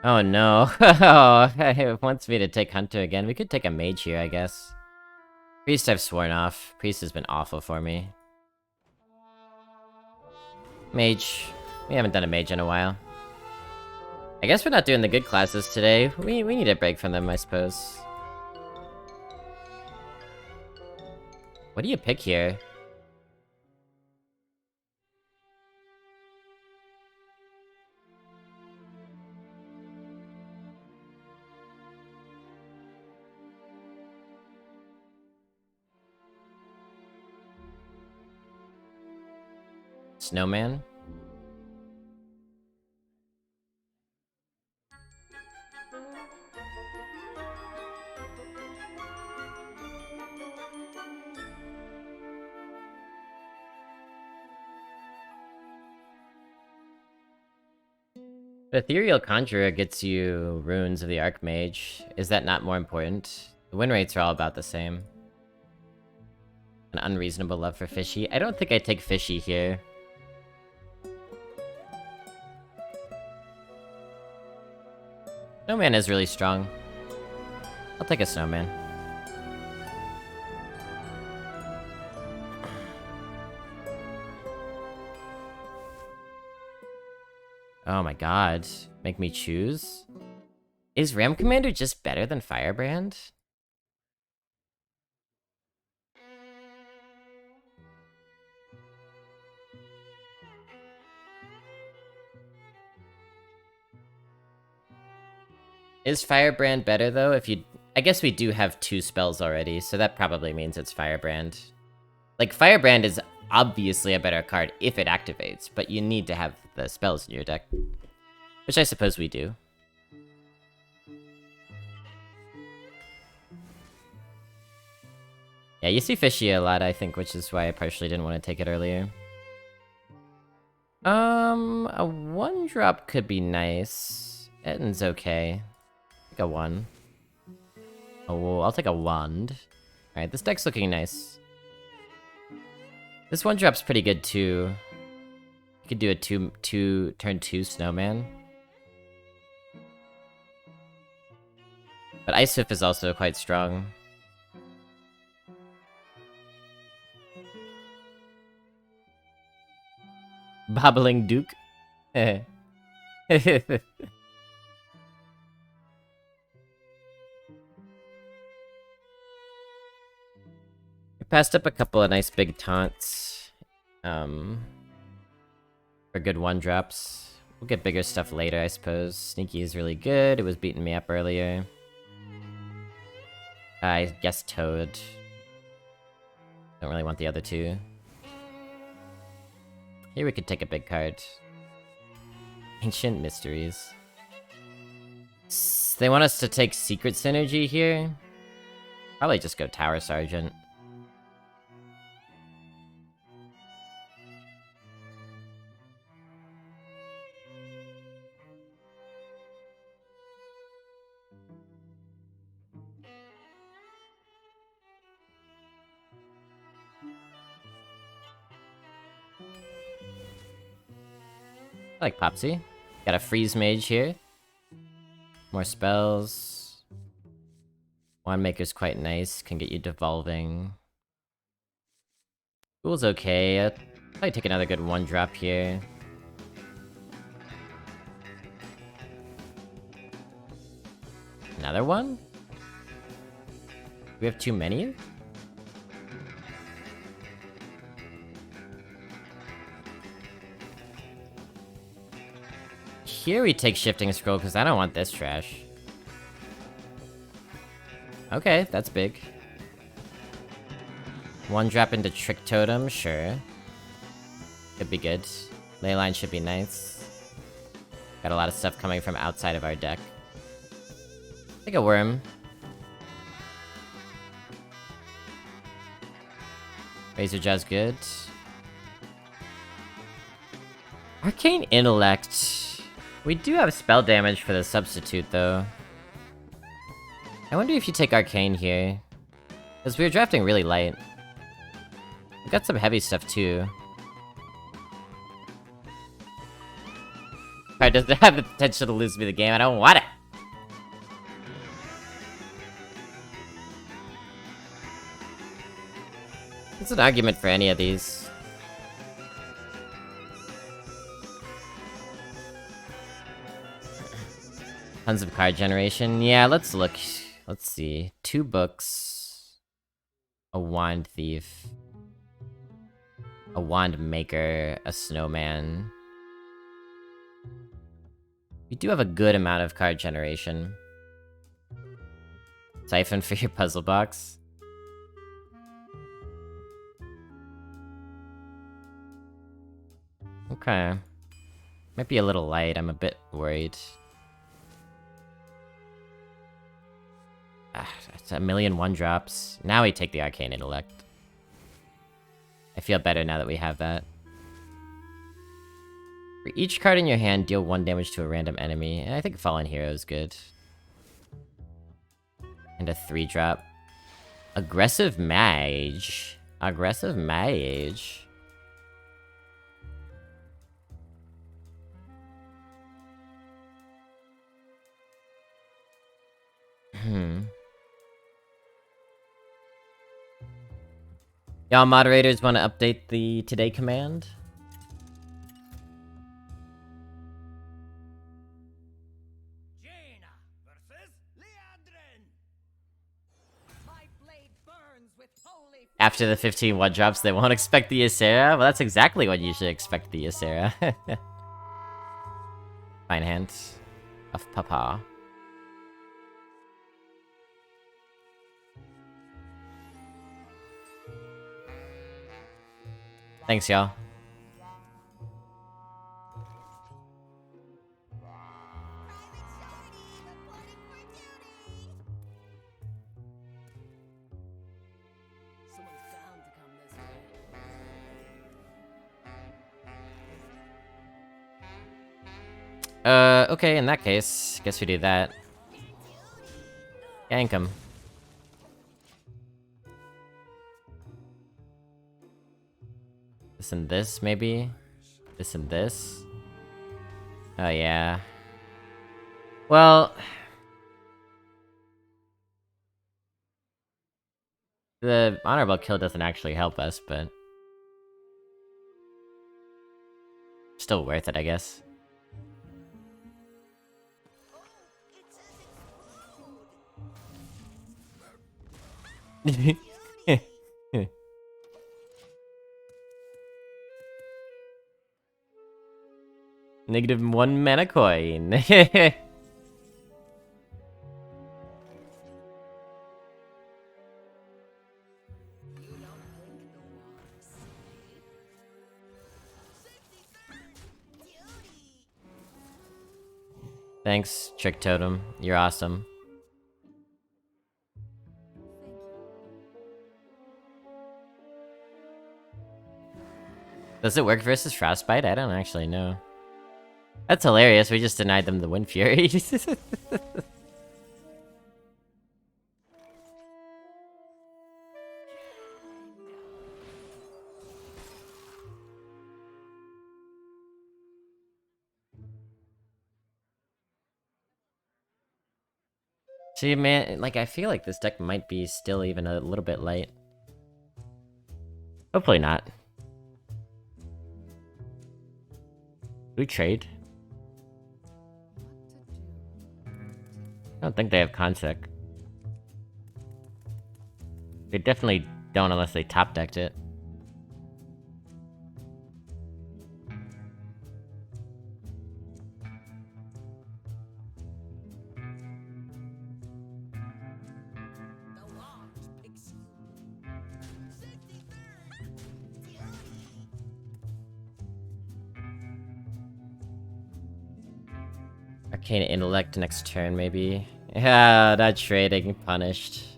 Oh no. Oh, it wants me to take Hunter again. We could take a Mage here, I guess. Priest I've sworn off. Priest has been awful for me. Mage. We haven't done a Mage in a while. I guess we're not doing the good classes today. We need a break from them, I suppose. What do you pick here? Snowman? The Ethereal Conjurer gets you Runes of the Archmage. Is that not more important? The win rates are all about the same. An unreasonable love for Fishy. I don't think I take Fishy here. Snowman is really strong. I'll take a Snowman. Oh my god. Make me choose? Is Ram Commander just better than Firebrand? Is Firebrand better though? If you... I guess we do have 2 spells already, so that probably means it's Firebrand. Like, Firebrand is obviously a better card if it activates, but you need to have the spells in your deck. Which I suppose we do. Yeah, you see Fishy a lot, I think, which is why I partially didn't want to take it earlier. A 1-drop could be nice. Etten's okay. Take a 1. Oh, I'll take a Wand. Alright, this deck's looking nice. This 1-drop's pretty good, too. You could do a turn 2 Snowman. But Ice Whip is also quite strong. Babbling Duke. We passed up a couple of nice big taunts. For good 1-drops. We'll get bigger stuff later, I suppose. Sneaky is really good. It was beating me up earlier. I guess Toad. Don't really want the other 2. Here we could take a big card. Ancient Mysteries. They want us to take Secret Synergy here? Probably just go Tower Sergeant. I like Popsy. Got a Freeze Mage here. More spells. Wand Maker's quite nice. Can get you devolving. Fool's okay. I'll probably take another good 1-drop here. Another one? Do we have too many? Here we take Shifting Scroll, because I don't want this trash. Okay, that's big. 1-drop into Trick Totem, sure. Could be good. Leyline should be nice. Got a lot of stuff coming from outside of our deck. Take a Worm. Razor Jaw's good. Arcane Intellect. We do have spell damage for the substitute, though. I wonder if you take Arcane here. Because we were drafting really light. We got some heavy stuff, too. If card doesn't have the potential to lose me the game. I don't want it. It's an argument for any of these. Tons of card generation. Yeah, let's look. Let's see. 2 books. A wand thief. A wand maker. A snowman. We do have a good amount of card generation. Siphon for your puzzle box. Okay. Might be a little light, I'm a bit worried. It's a million 1-drops. Now we take the Arcane Intellect. I feel better now that we have that. For each card in your hand, deal 1 damage to a random enemy. And I think Fallen Hero is good. And a 3-drop. Aggressive Mage. Aggressive Mage. Y'all moderators want to update the today command? After the 15 1-drops, they won't expect the Ysera? Well, that's exactly what you should expect the Ysera. Fine hands of Papa. Thanks, y'all. Okay, in that case, guess we do that. Gank him. This and this, maybe? This and this? Oh, yeah. Well... the honorable kill doesn't actually help us, but... still worth it, I guess. -1 mana coin. Thanks, Trick Totem. You're awesome. Does it work versus Frostbite? I don't actually know. That's hilarious, we just denied them the Wind Fury. See, man, like, I feel like this deck might be still even a little bit light. Hopefully not. Do we trade? I don't think they have Consec. They definitely don't unless they top decked it. Arcane Intellect next turn, maybe. Yeah, not trading. Punished.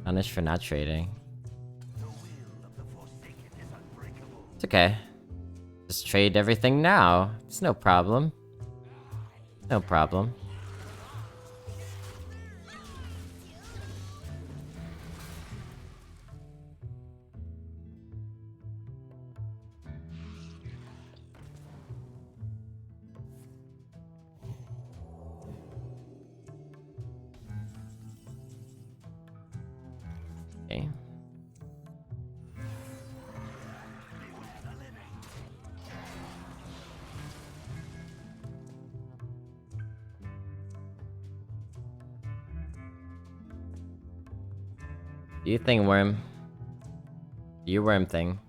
Punished for not trading. It's okay. Just trade everything now. It's no problem. No problem. Okay. Do you think, worm? Do you worm thing?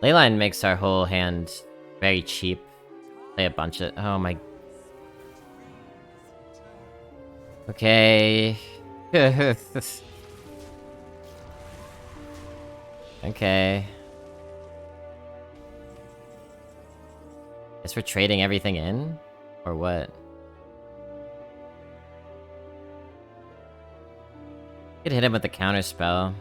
Leyline makes our whole hand very cheap. Play a bunch of... Oh my... Okay... Okay... Guess we're trading everything in? Or what? Could hit him with the counter spell.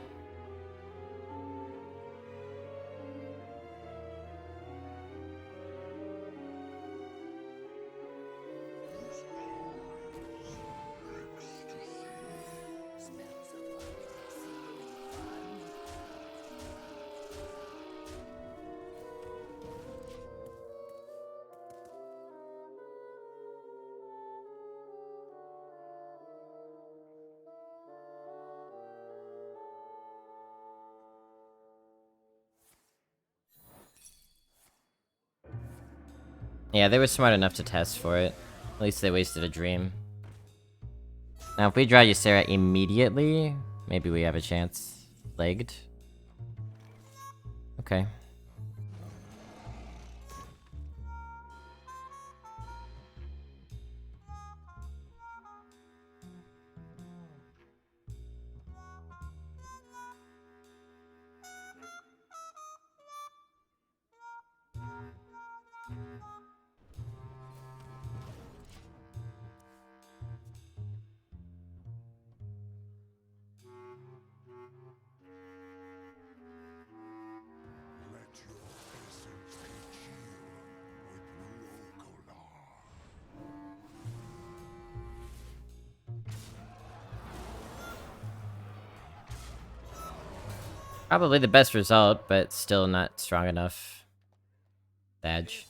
Yeah, they were smart enough to test for it. At least they wasted a dream. Now, if we draw Ysera immediately, maybe we have a chance. Legged? Okay. Probably the best result, but still not strong enough. Badge.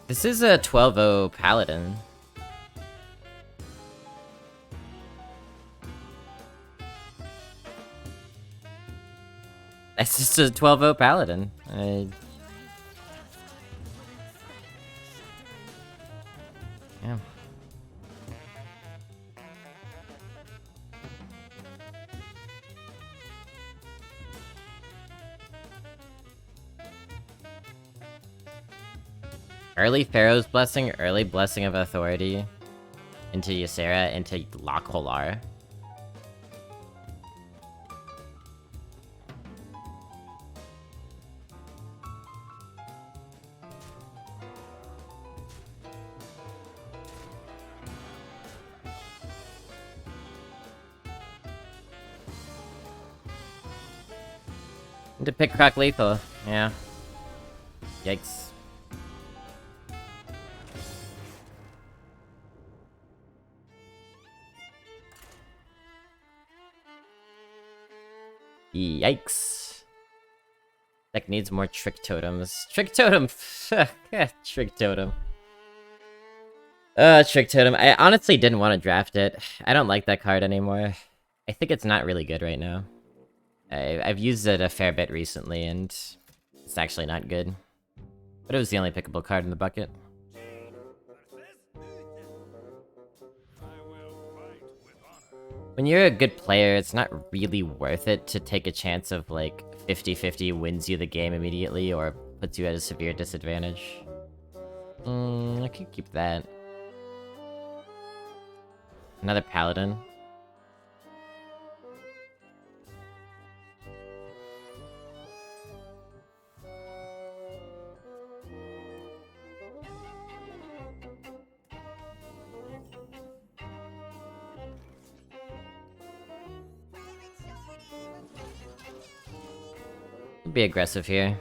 This is a 12-0 paladin. That's just a 12-0 paladin. Yeah. Early Pharaoh's Blessing, early Blessing of Authority into Ysera, into Lock-Holar. Into Pick Croc Lethal, yeah. Yikes. Yikes. Deck needs more Trick Totems. Trick Totem! Trick Totem. Trick Totem. I honestly didn't want to draft it. I don't like that card anymore. I think it's not really good right now. I've used it a fair bit recently, and it's actually not good. But it was the only pickable card in the bucket. When you're a good player, it's not really worth it to take a chance of, like, 50-50 wins you the game immediately, or puts you at a severe disadvantage. I could keep that. Another paladin. Be aggressive here.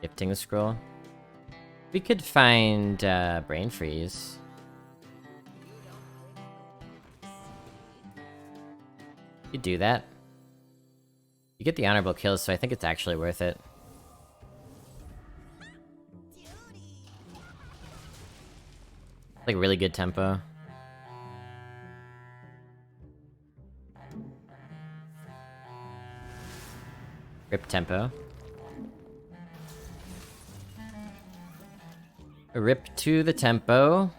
Gifting a scroll. We could find brain freeze. You do that. You get the honorable kills, so I think it's actually worth it. Like really good tempo. Rip tempo. A rip to the tempo.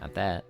Not that.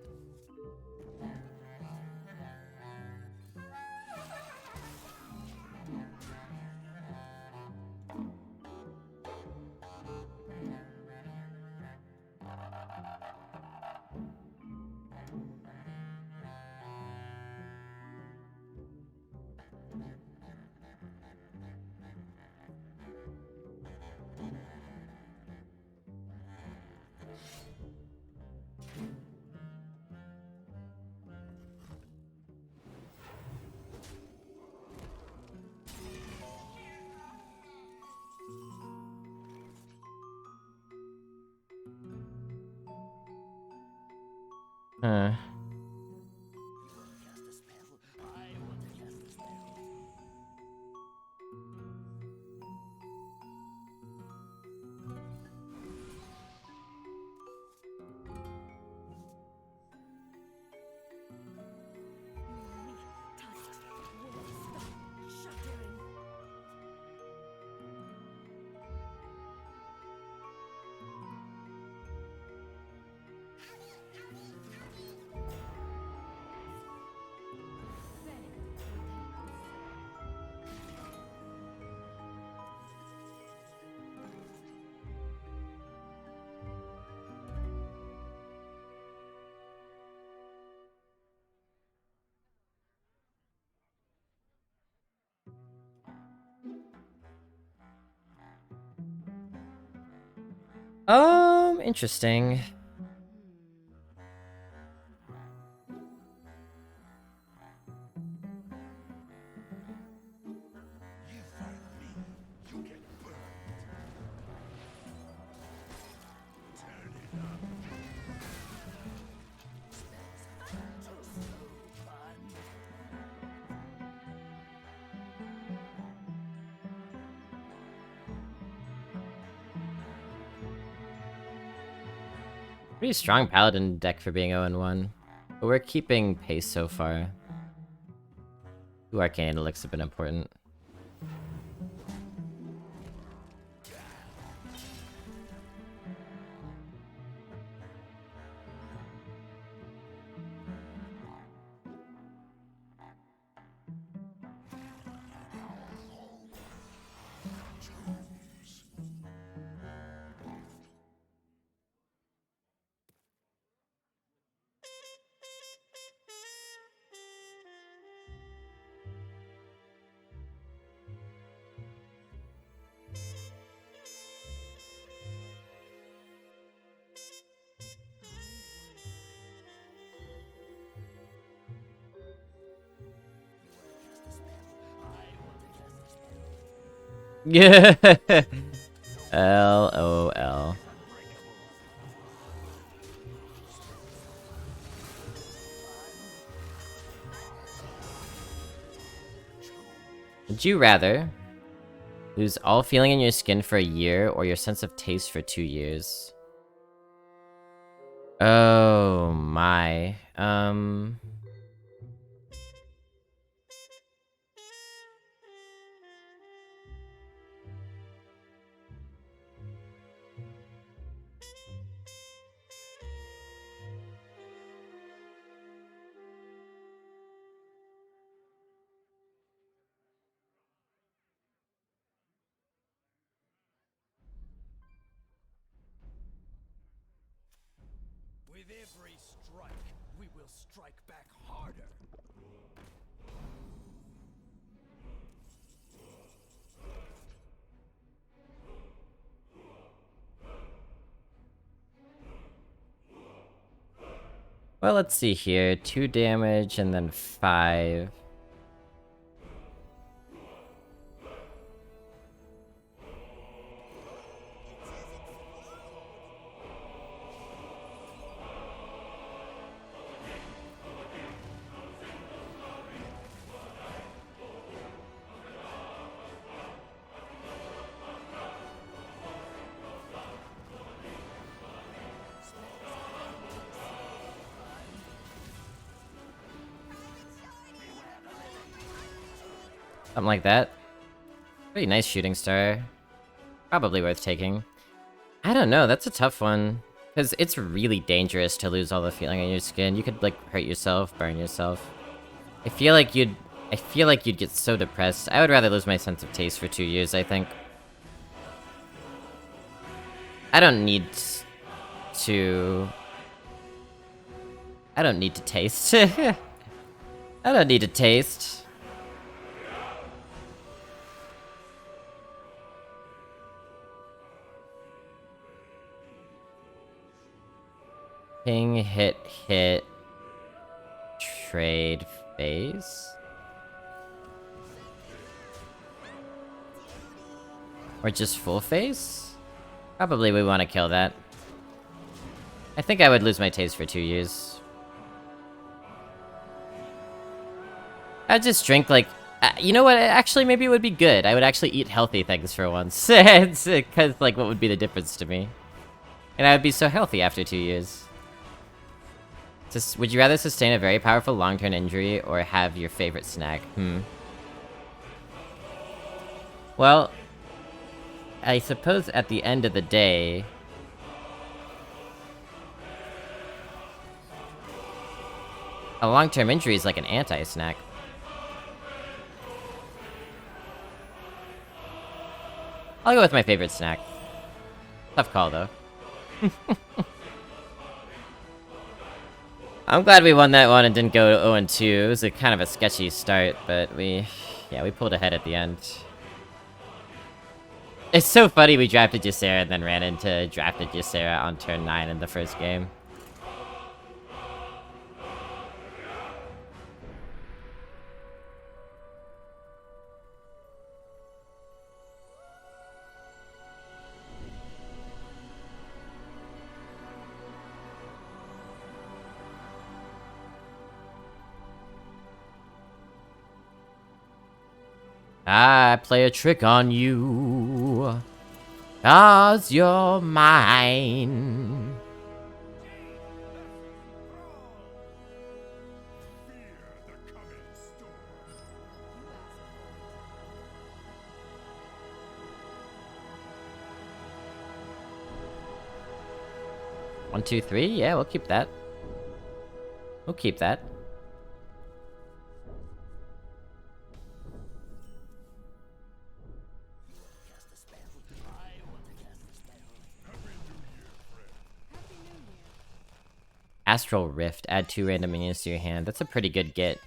Huh. Interesting. Pretty strong paladin deck for being 0-1. But we're keeping pace so far. 2 arcane intellects have been important. Yeah. LOL. Would you rather lose all feeling in your skin for a year or your sense of taste for 2 years? Oh my. With every strike, we will strike back harder. Well, let's see here. 2 damage and then 5. Something like that. Pretty nice shooting star. Probably worth taking. I don't know, that's a tough one. Because it's really dangerous to lose all the feeling in your skin. You could, like, hurt yourself, burn yourself. I feel like you'd get so depressed. I would rather lose my sense of taste for 2 years, I think. I don't need to... I don't need to taste. I don't need to taste. Ping, hit, trade, phase? Or just full phase? Probably we want to kill that. I think I would lose my taste for 2 years. I'd just drink, like... you know what? Actually, maybe it would be good. I would actually eat healthy things for once. Because, like, what would be the difference to me? And I would be so healthy after 2 years. Would you rather sustain a very powerful long-term injury or have your favorite snack? Well, I suppose at the end of the day... a long-term injury is like an anti-snack. I'll go with my favorite snack. Tough call, though. I'm glad we won that one and didn't go 0-2. It was a kind of a sketchy start, but we pulled ahead at the end. It's so funny we drafted Ysera and then ran into drafted Ysera on turn 9 in the first game. I play a trick on you, 'cause you're mine. One, two, three? Yeah, we'll keep that. We'll keep that. Astral Rift, add 2 random minions to your hand. That's a pretty good get.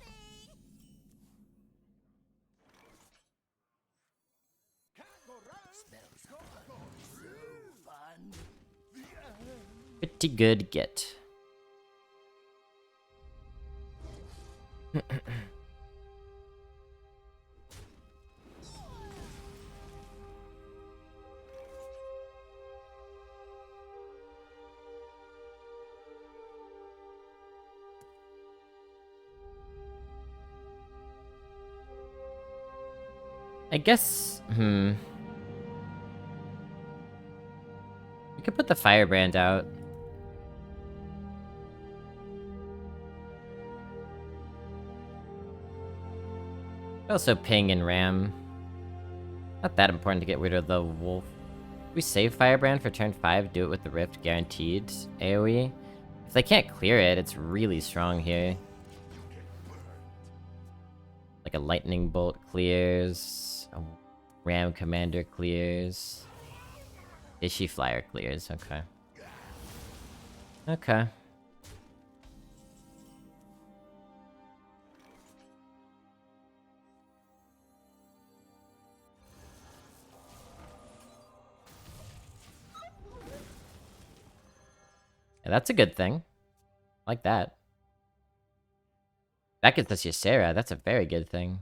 Pretty good get. I guess, We could put the firebrand out. Also ping and ram. Not that important to get rid of the wolf. We save firebrand for turn 5, do it with the rift, guaranteed AoE. If they can't clear it, it's really strong here. Like a lightning bolt clears, a ram commander clears. Ishy flyer clears, okay. Okay. Yeah, that's a good thing. I like that. That gets us Ysera, that's a very good thing.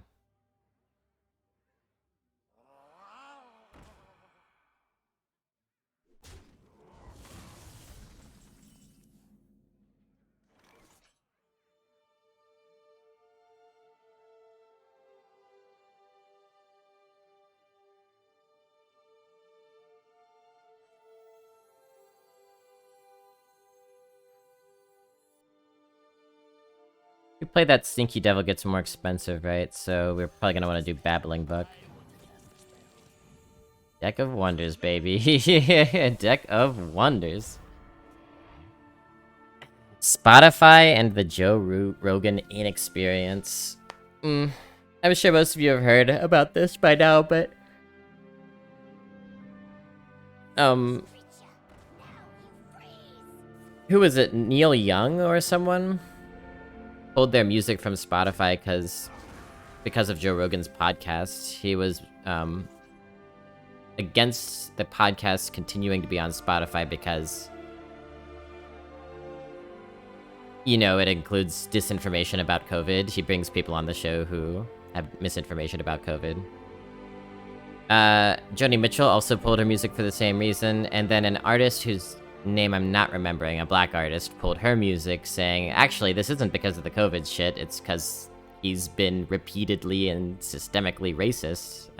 We play that Stinky Devil gets more expensive, right? So we're probably gonna want to do Babbling Book. Deck of Wonders, baby. Deck of Wonders. Spotify and the Joe Rogan inexperience. I'm sure most of you have heard about this by now, but... Who was it? Neil Young or someone? Pulled their music from Spotify because of Joe Rogan's podcast. He was, against the podcast continuing to be on Spotify because, you know, it includes disinformation about COVID. He brings people on the show who have misinformation about COVID. Joni Mitchell also pulled her music for the same reason, and then an artist whose name I'm not remembering, a black artist, pulled her music saying, actually, this isn't because of the COVID shit, it's because he's been repeatedly and systemically racist.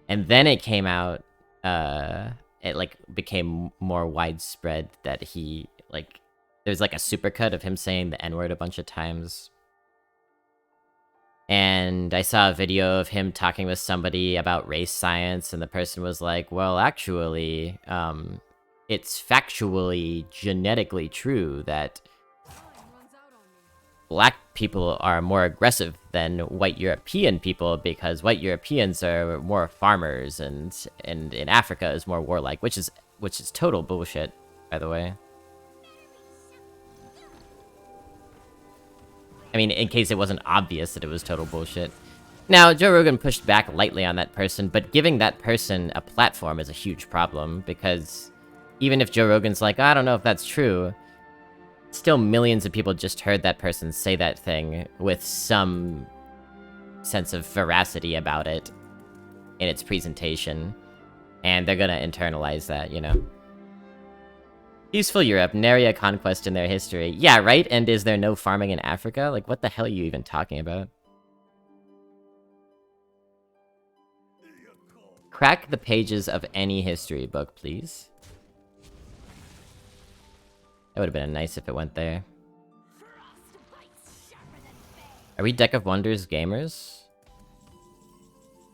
And then it came out, it, like, became more widespread that he, like, there's, like, a supercut of him saying the N-word a bunch of times. And I saw a video of him talking with somebody about race science, and the person was like, well, actually, it's factually, genetically true that black people are more aggressive than white European people because white Europeans are more farmers and in Africa is more warlike, which is total bullshit, by the way. I mean, in case it wasn't obvious that it was total bullshit. Now, Joe Rogan pushed back lightly on that person, but giving that person a platform is a huge problem, because even if Joe Rogan's like, I don't know if that's true, still millions of people just heard that person say that thing with some sense of veracity about it in its presentation, and they're gonna internalize that, you know? Peaceful Europe, nary a conquest in their history. Yeah, right? And is there no farming in Africa? Like, what the hell are you even talking about? Crack the pages of any history book, please. That would have been nice if it went there. Are we Deck of Wonders gamers?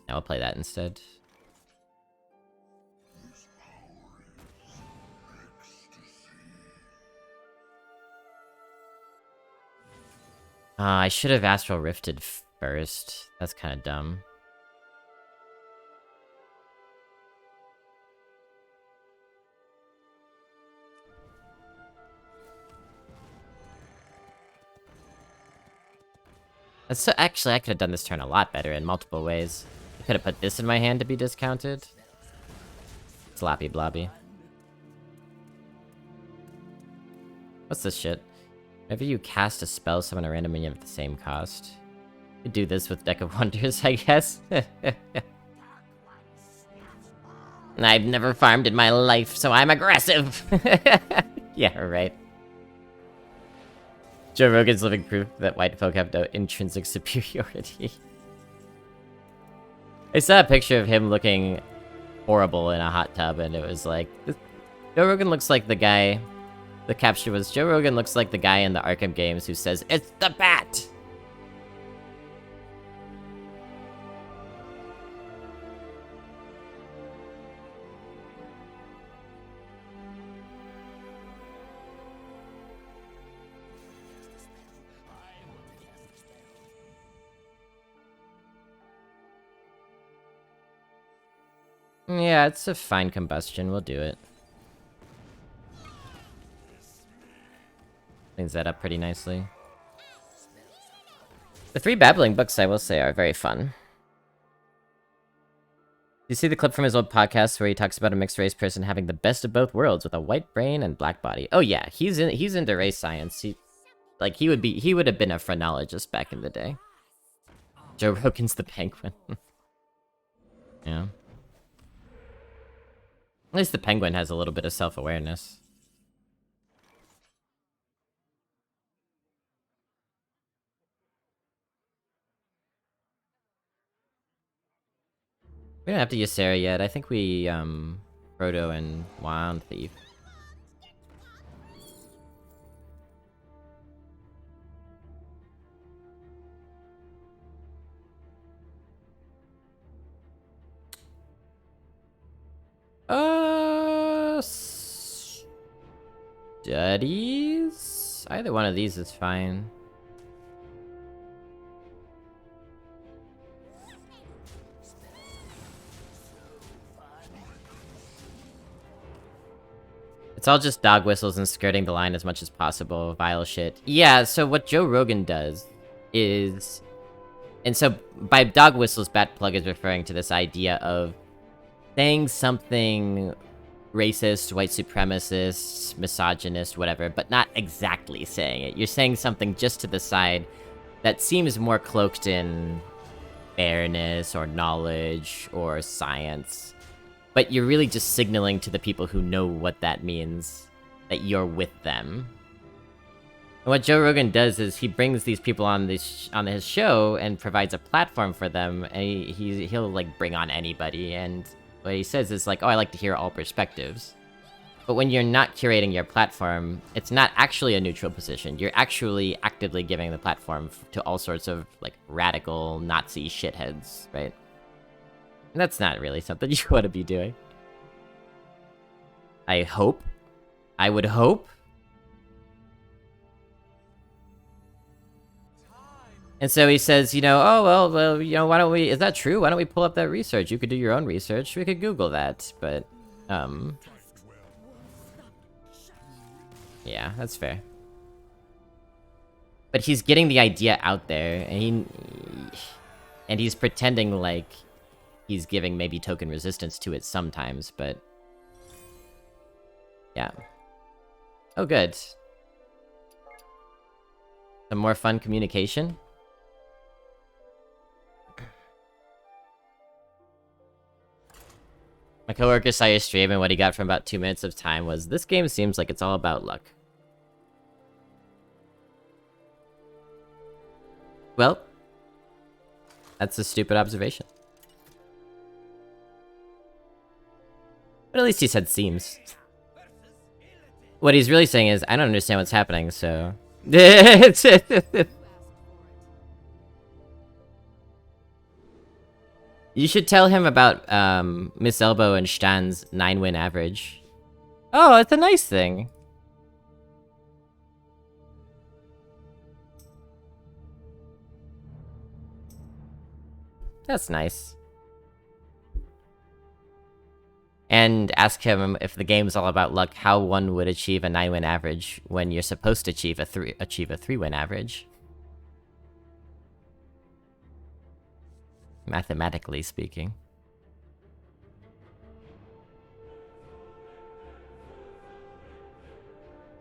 No, I'll play that instead. I should have Astral Rifted first. That's kind of dumb. That's so, actually, I could have done this turn a lot better in multiple ways. I could have put this in my hand to be discounted. Sloppy blobby. What's this shit? Whenever you cast a spell, summon a random minion at the same cost. You do this with Deck of Wonders, I guess. I've never farmed in my life, so I'm aggressive! Yeah, right. Joe Rogan's living proof that white folk have no intrinsic superiority. I saw a picture of him looking horrible in a hot tub, and it was like, Joe Rogan looks like the guy. The caption was, Joe Rogan looks like the guy in the Arkham games who says, "It's the bat!" Yeah, it's a fine combustion. We'll do it. Cleans that up pretty nicely. The 3 Babbling books, I will say, are very fun. You see the clip from his old podcast where he talks about a mixed race person having the best of both worlds with a white brain and black body. Oh yeah, he's into race science. He would have been a phrenologist back in the day. Joe Rogan's the penguin. Yeah. At least the penguin has a little bit of self-awareness. We don't have to use Sarah yet. I think we, Proto and Wand Thief. Studies? Either one of these is fine. It's all just dog whistles and skirting the line as much as possible. Vile shit. Yeah, so what Joe Rogan does is... And so, by dog whistles, Batplug is referring to this idea of saying something racist, white supremacist, misogynist, whatever, but not exactly saying it. You're saying something just to the side that seems more cloaked in fairness or knowledge or science. But you're really just signaling to the people who know what that means that you're with them. And what Joe Rogan does is he brings these people on his show and provides a platform for them, and he'll like bring on anybody, and what he says is like, oh, I like to hear all perspectives. But when you're not curating your platform, it's not actually a neutral position. You're actually actively giving the platform to all sorts of like radical Nazi shitheads, right? And that's not really something you want to be doing. I hope. I would hope. And so he says, you know, oh, well, you know, why don't we, is that true? Why don't we pull up that research? You could do your own research. We could Google that, but, yeah, that's fair. But he's getting the idea out there, and he's pretending like he's giving maybe token resistance to it sometimes, but... Yeah. Oh, good. Some more fun communication? My coworker saw your stream, and what he got from about 2 minutes of time was, this game seems like it's all about luck. Well, that's a stupid observation. But at least he said seems. What he's really saying is, I don't understand what's happening, so... You should tell him about, Miss Elbow and Stan's 9-win average. Oh, it's a nice thing. That's nice. And ask him if the game's all about luck, how one would achieve a 9-win average when you're supposed to achieve a 3-win average. Mathematically speaking.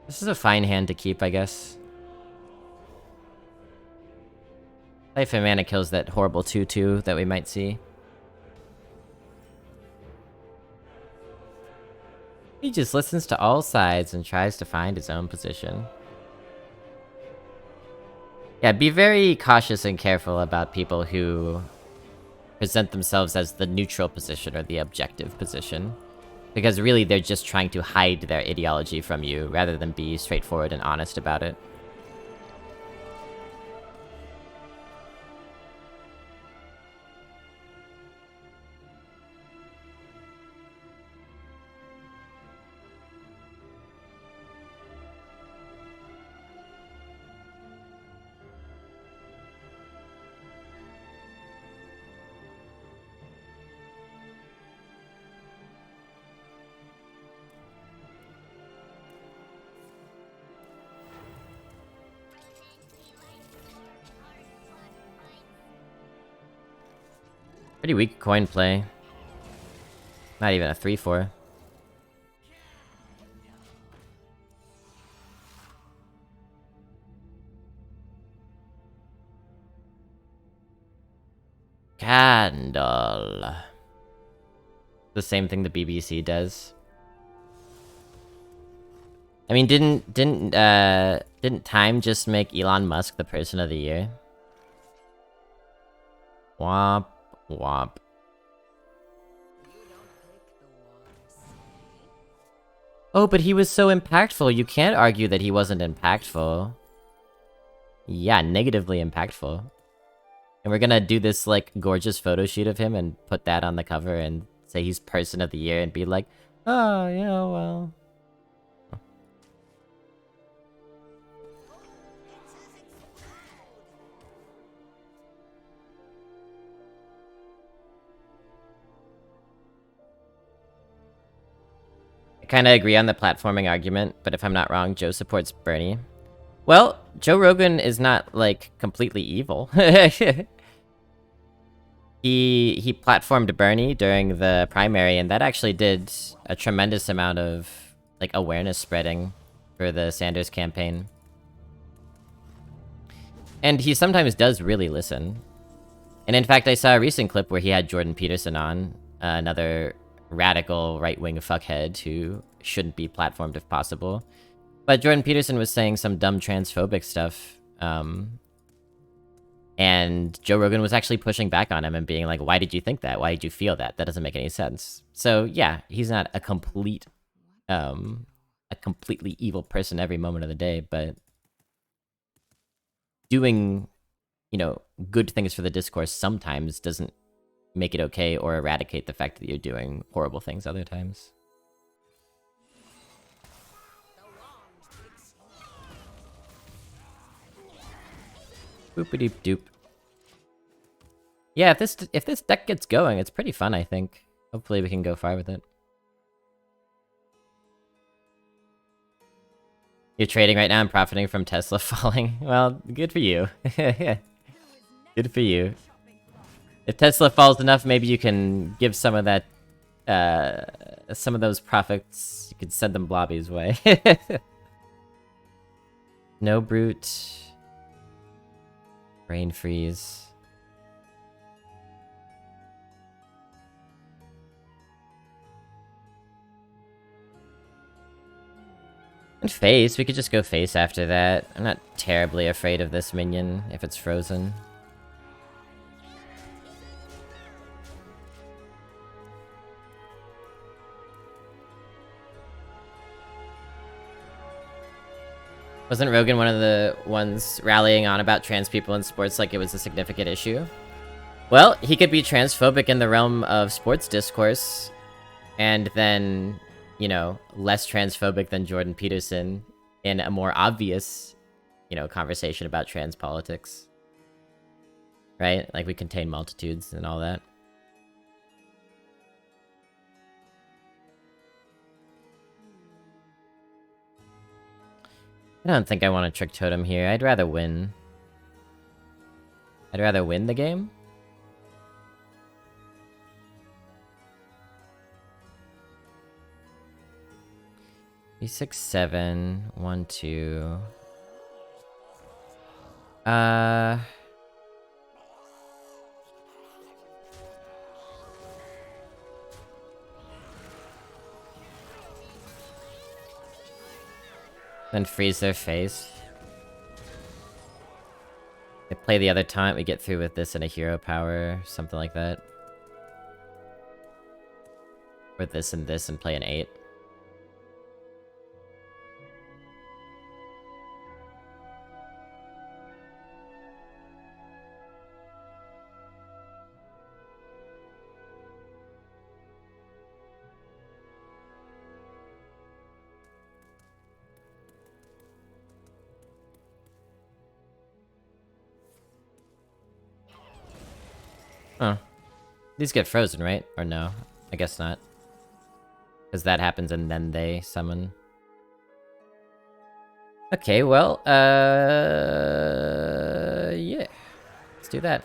This is a fine hand to keep, I guess. Life and mana kills that horrible 2-2 that we might see. He just listens to all sides and tries to find his own position. Yeah, be very cautious and careful about people who present themselves as the neutral position or the objective position. Because really, they're just trying to hide their ideology from you, rather than be straightforward and honest about it. Pretty weak coin play. Not even a 3-4. Candle. The same thing the BBC does. I mean, didn't Time just make Elon Musk the person of the year? Womp womp. Oh, but he was so impactful. You can't argue that he wasn't impactful. Yeah, negatively impactful. And we're gonna do this, like, gorgeous photo shoot of him and put that on the cover and say he's person of the year and be like, oh, yeah, well... I kinda agree on the platforming argument, but if I'm not wrong, Joe supports Bernie. Well, Joe Rogan is not, like, completely evil. He platformed Bernie during the primary, and that actually did a tremendous amount of, like, awareness spreading for the Sanders campaign. And he sometimes does really listen. And in fact, I saw a recent clip where he had Jordan Peterson on, another radical right-wing fuckhead who shouldn't be platformed if possible. But Jordan Peterson was saying some dumb transphobic stuff, and Joe Rogan was actually pushing back on him and being like, why did you think that? Why did you feel that? That doesn't make any sense. So yeah, he's not a completely evil person every moment of the day, but doing, you know, good things for the discourse sometimes doesn't make it okay or eradicate the fact that you're doing horrible things other times. Boopity doop. Yeah, if this deck gets going, it's pretty fun, I think. Hopefully we can go far with it. You're trading right now and profiting from Tesla falling? Well, good for you. Good for you. If Tesla falls enough, maybe you can give some of that, some of those profits, you could send them Blobby's way. No Brute. Brain Freeze. And face, we could just go face after that. I'm not terribly afraid of this minion if it's frozen. Wasn't Rogan one of the ones rallying on about trans people in sports like it was a significant issue? Well, he could be transphobic in the realm of sports discourse, and then, you know, less transphobic than Jordan Peterson in a more obvious, you know, conversation about trans politics. Right? Like, we contain multitudes and all that. I don't think I want to Trick Totem here. I'd rather win. I'd rather win the game. E6, 7, 1, 2. Then freeze their face. I play the other taunt, we get through with this and a hero power, something like that. Or this and play an 8. Huh. These get frozen, right? Or no? I guess not. Because that happens and then they summon. Okay, well, yeah. Let's do that.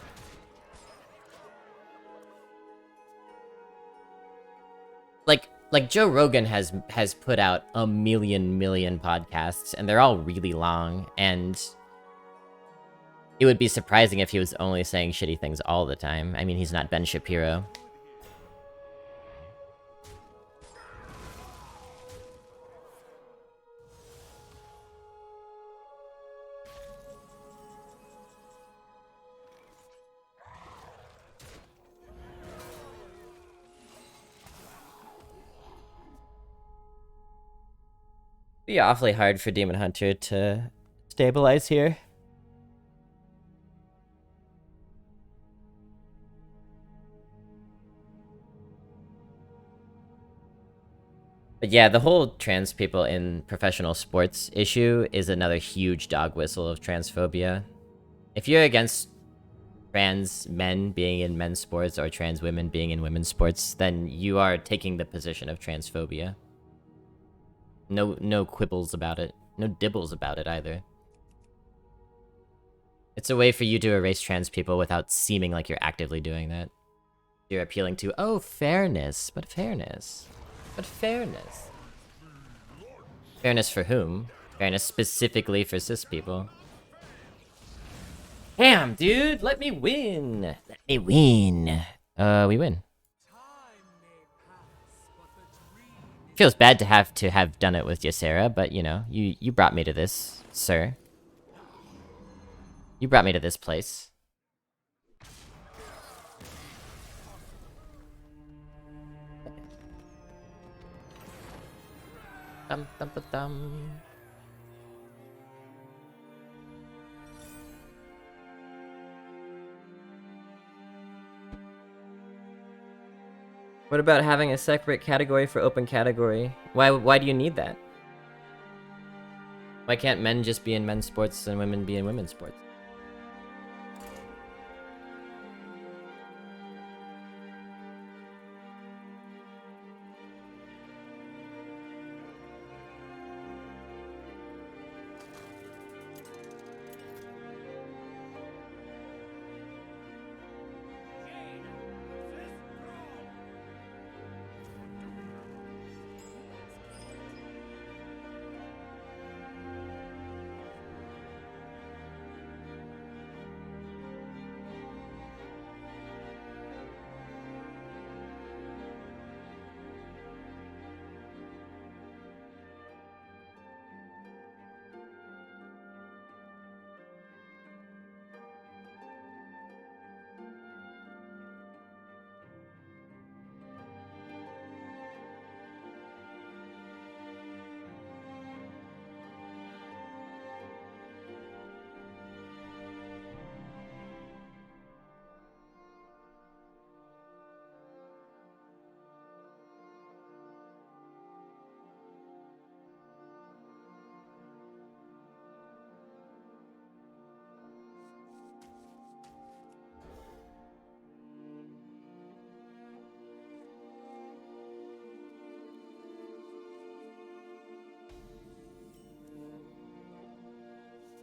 Like Joe Rogan has put out a million podcasts, and they're all really long, and it would be surprising if he was only saying shitty things all the time. I mean, he's not Ben Shapiro. Be awfully hard for Demon Hunter to stabilize here. But yeah, the whole trans people in professional sports issue is another huge dog whistle of transphobia. If you're against trans men being in men's sports or trans women being in women's sports, then you are taking the position of transphobia. No quibbles about it. No dibbles about it either. It's a way for you to erase trans people without seeming like you're actively doing that. You're appealing to, oh, fairness, but fairness. But fairness. Fairness for whom? Fairness specifically for cis people. Damn, dude, let me win. Let me win. We win. Feels bad to have done it with Ysera, but you know, you brought me to this, sir. You brought me to this place. Dum dum dum dum. What about having a separate category for open category? Why do you need that? Why can't men just be in men's sports and women be in women's sports?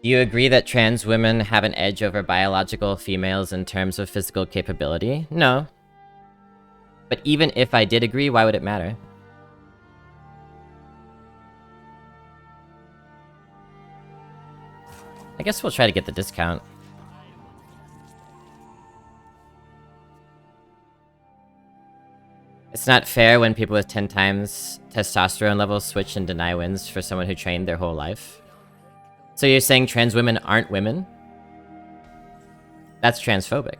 Do you agree that trans women have an edge over biological females in terms of physical capability? No. But even if I did agree, why would it matter? I guess we'll try to get the discount. It's not fair when people with 10 times testosterone levels switch and deny wins for someone who trained their whole life. So you're saying trans women aren't women? That's transphobic.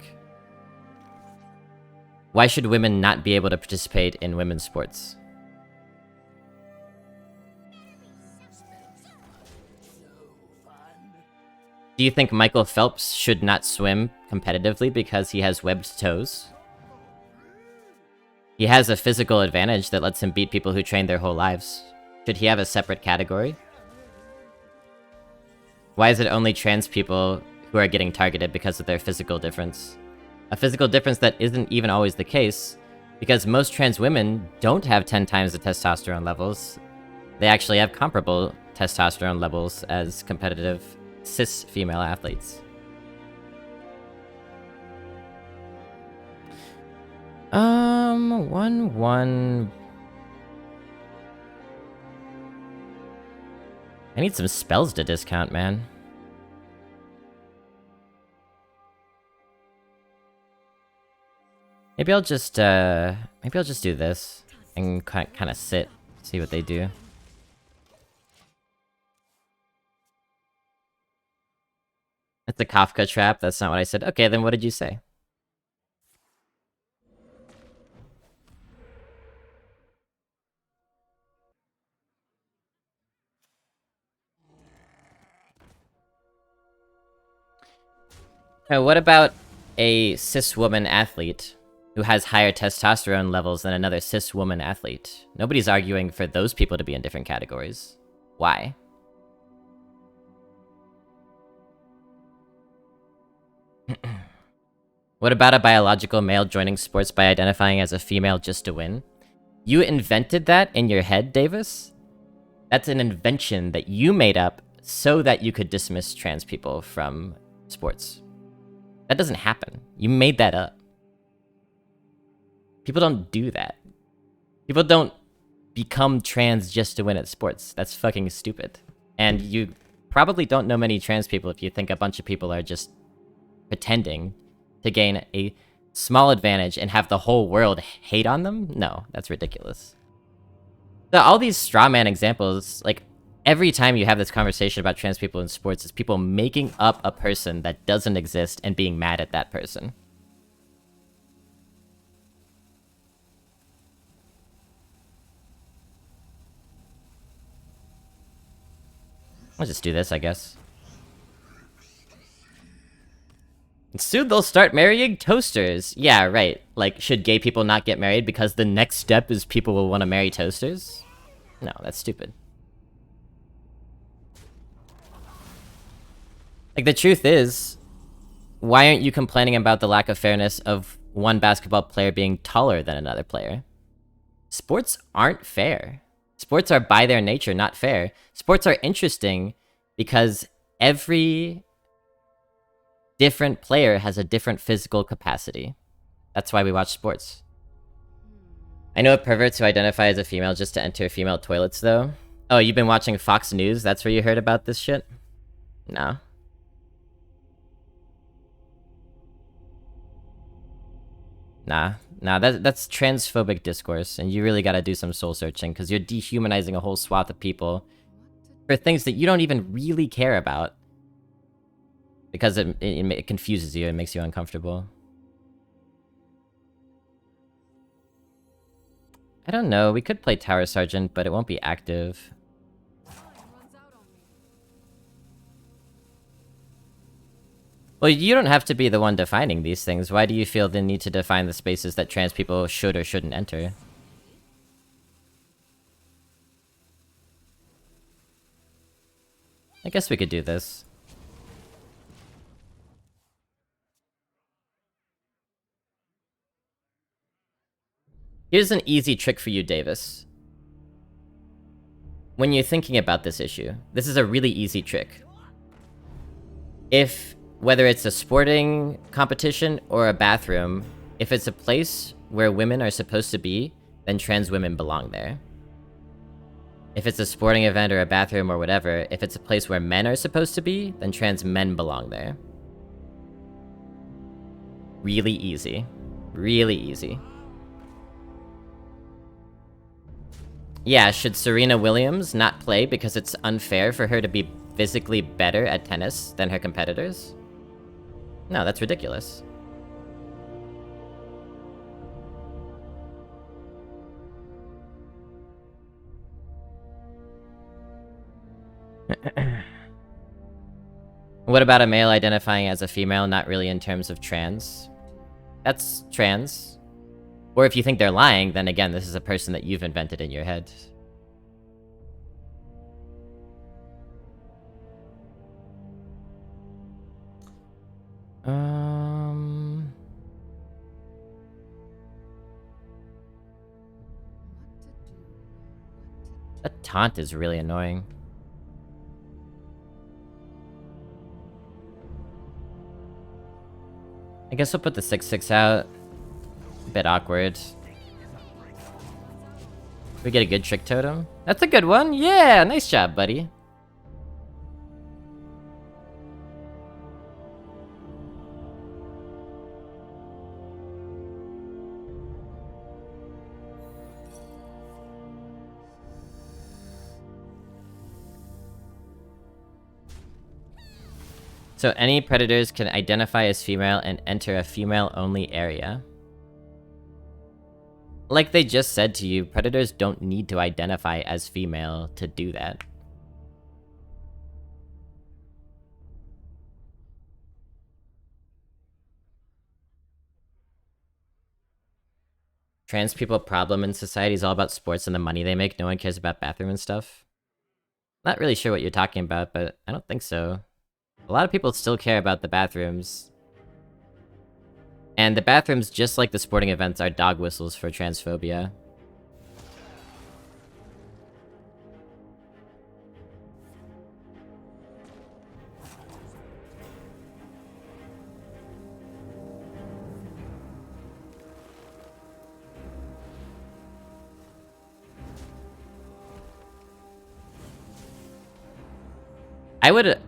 Why should women not be able to participate in women's sports? Do you think Michael Phelps should not swim competitively because he has webbed toes? He has a physical advantage that lets him beat people who train their whole lives. Should he have a separate category? Why is it only trans people who are getting targeted because of their physical difference? A physical difference that isn't even always the case, because most trans women don't have 10 times the testosterone levels. They actually have comparable testosterone levels as competitive cis female athletes. 1-1. I need some spells to discount, man. Maybe I'll just do this and kind of sit, see what they do. It's a Kafka trap. That's not what I said. Okay, then what did you say? What about a cis woman athlete who has higher testosterone levels than another cis woman athlete? Nobody's arguing for those people to be in different categories. Why? What about a biological male joining sports by identifying as a female just to win? You invented that in your head, Davis? That's an invention that you made up so that you could dismiss trans people from sports. That doesn't happen. You made that up. People don't do that. People don't become trans just to win at sports. That's fucking stupid. And you probably don't know many trans people if you think a bunch of people are just pretending to gain a small advantage and have the whole world hate on them. No, that's ridiculous. So all these straw man examples, like, every time you have this conversation about trans people in sports, it's people making up a person that doesn't exist and being mad at that person. I'll just do this, I guess. Soon they'll start marrying toasters. Yeah, right. Like, should gay people not get married because the next step is people will want to marry toasters? No, that's stupid. Like, the truth is, why aren't you complaining about the lack of fairness of one basketball player being taller than another player? Sports aren't fair. Sports are by their nature not fair. Sports are interesting because every different player has a different physical capacity. That's why we watch sports. I know a perverts who identify as a female just to enter female toilets, though. Oh, you've been watching Fox News? That's where you heard about this shit? No. Nah, that's transphobic discourse, and you really gotta do some soul searching, because you're dehumanizing a whole swath of people for things that you don't even really care about. Because it confuses you, it makes you uncomfortable. I don't know, we could play Tower Sergeant, but it won't be active. Well, you don't have to be the one defining these things. Why do you feel the need to define the spaces that trans people should or shouldn't enter? I guess we could do this. Here's an easy trick for you, Davis. When you're thinking about this issue, this is a really easy trick. Whether it's a sporting competition or a bathroom, if it's a place where women are supposed to be, then trans women belong there. If it's a sporting event or a bathroom or whatever, if it's a place where men are supposed to be, then trans men belong there. Really easy. Really easy. Yeah, should Serena Williams not play because it's unfair for her to be physically better at tennis than her competitors? No, that's ridiculous. What about a male identifying as a female, not really in terms of trans? That's trans. Or if you think they're lying, then again, this is a person that you've invented in your head. That taunt is really annoying. I guess we'll put the 6/6 out. A bit awkward. We get a good trick totem? That's a good one! Yeah! Nice job, buddy. So any predators can identify as female and enter a female-only area. Like they just said to you, predators don't need to identify as female to do that. Trans people problem in society is all about sports and the money they make. No one cares about bathroom and stuff. Not really sure what you're talking about, but I don't think so. A lot of people still care about the bathrooms. And the bathrooms, just like the sporting events, are dog whistles for transphobia.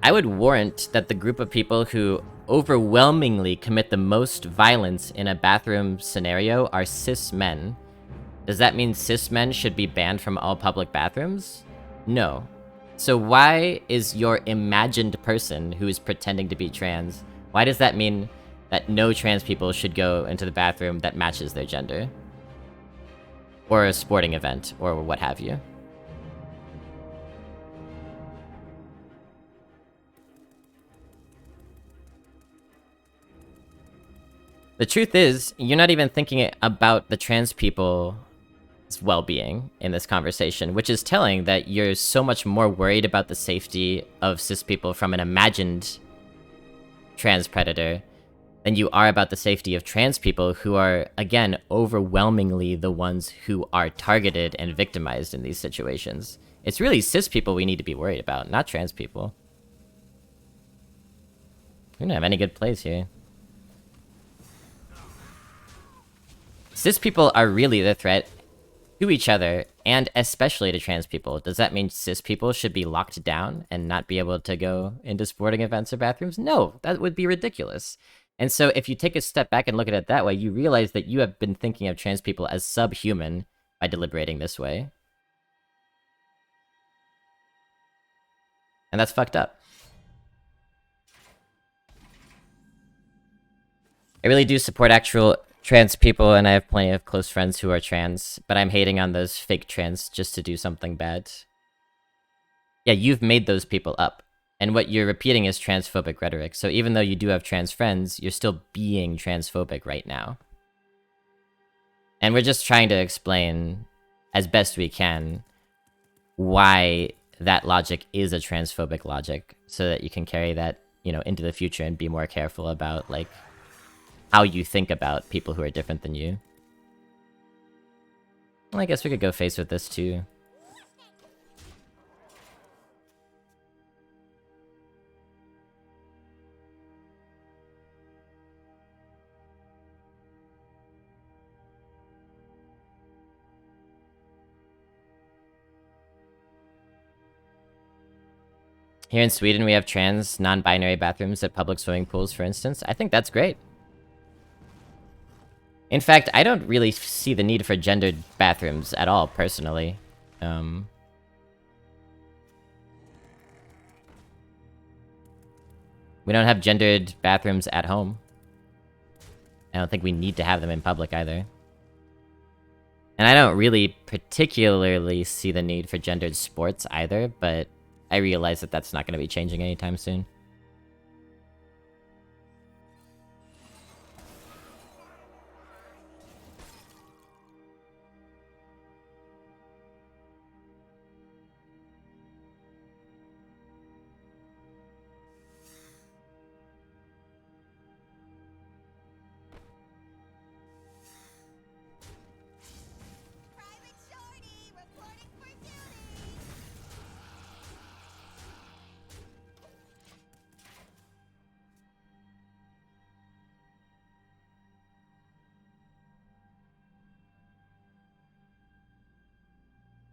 I would warrant that the group of people who overwhelmingly commit the most violence in a bathroom scenario are cis men. Does that mean cis men should be banned from all public bathrooms? No. So why is your imagined person who is pretending to be trans, why does that mean that no trans people should go into the bathroom that matches their gender? Or a sporting event, or what have you? The truth is, you're not even thinking about the trans people's well-being in this conversation, which is telling that you're so much more worried about the safety of cis people from an imagined trans predator than you are about the safety of trans people who are, again, overwhelmingly the ones who are targeted and victimized in these situations. It's really cis people we need to be worried about, not trans people. We don't have any good plays here. Cis people are really the threat to each other, and especially to trans people. Does that mean cis people should be locked down and not be able to go into sporting events or bathrooms? No, that would be ridiculous. And so if you take a step back and look at it that way, you realize that you have been thinking of trans people as subhuman by deliberating this way. And that's fucked up. I really do support actual trans people, and I have plenty of close friends who are trans, but I'm hating on those fake trans just to do something bad. Yeah, you've made those people up, and what you're repeating is transphobic rhetoric, so even though you do have trans friends, you're still being transphobic right now. And we're just trying to explain, as best we can, why that logic is a transphobic logic, so that you can carry that, you know, into the future and be more careful about, like, how you think about people who are different than you. Well, I guess we could go face with this too. Here in Sweden, we have trans, non-binary bathrooms at public swimming pools, for instance. I think that's great. In fact, I don't really see the need for gendered bathrooms at all, personally. We don't have gendered bathrooms at home. I don't think we need to have them in public either. And I don't really particularly see the need for gendered sports either, but I realize that that's not going to be changing anytime soon.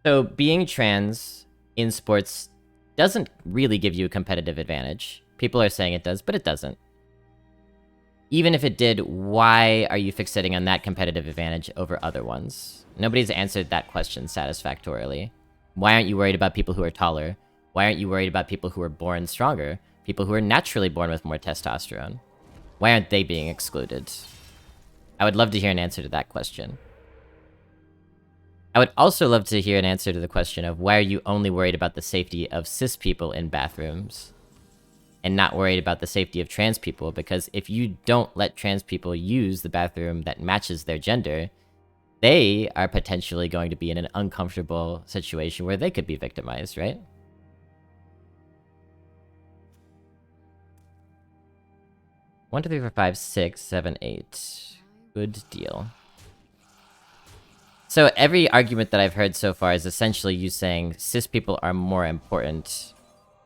So being trans in sports doesn't really give you a competitive advantage. People are saying it does, but it doesn't. Even if it did, why are you fixating on that competitive advantage over other ones? Nobody's answered that question satisfactorily. Why aren't you worried about people who are taller? Why aren't you worried about people who are born stronger? People who are naturally born with more testosterone? Why aren't they being excluded? I would love to hear an answer to that question. I would also love to hear an answer to the question of why are you only worried about the safety of cis people in bathrooms and not worried about the safety of trans people? Because if you don't let trans people use the bathroom that matches their gender, they are potentially going to be in an uncomfortable situation where they could be victimized, right? One, two, three, four, five, 6, 7, 8. Good deal. So every argument that I've heard so far is essentially you saying cis people are more important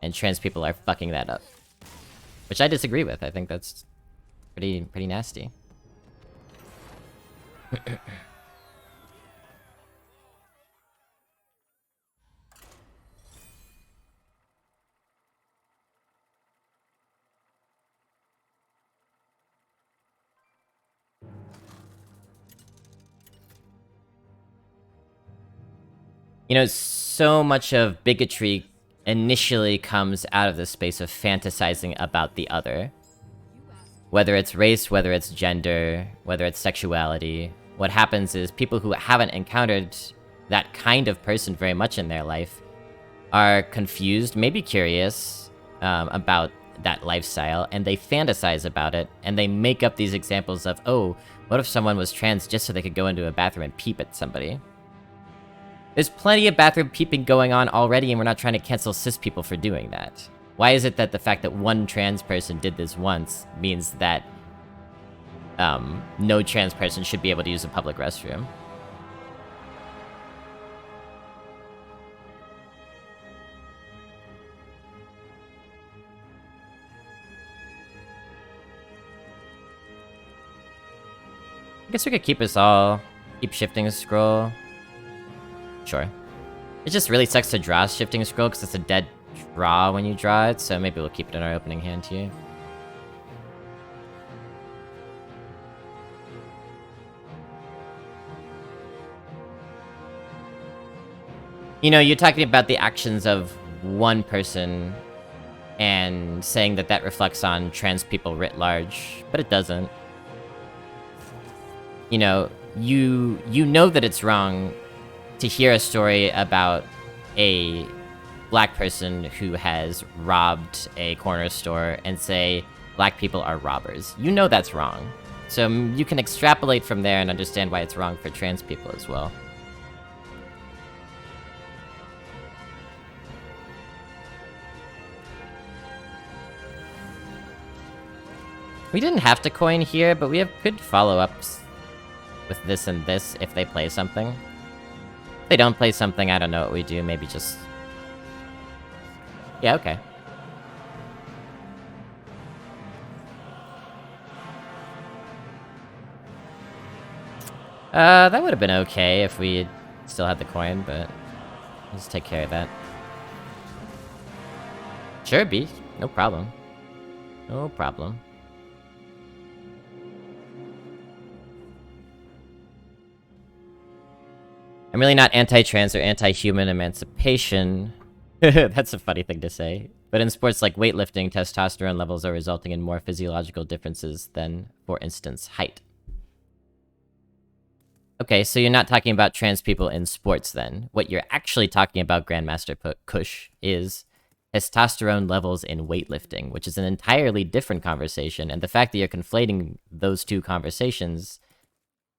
and trans people are fucking that up. Which I disagree with. I think that's pretty nasty. You know, so much of bigotry initially comes out of the space of fantasizing about the other. Whether it's race, whether it's gender, whether it's sexuality, what happens is people who haven't encountered that kind of person very much in their life are confused, maybe curious about that lifestyle, and they fantasize about it, and they make up these examples of, oh, what if someone was trans just so they could go into a bathroom and peep at somebody? There's plenty of bathroom peeping going on already, and we're not trying to cancel cis people for doing that. Why is it that the fact that one trans person did this once means that no trans person should be able to use a public restroom? I guess we could keep shifting scroll. Sure. It just really sucks to draw shifting scroll because it's a dead draw when you draw it, so maybe we'll keep it in our opening hand here. You know, you're talking about the actions of one person and saying that that reflects on trans people writ large, but it doesn't. You know, you know that it's wrong to hear a story about a black person who has robbed a corner store and say black people are robbers. You know that's wrong. So you can extrapolate from there and understand why it's wrong for trans people as well. We didn't have to coin here, but we have good follow-ups with this and this if they play something. If they don't play something, I don't know what we do. Maybe just... Yeah, okay. That would have been okay if we still had the coin, but... Let's take care of that. Sure, B. No problem. No problem. I'm really not anti-trans or anti-human emancipation. That's a funny thing to say. But in sports like weightlifting, testosterone levels are resulting in more physiological differences than, for instance, height. Okay, so you're not talking about trans people in sports then. What you're actually talking about, Grandmaster Kush, is testosterone levels in weightlifting, which is an entirely different conversation. And the fact that you're conflating those two conversations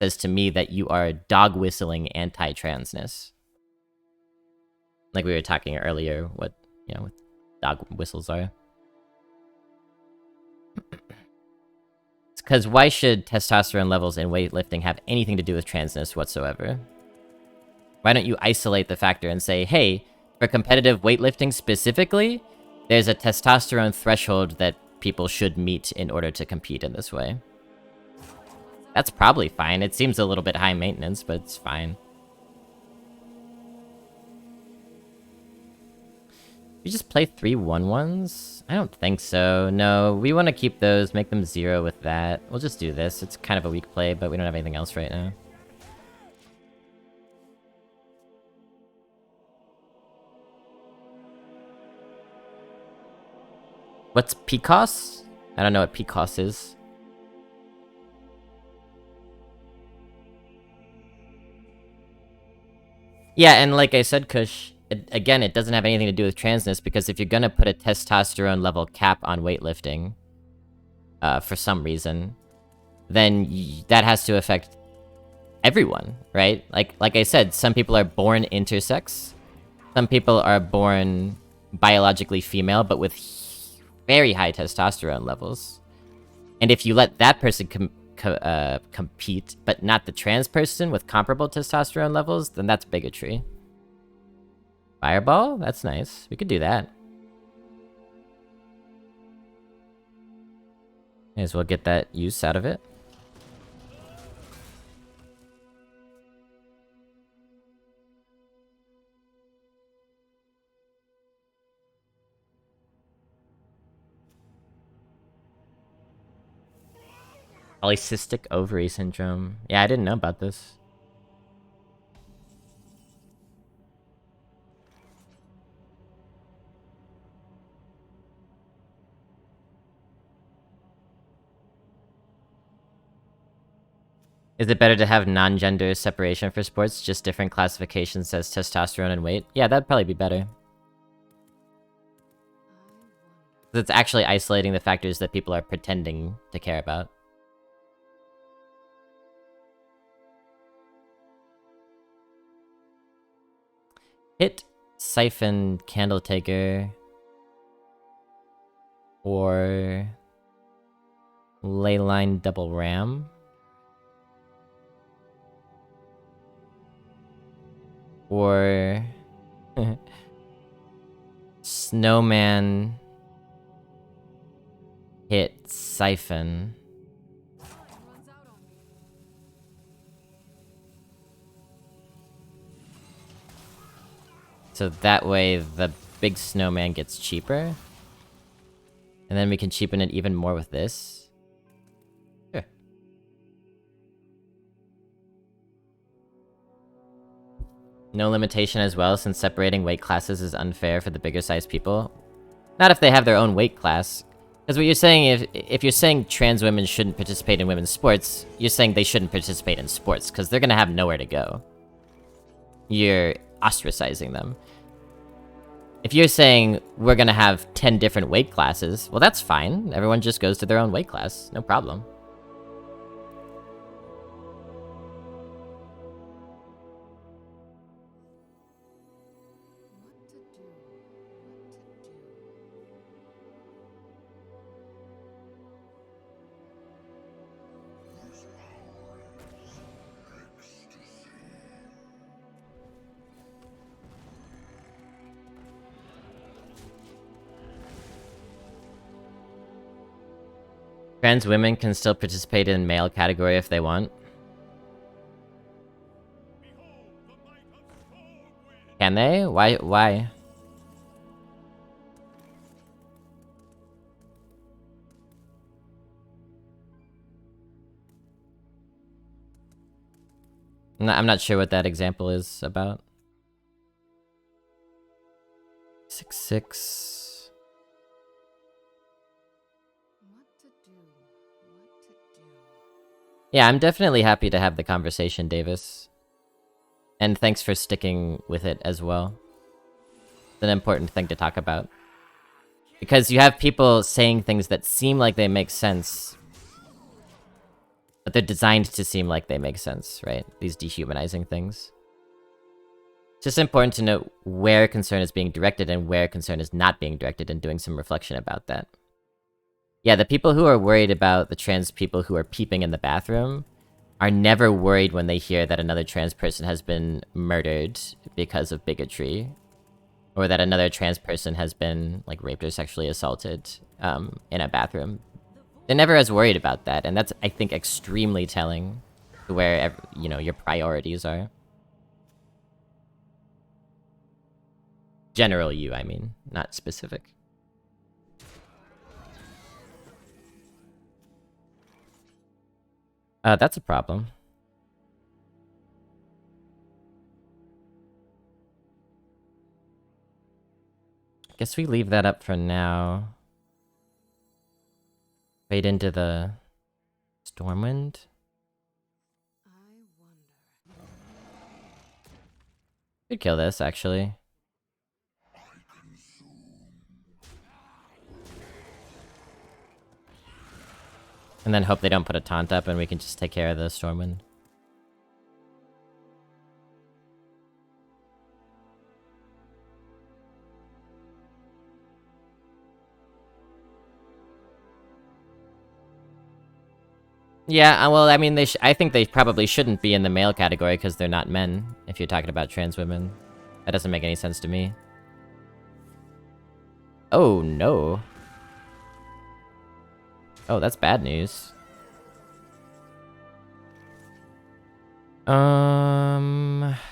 says to me that you are dog whistling anti-transness. Like we were talking earlier, what dog whistles are. It's because why should testosterone levels in weightlifting have anything to do with transness whatsoever? Why don't you isolate the factor and say, hey, for competitive weightlifting specifically, there's a testosterone threshold that people should meet in order to compete in this way. That's probably fine. It seems a little bit high maintenance, but it's fine. We just play 3 1-1s? I don't think so. No, we want to keep those, make them 0 with that. We'll just do this. It's kind of a weak play, but we don't have anything else right now. What's PCOS? I don't know what PCOS is. Yeah, and like I said, Kush, again, it doesn't have anything to do with transness, because if you're gonna put a testosterone level cap on weightlifting, for some reason, then that has to affect everyone, right? Like I said, some people are born intersex, some people are born biologically female, but with very high testosterone levels. And if you let that person compete, but not the trans person with comparable testosterone levels, then that's bigotry. Fireball? That's nice. We could do that. May as well get that use out of it. Polycystic ovary syndrome. Yeah, I didn't know about this. Is it better to have non-gender separation for sports? Just different classifications as testosterone and weight? Yeah, that'd probably be better. It's actually isolating the factors that people are pretending to care about. Hit, Siphon, Candle Taker, or Leyline Double Ram, or Snowman, Hit, Siphon. So that way the big snowman gets cheaper. And then we can cheapen it even more with this. Sure. No limitation as well, since separating weight classes is unfair for the bigger sized people. Not if they have their own weight class. Because what you're saying, if you're saying trans women shouldn't participate in women's sports, you're saying they shouldn't participate in sports, because they're gonna have nowhere to go. You're ostracizing them. If you're saying we're gonna have 10 different weight classes, well, that's fine. Everyone just goes to their own weight class. No problem. Trans women can still participate in male category if they want. Can they? Why? I'm not sure what that example is about. 6-6. Yeah, I'm definitely happy to have the conversation, Davis. And thanks for sticking with it as well. It's an important thing to talk about. Because you have people saying things that seem like they make sense, but they're designed to seem like they make sense, right? These dehumanizing things. It's just important to note where concern is being directed and where concern is not being directed, and doing some reflection about that. Yeah, the people who are worried about the trans people who are peeping in the bathroom are never worried when they hear that another trans person has been murdered because of bigotry, or that another trans person has been, like, raped or sexually assaulted in a bathroom. They're never as worried about that, and that's, I think, extremely telling to where, you know, your priorities are. General you, I mean, not specific. That's a problem. Guess we leave that up for now. Fade into the Stormwind. Could kill this, actually. And then hope they don't put a taunt up and we can just take care of the Stormwind. Yeah, well, I mean, I think they probably shouldn't be in the male category because they're not men, if you're talking about trans women. That doesn't make any sense to me. Oh, no. Oh, that's bad news. Huh.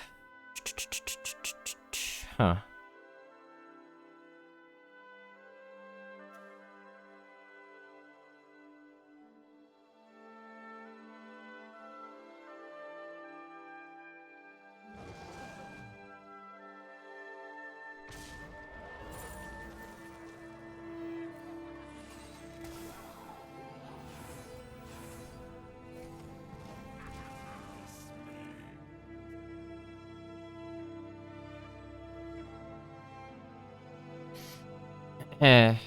Eh. If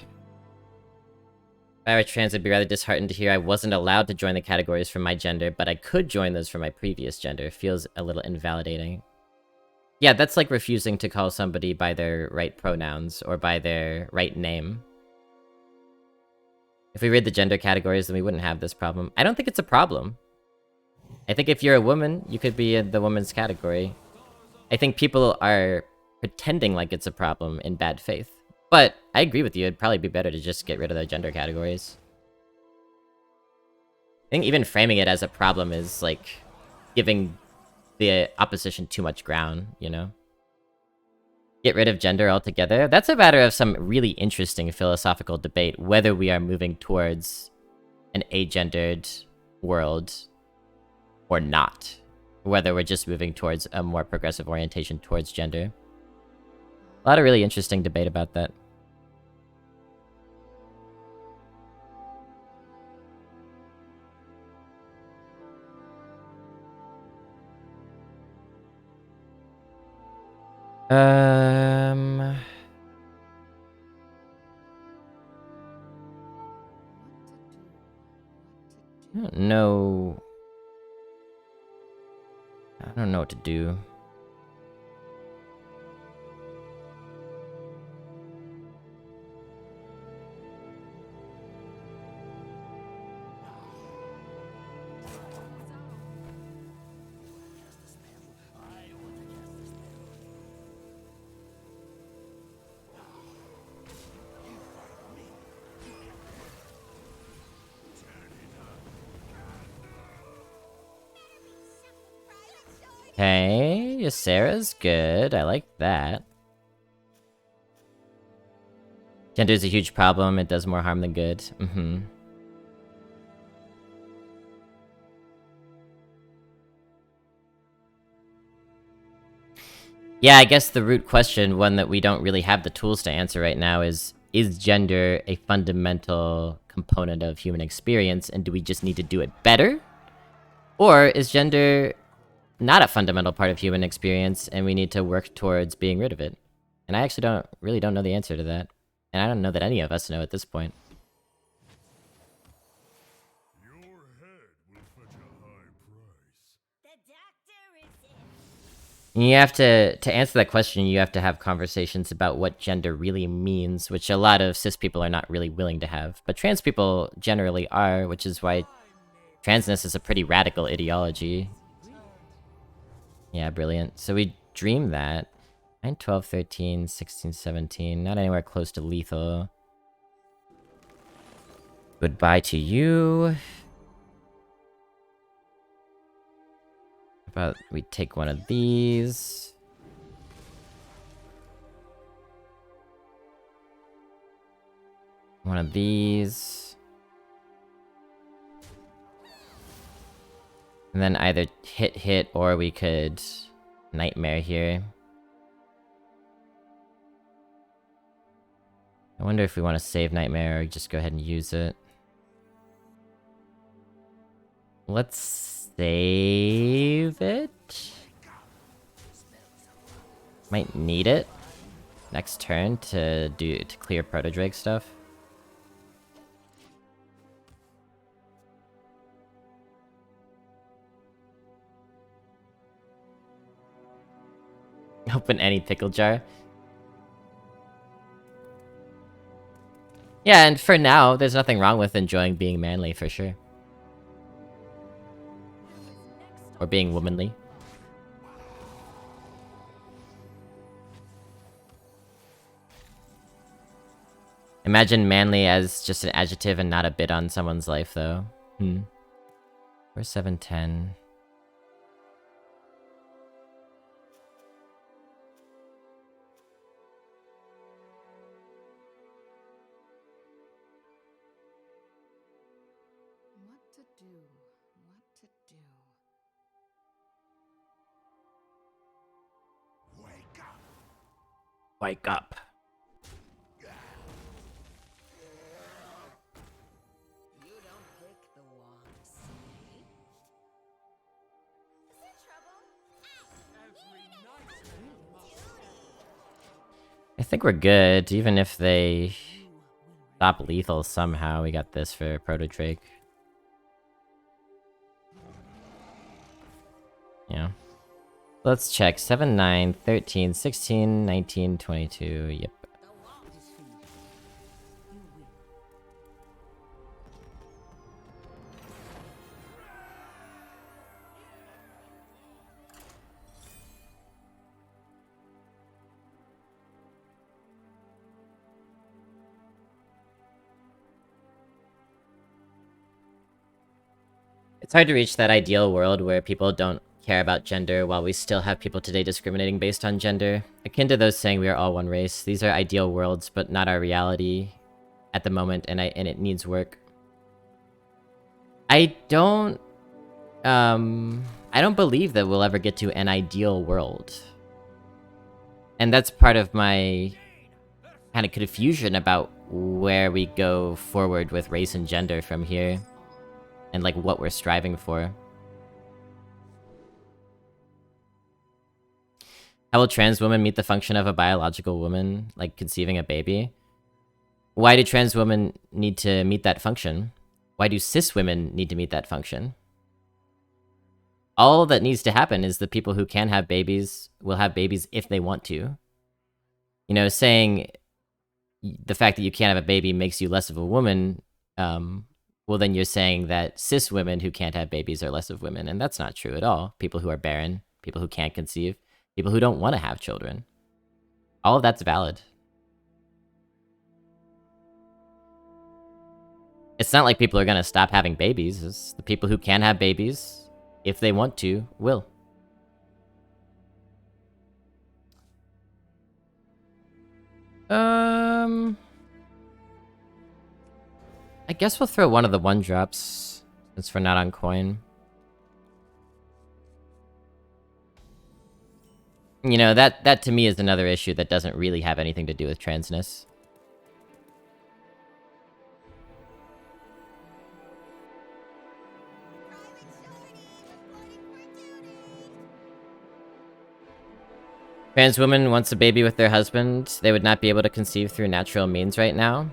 I were trans, I'd be rather disheartened to hear I wasn't allowed to join the categories for my gender, but I could join those for my previous gender. Feels a little invalidating. Yeah, that's like refusing to call somebody by their right pronouns or by their right name. If we read the gender categories, then we wouldn't have this problem. I don't think it's a problem. I think if you're a woman, you could be in the woman's category. I think people are pretending like it's a problem in bad faith. But I agree with you, it'd probably be better to just get rid of the gender categories. I think even framing it as a problem is, like, giving the opposition too much ground, you know? Get rid of gender altogether? That's a matter of some really interesting philosophical debate, whether we are moving towards an agendered world or not. Whether we're just moving towards a more progressive orientation towards gender. A lot of really interesting debate about that. I don't know. I don't know what to do. Okay, Ysera's good. I like that. Gender is a huge problem. It does more harm than good. Yeah, I guess the root question, one that we don't really have the tools to answer right now, is gender a fundamental component of human experience, and do we just need to do it better? Or is gender not a fundamental part of human experience and we need to work towards being rid of it? And I actually really don't know the answer to that. And I don't know that any of us know at this point. Your head will fetch a high price. The doctor is in. You have to answer that question, you have to have conversations about what gender really means, which a lot of cis people are not really willing to have. But trans people generally are, which is why transness is a pretty radical ideology. Yeah, brilliant. So we dream that. 9, 12, 13, 16, 17. Not anywhere close to lethal. Goodbye to you. How about we take one of these? One of these. And then either hit, or we could nightmare here. I wonder if we want to save nightmare or just go ahead and use it. Let's save it. Might need it next turn to clear Proto Drake stuff. Open any pickle jar. Yeah, and for now, there's nothing wrong with enjoying being manly, for sure. Or being womanly. Imagine manly as just an adjective and not a bit on someone's life, though. Where's 710? What to do? Wake up! Wake up. You don't pick the wands, eh? Is there trouble? Every night I think we're good, even if they stop lethal somehow. We got this for Proto Drake. Yeah. Let's check. 7, 9, 13, 16, 19, 22. Yep. The wand is finished. You win. It's hard to reach that ideal world where people don't care about gender while we still have people today discriminating based on gender. Akin to those saying we are all one race. These are ideal worlds, but not our reality at the moment, and it needs work. I don't believe that we'll ever get to an ideal world. And that's part of my kind of confusion about where we go forward with race and gender from here. And like what we're striving for. How will trans women meet the function of a biological woman, like conceiving a baby? Why do trans women need to meet that function? Why do cis women need to meet that function? All that needs to happen is the people who can have babies will have babies if they want to. You know, saying the fact that you can't have a baby makes you less of a woman, well, then you're saying that cis women who can't have babies are less of women, and that's not true at all. People who are barren, people who can't conceive, people who don't want to have children. All of that's valid. It's not like people are going to stop having babies. It's the people who can have babies, if they want to, will. I guess we'll throw one of the 1-drops, since we're not on coin. You know, that to me is another issue that doesn't really have anything to do with transness. Trans woman wants a baby with their husband. They would not be able to conceive through natural means right now.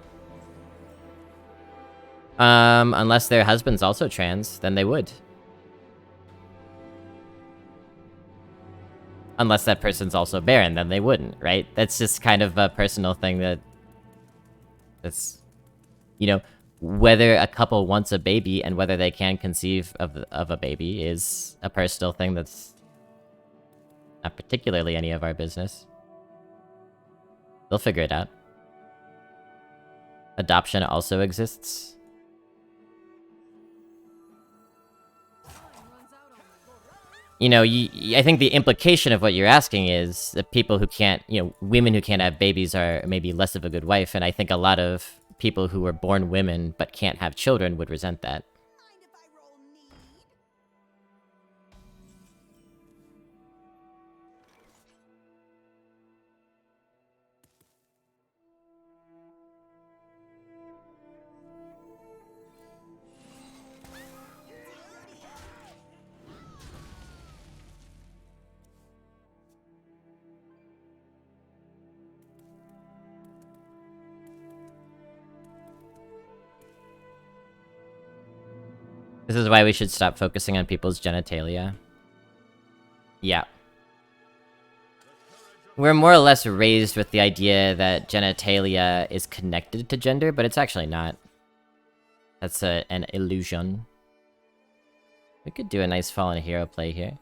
Unless their husband's also trans, then they would. Unless that person's also barren, then they wouldn't, right? That's just kind of a personal thing that's, you know, whether a couple wants a baby and whether they can conceive of a baby is a personal thing that's not particularly any of our business. They'll figure it out. Adoption also exists. You know, I think the implication of what you're asking is that people who can't, you know, women who can't have babies are maybe less of a good wife, and I think a lot of people who were born women but can't have children would resent that. Mind if I roll need? This is why we should stop focusing on people's genitalia. Yeah. We're more or less raised with the idea that genitalia is connected to gender, but it's actually not. That's an illusion. We could do a nice fallen hero play here.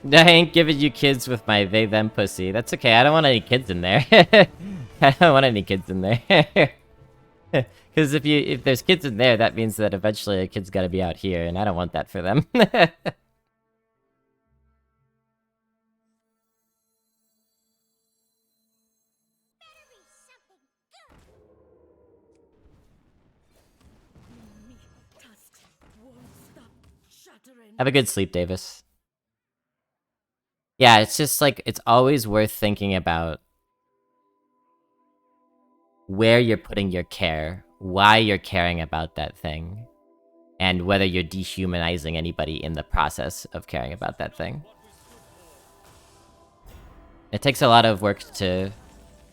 I ain't giving you kids with my they-them pussy. That's okay, I don't want any kids in there. I don't want any kids in there. Because if there's kids in there, that means that eventually a kid's gotta be out here, and I don't want that for them. Have a good sleep, Davis. Yeah, it's just like, it's always worth thinking about where you're putting your care, why you're caring about that thing, and whether you're dehumanizing anybody in the process of caring about that thing. It takes a lot of work to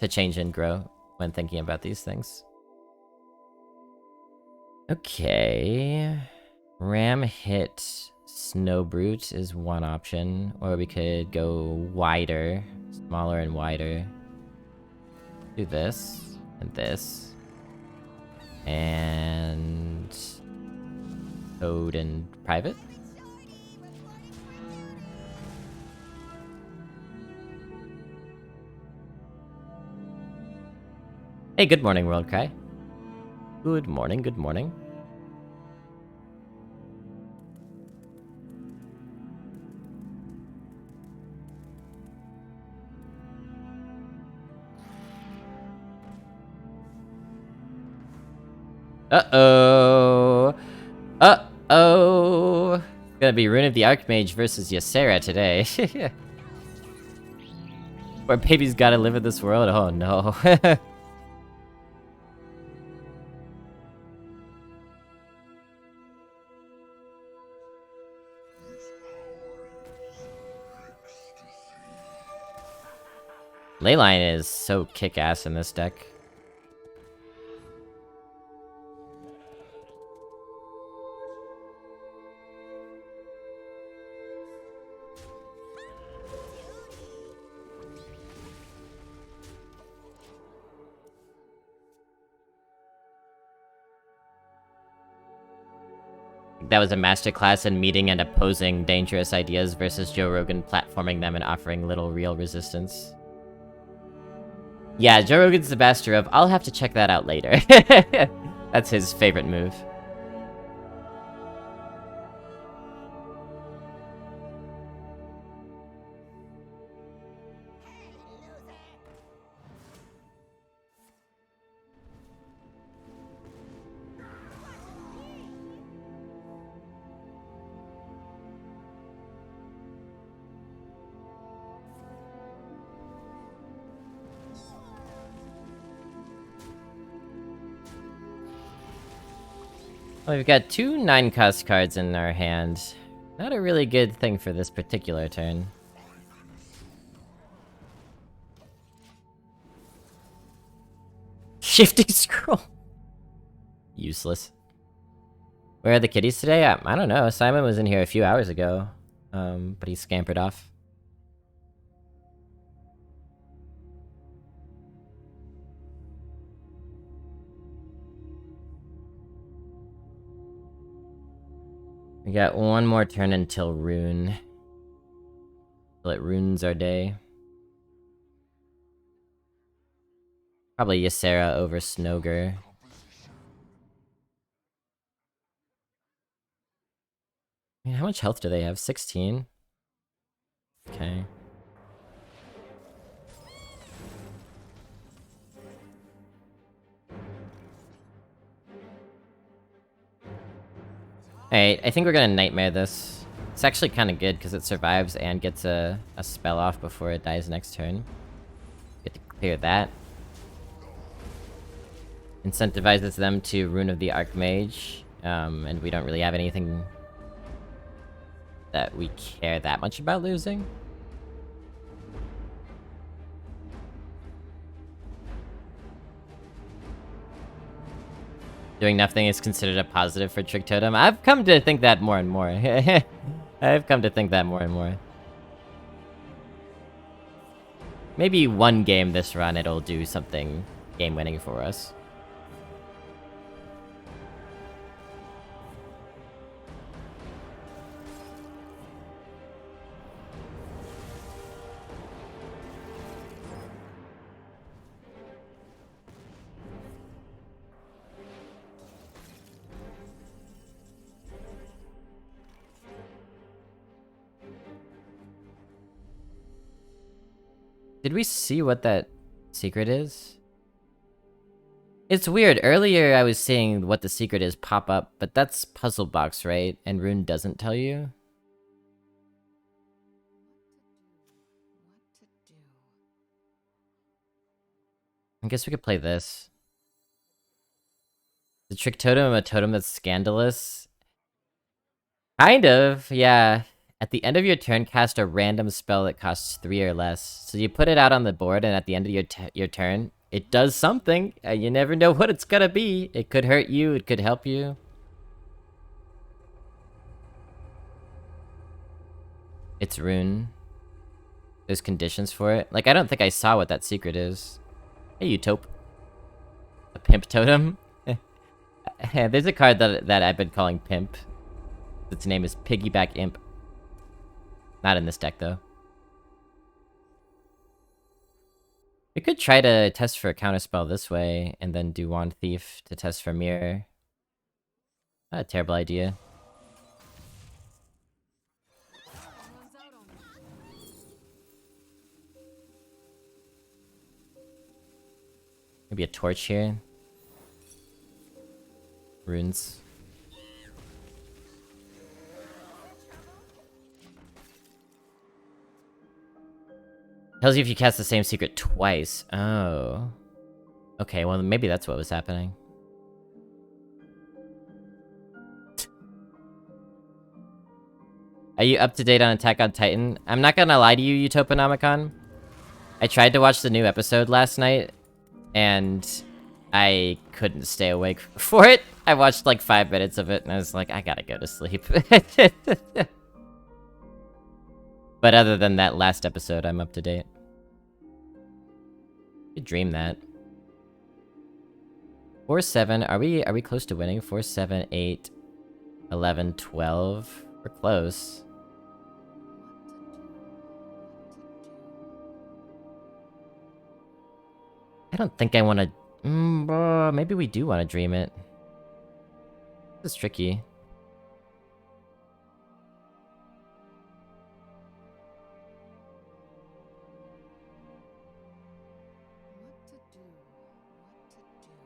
change and grow when thinking about these things. Okay. Ram hit Snow Brute is one option, or we could go wider, smaller and wider. Do this, and this. And code and private. Hey, good morning, World Cry. Good morning, good morning. Uh-oh. Uh-oh. It's gonna be Rune of the Archmage versus Ysera today. Where baby's gotta live in this world? Oh no. Leyline is so kick-ass in this deck. That was a masterclass in meeting and opposing dangerous ideas versus Joe Rogan platforming them and offering little real resistance. Yeah, Joe Rogan's the master of, I'll have to check that out later. That's his favorite move. Well, we've got 2 9-cost cards in our hand. Not a really good thing for this particular turn. Shifting scroll. Useless. Where are the kitties today? I don't know. Simon was in here a few hours ago. But he scampered off. We got one more turn until Rune. Till it runes our day. Probably Ysera over Snoger. I mean, how much health do they have? 16? Okay. Alright, I think we're gonna Nightmare this. It's actually kind of good because it survives and gets a spell off before it dies next turn. Get to clear that. Incentivizes them to Rune of the Archmage, and we don't really have anything that we care that much about losing. Doing nothing is considered a positive for Trick Totem. I've come to think that more and more. I've come to think that more and more. Maybe one game this run it'll do something game-winning for us. Did we see what that secret is? It's weird. Earlier I was seeing what the secret is pop up, but that's Puzzle Box, right? And Rune doesn't tell you? I guess we could play this. The Trick Totem, a totem that's scandalous? Kind of, yeah. At the end of your turn, cast a random spell that costs 3 or less. So you put it out on the board, and at the end of your turn, it does something. You never know what it's gonna be. It could hurt you, it could help you. It's Rune. There's conditions for it. Like, I don't think I saw what that secret is. Hey, you taupe. A Pimp Totem? There's a card that I've been calling Pimp. Its name is Piggyback Imp. Not in this deck, though. We could try to test for a counterspell this way, and then do Wand Thief to test for Mirror. Not a terrible idea. Maybe a Torch here. Runes. Tells you if you cast the same secret twice. Oh. Okay, well maybe that's what was happening. Are you up to date on Attack on Titan? I'm not gonna lie to you, Utoponomicon. I tried to watch the new episode last night, and I couldn't stay awake for it. I watched like 5 minutes of it, and I was like, I gotta go to sleep. But other than that last episode, I'm up to date. You could dream that. 4-7. Are we close to winning? 4, 7, 8, 11, 12. We're close. I don't think I want to. Maybe we do want to dream it. This is tricky.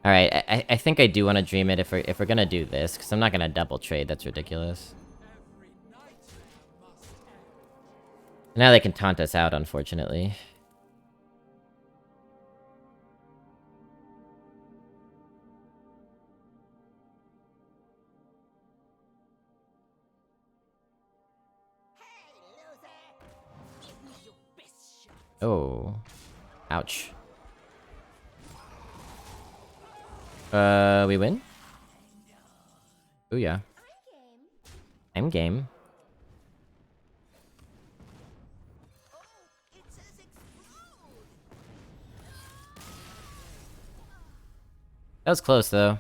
All right, I think I do want to dream it if we're gonna do this, because I'm not gonna double trade. That's ridiculous. Now they can taunt us out, unfortunately. Oh. Ouch. We win? Oh yeah. I'm game. That was close though.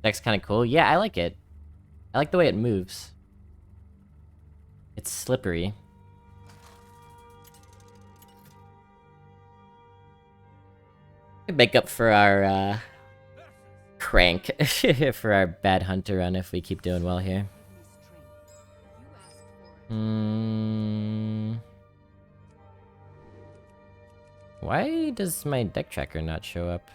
Deck's kind of cool. Yeah, I like it. I like the way it moves. It's slippery. Could make up for our crank for our bad hunter run if we keep doing well here. Why does my deck tracker not show up?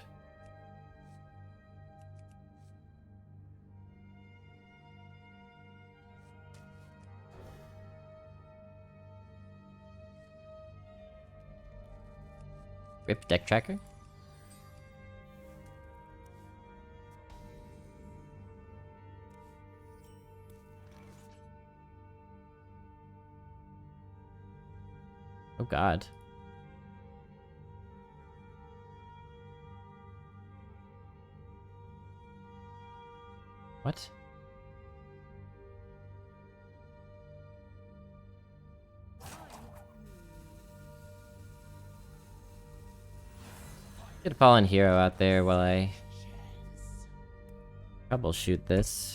Rip deck tracker? Oh god. What? Get a fallen hero out there while I troubleshoot this.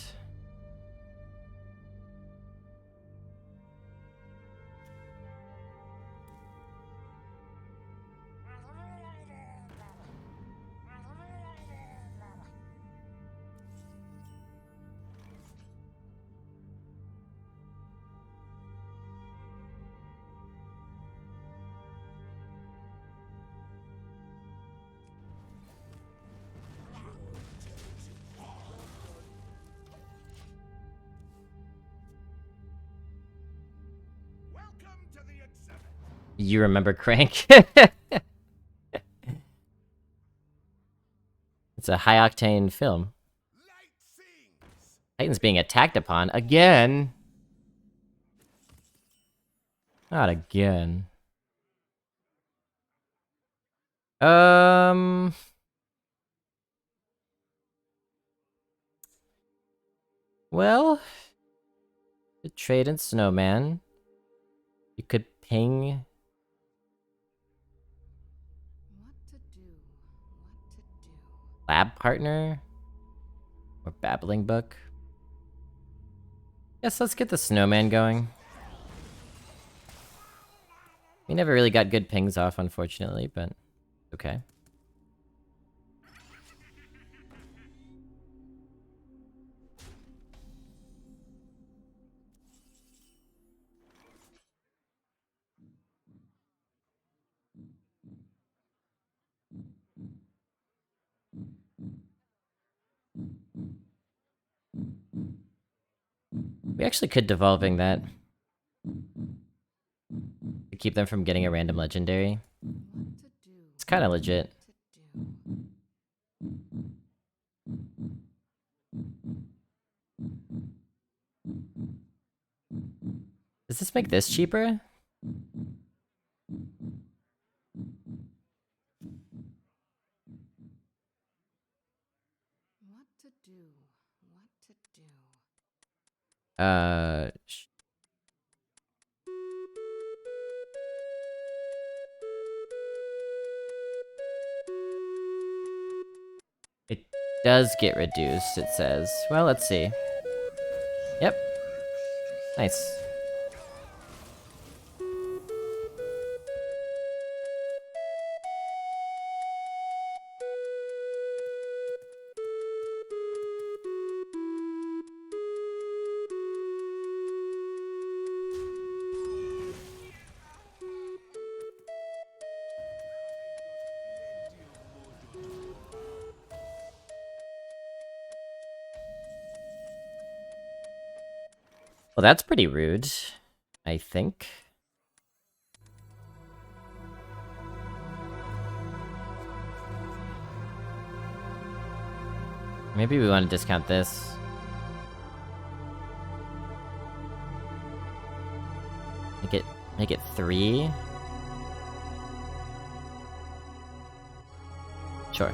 You remember Crank? It's a high-octane film. Titan's being attacked upon again. Not again. Well, could trade in Snowman. You could ping. Lab partner? Or Babbling book? Yes, let's get the Snowman going. We never really got good pings off, unfortunately, but okay. We actually could devolving that. To keep them from getting a random legendary. It's kind of legit. Does this make this cheaper? It does get reduced, it says. Well, let's see. Yep. Nice. Well, that's pretty rude, I think. Maybe we want to discount this. Make it 3? Sure.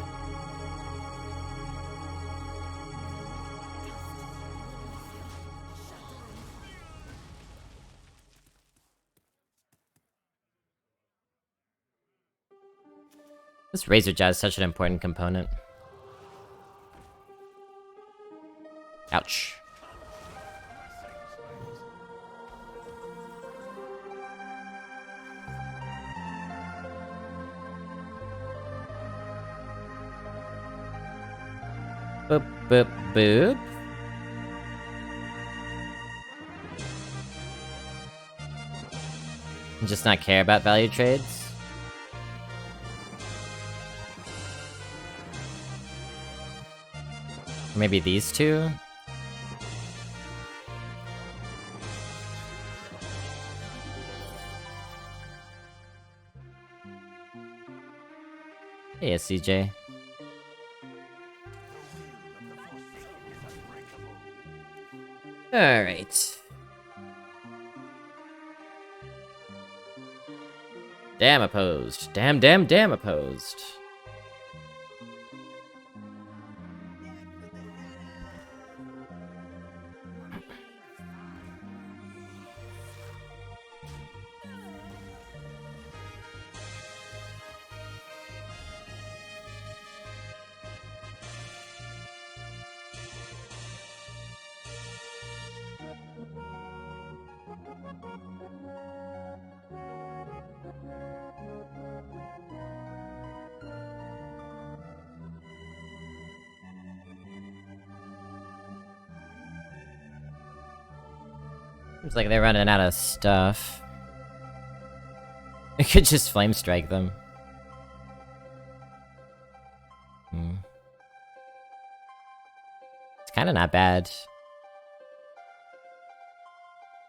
This Razor Jaw is such an important component. Ouch. Boop, boop, boop. Just not care about value trades? Or maybe these two? Hey, SCJ. Alright. Damn opposed. Damn, damn, damn opposed. Seems like they're running out of stuff. I could just flame strike them. It's kinda not bad.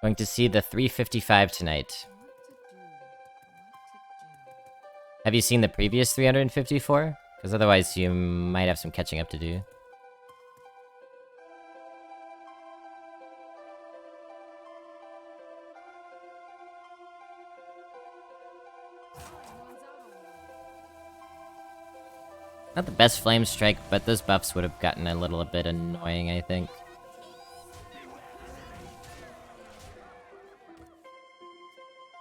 Going to see the 355 tonight. Have you seen the previous 354? Because otherwise you might have some catching up to do. Not the best flame strike, but those buffs would have gotten a little bit annoying, I think.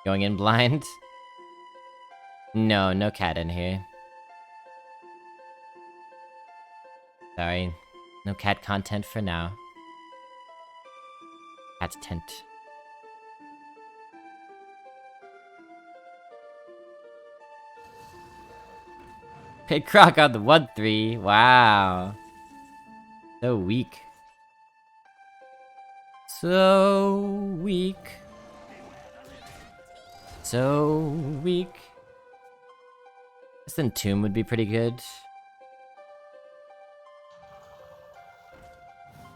Going in blind? No, no cat in here. Sorry, no cat content for now. Cat tent. Pig Croc on the 1-3. Wow. So weak. So weak. So weak. This Entomb would be pretty good.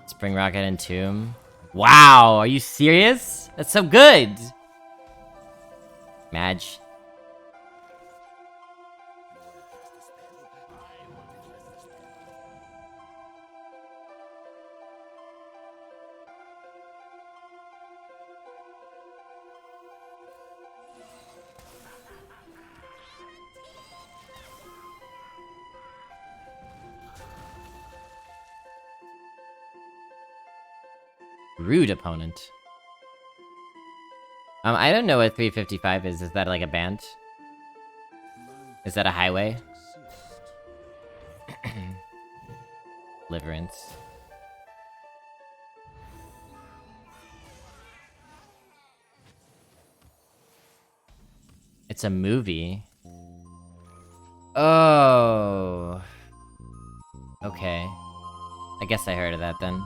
Spring Rocket Entomb. Wow, are you serious? That's so good! Mage. Rude opponent. I don't know what 355 is. Is that like a band? Is that a highway? Deliverance. It's a movie. Oh. Okay. I guess I heard of that then.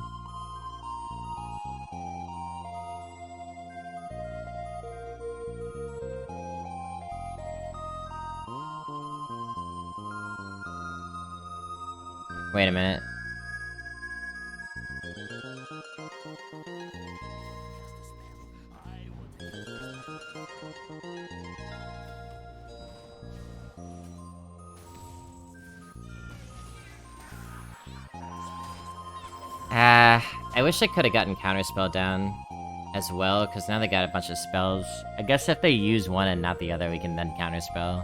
Wait a minute. I wish I could have gotten Counterspell down. as well, because now they got a bunch of spells. I guess if they use one and not the other, we can then counterspell.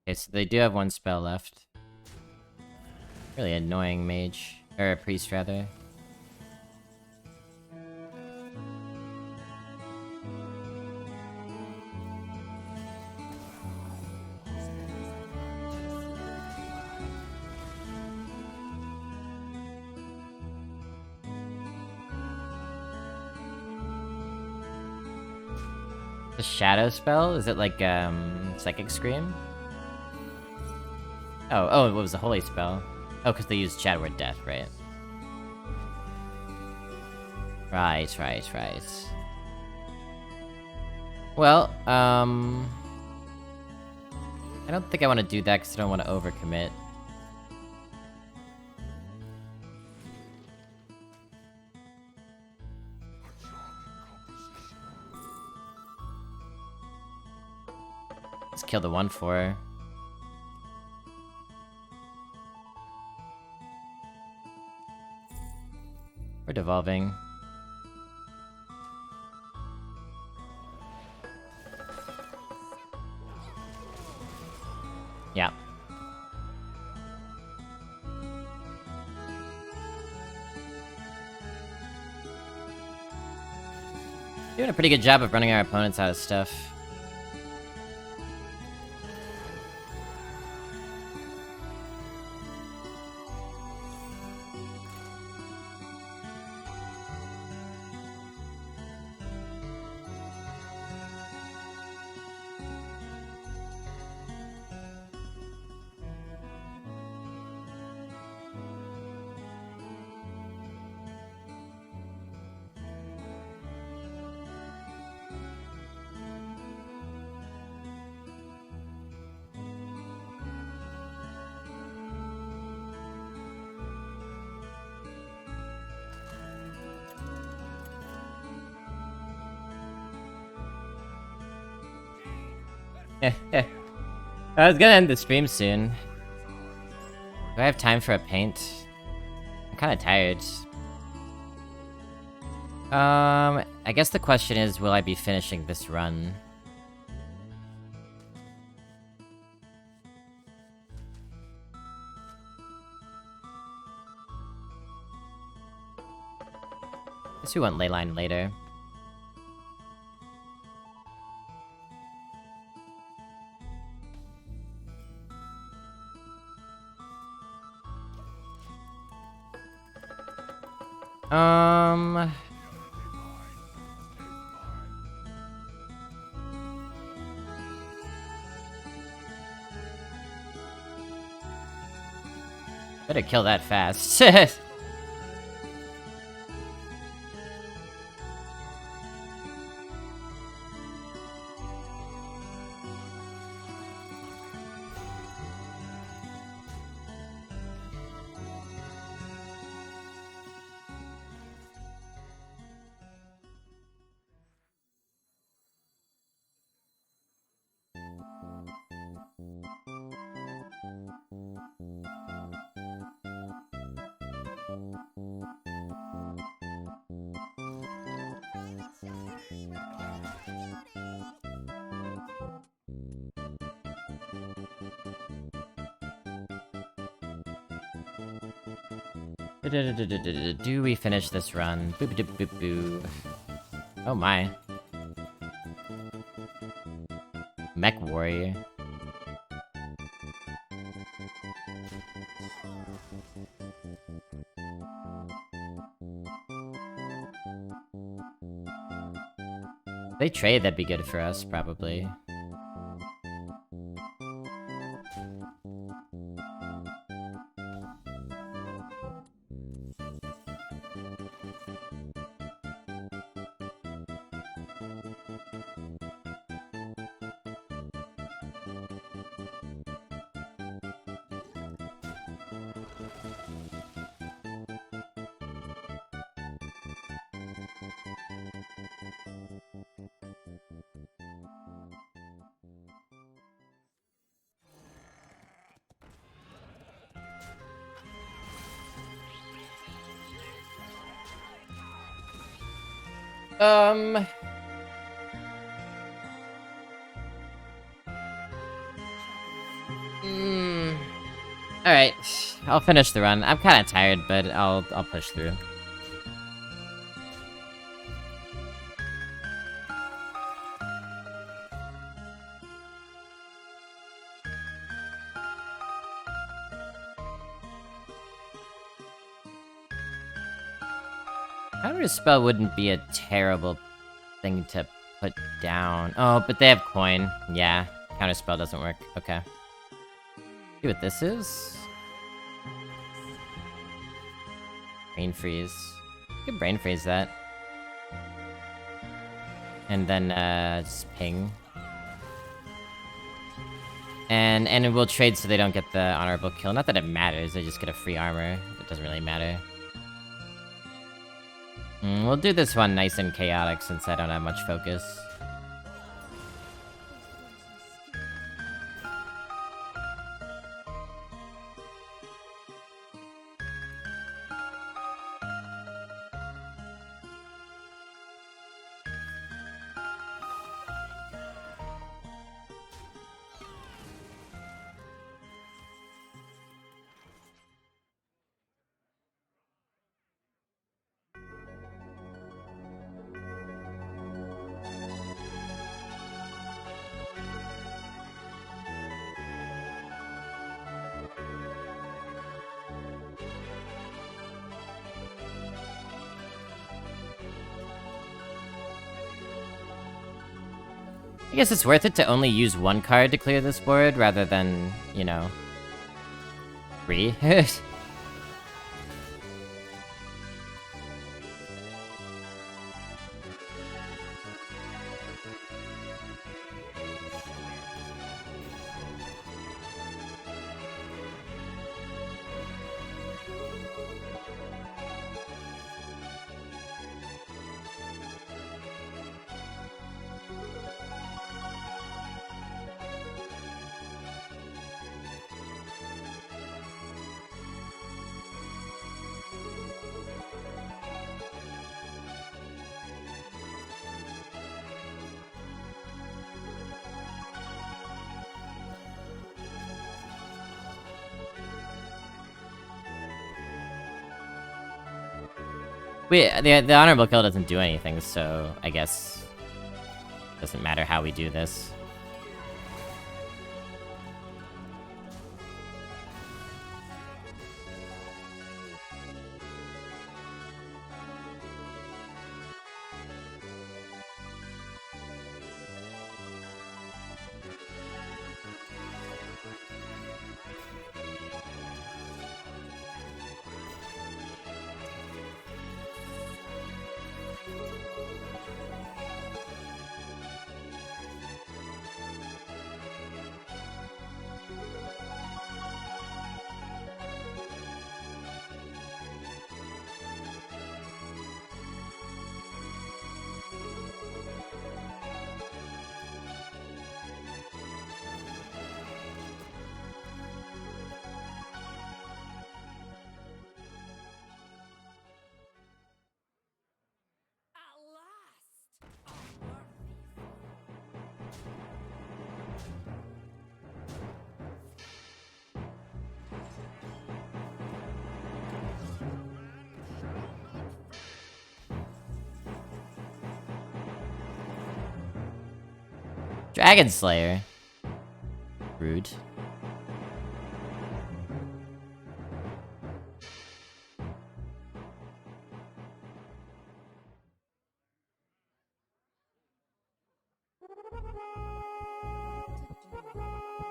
Okay, so they do have one spell left. Really annoying mage. Or priest, rather. The shadow spell? Is it like, Psychic Scream? Oh, what was the holy spell? Oh, because they used Shadow Word Death, right? Right. Well, I don't think I want to do that because I don't want to overcommit. Let's kill the 1/4. We're devolving. Yeah. Doing a pretty good job of running our opponents out of stuff. I was gonna end the stream soon. Do I have time for a paint? I'm kinda tired. I guess the question is, will I be finishing this run? Guess we want Leyline later. Better kill that fast. Do we finish this run? Boop boop boop boo. Oh my. Mech warrior. If they trade, that'd be good for us, probably. Um... Alright, I'll finish the run. I'm kinda tired, but I'll push through. Counter spell wouldn't be a terrible thing to put down. Oh, but they have coin. Yeah, counter spell doesn't work. Okay. See what this is? Brain freeze. You can brain freeze that. And then, just ping. And it will trade so they don't get the honorable kill. Not that it matters, they just get a free armor. It doesn't really matter. We'll do this one nice and chaotic since I don't have much focus. I guess it's worth it to only use one card to clear this board, rather than, you know... 3? Wait, the honorable kill doesn't do anything, so I guess... doesn't matter how we do this. At last! A worthy Dragon Slayer. Rude.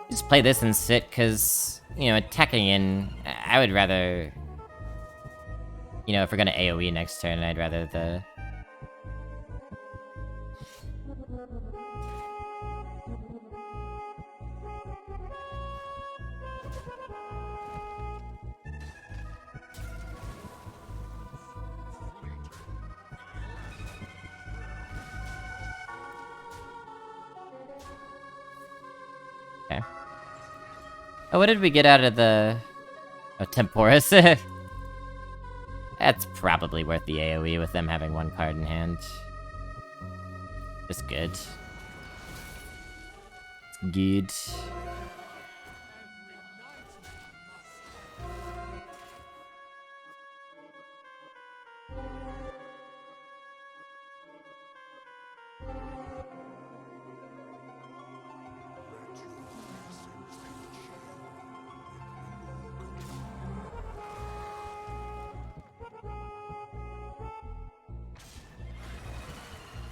Just play this and sit, cause, you know, attacking in, I would rather... You know, if we're gonna AoE next turn, I'd rather the... Okay. Oh, what did we get out of the... Oh, Temporis? That's probably worth the AoE with them having one card in hand. Just good. Good.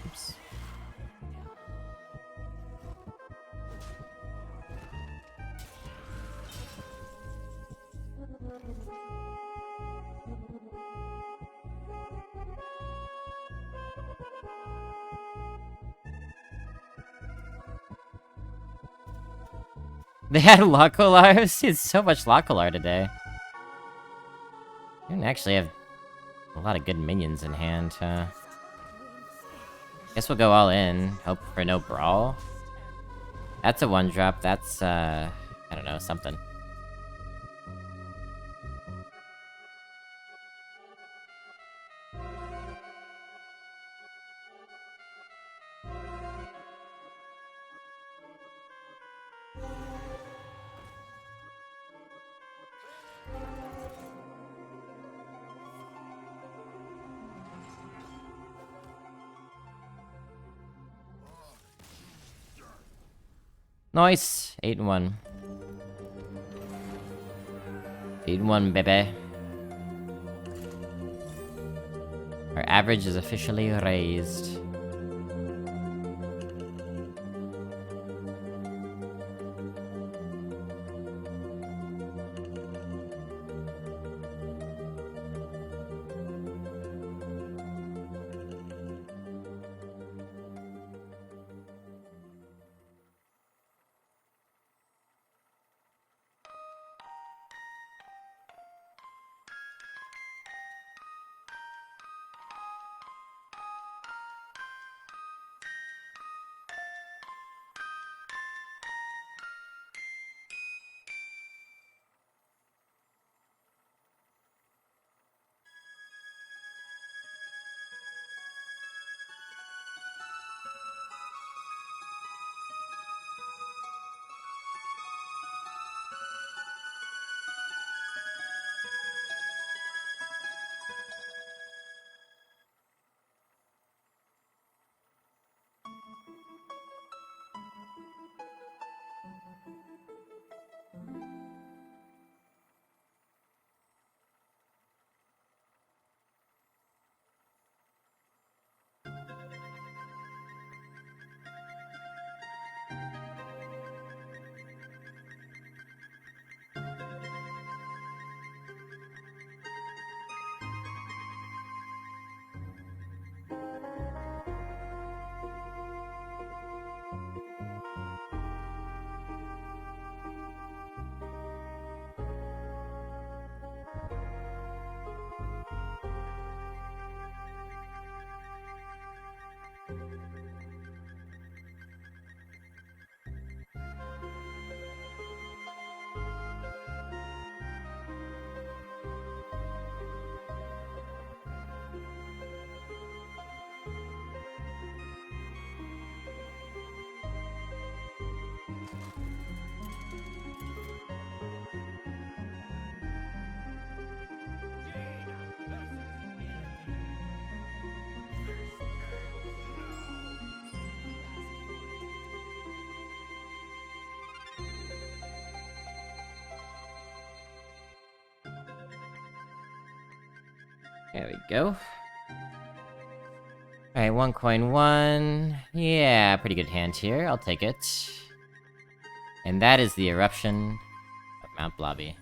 Oops. They had Locolar? I've seen so much Locolar today. You didn't actually have a lot of good minions in hand, huh? Guess we'll go all in. Hope for no brawl. That's a 1-drop. That's, I don't know, something. Nice! 8-1. 8-1, baby. Our average is officially raised. There we go. Alright, 1 coin 1. Yeah, pretty good hand here. I'll take it. And that is the eruption of Mount Blobby.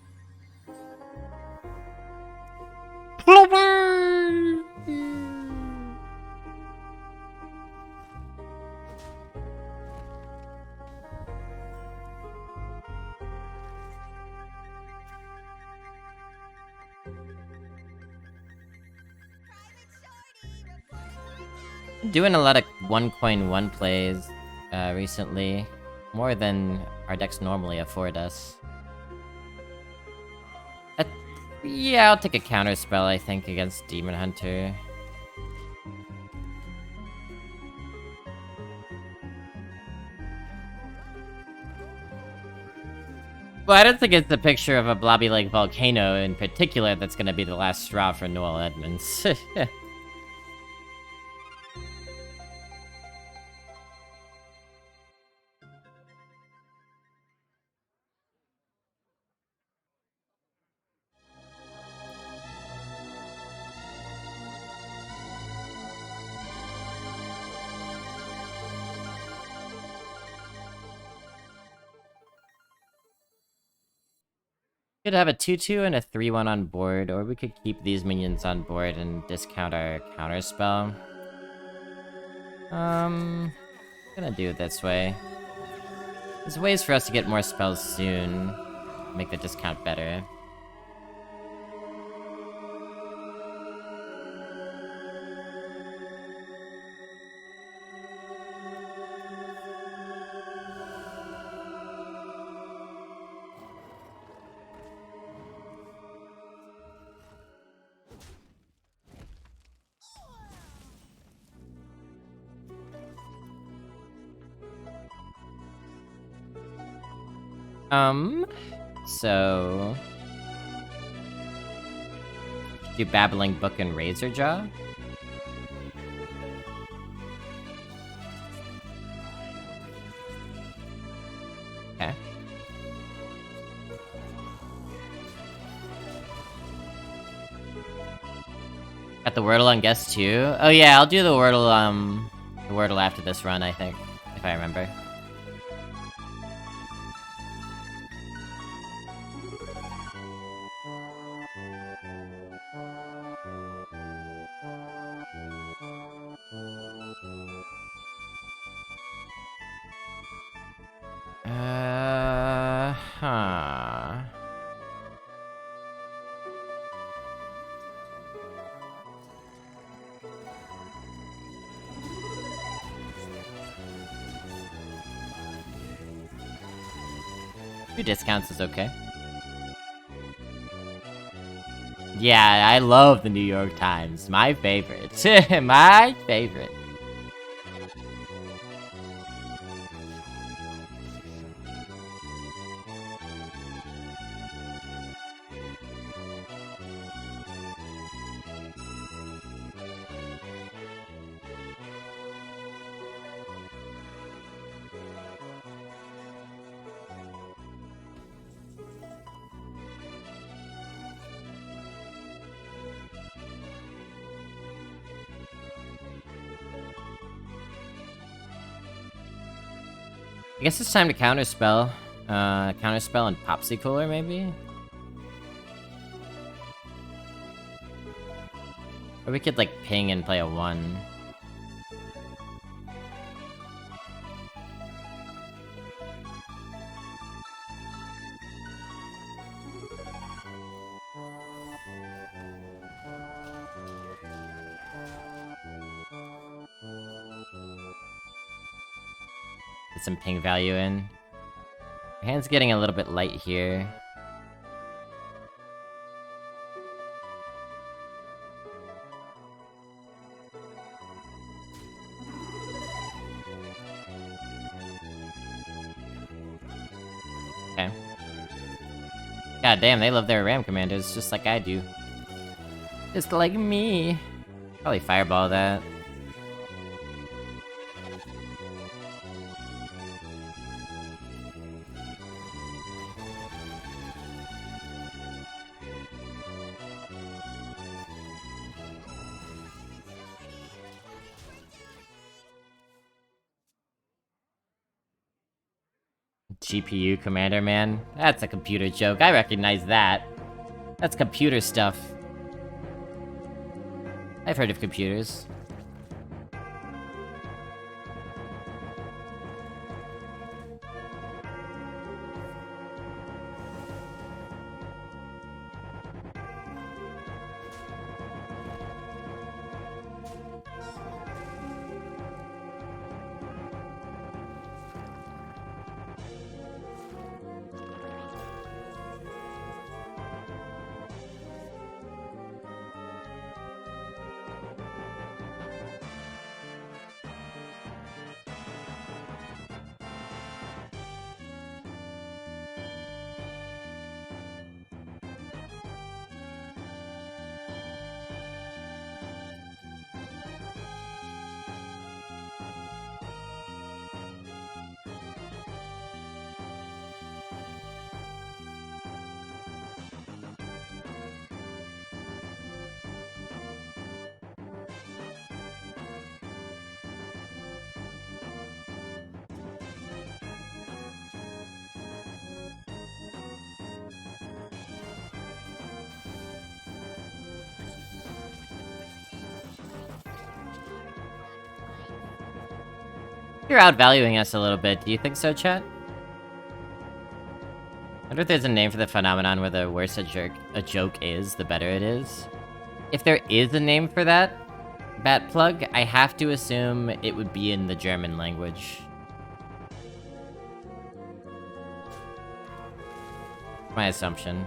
Doing a lot of 1 coin 1 plays recently. More than our decks normally afford us. Yeah, I'll take a counter spell, I think, against Demon Hunter. Well, I don't think it's the picture of a blobby like volcano in particular that's gonna be the last straw for Noel Edmonds. Could have a 2/2 and a 3/1 on board, or we could keep these minions on board and discount our counterspell. Gonna do it this way. There's ways for us to get more spells soon. Make the discount better. So... do Babbling Book and Razor Jaw? Okay. Got the Wordle on guess too? Oh yeah, I'll do the Wordle after this run, I think, if I remember. Huh. Two discounts is okay. Yeah, I love the New York Times. My favorite. My favorite. I guess it's time to counterspell. Counterspell and Popsicle, maybe? Or we could, like, ping and play a 1. Get some ping value in. My hand's getting a little bit light here. Okay. God damn, they love their Ram Commanders just like I do. Just like me. Probably Fireball that. GPU Commander, man. That's a computer joke. I recognize that. That's computer stuff. I've heard of computers. You're outvaluing us a little bit. Do you think so, chat? I wonder if there's a name for the phenomenon where the worse a joke is, the better it is. If there is a name for that, Bat Plug, I have to assume it would be in the German language. My assumption.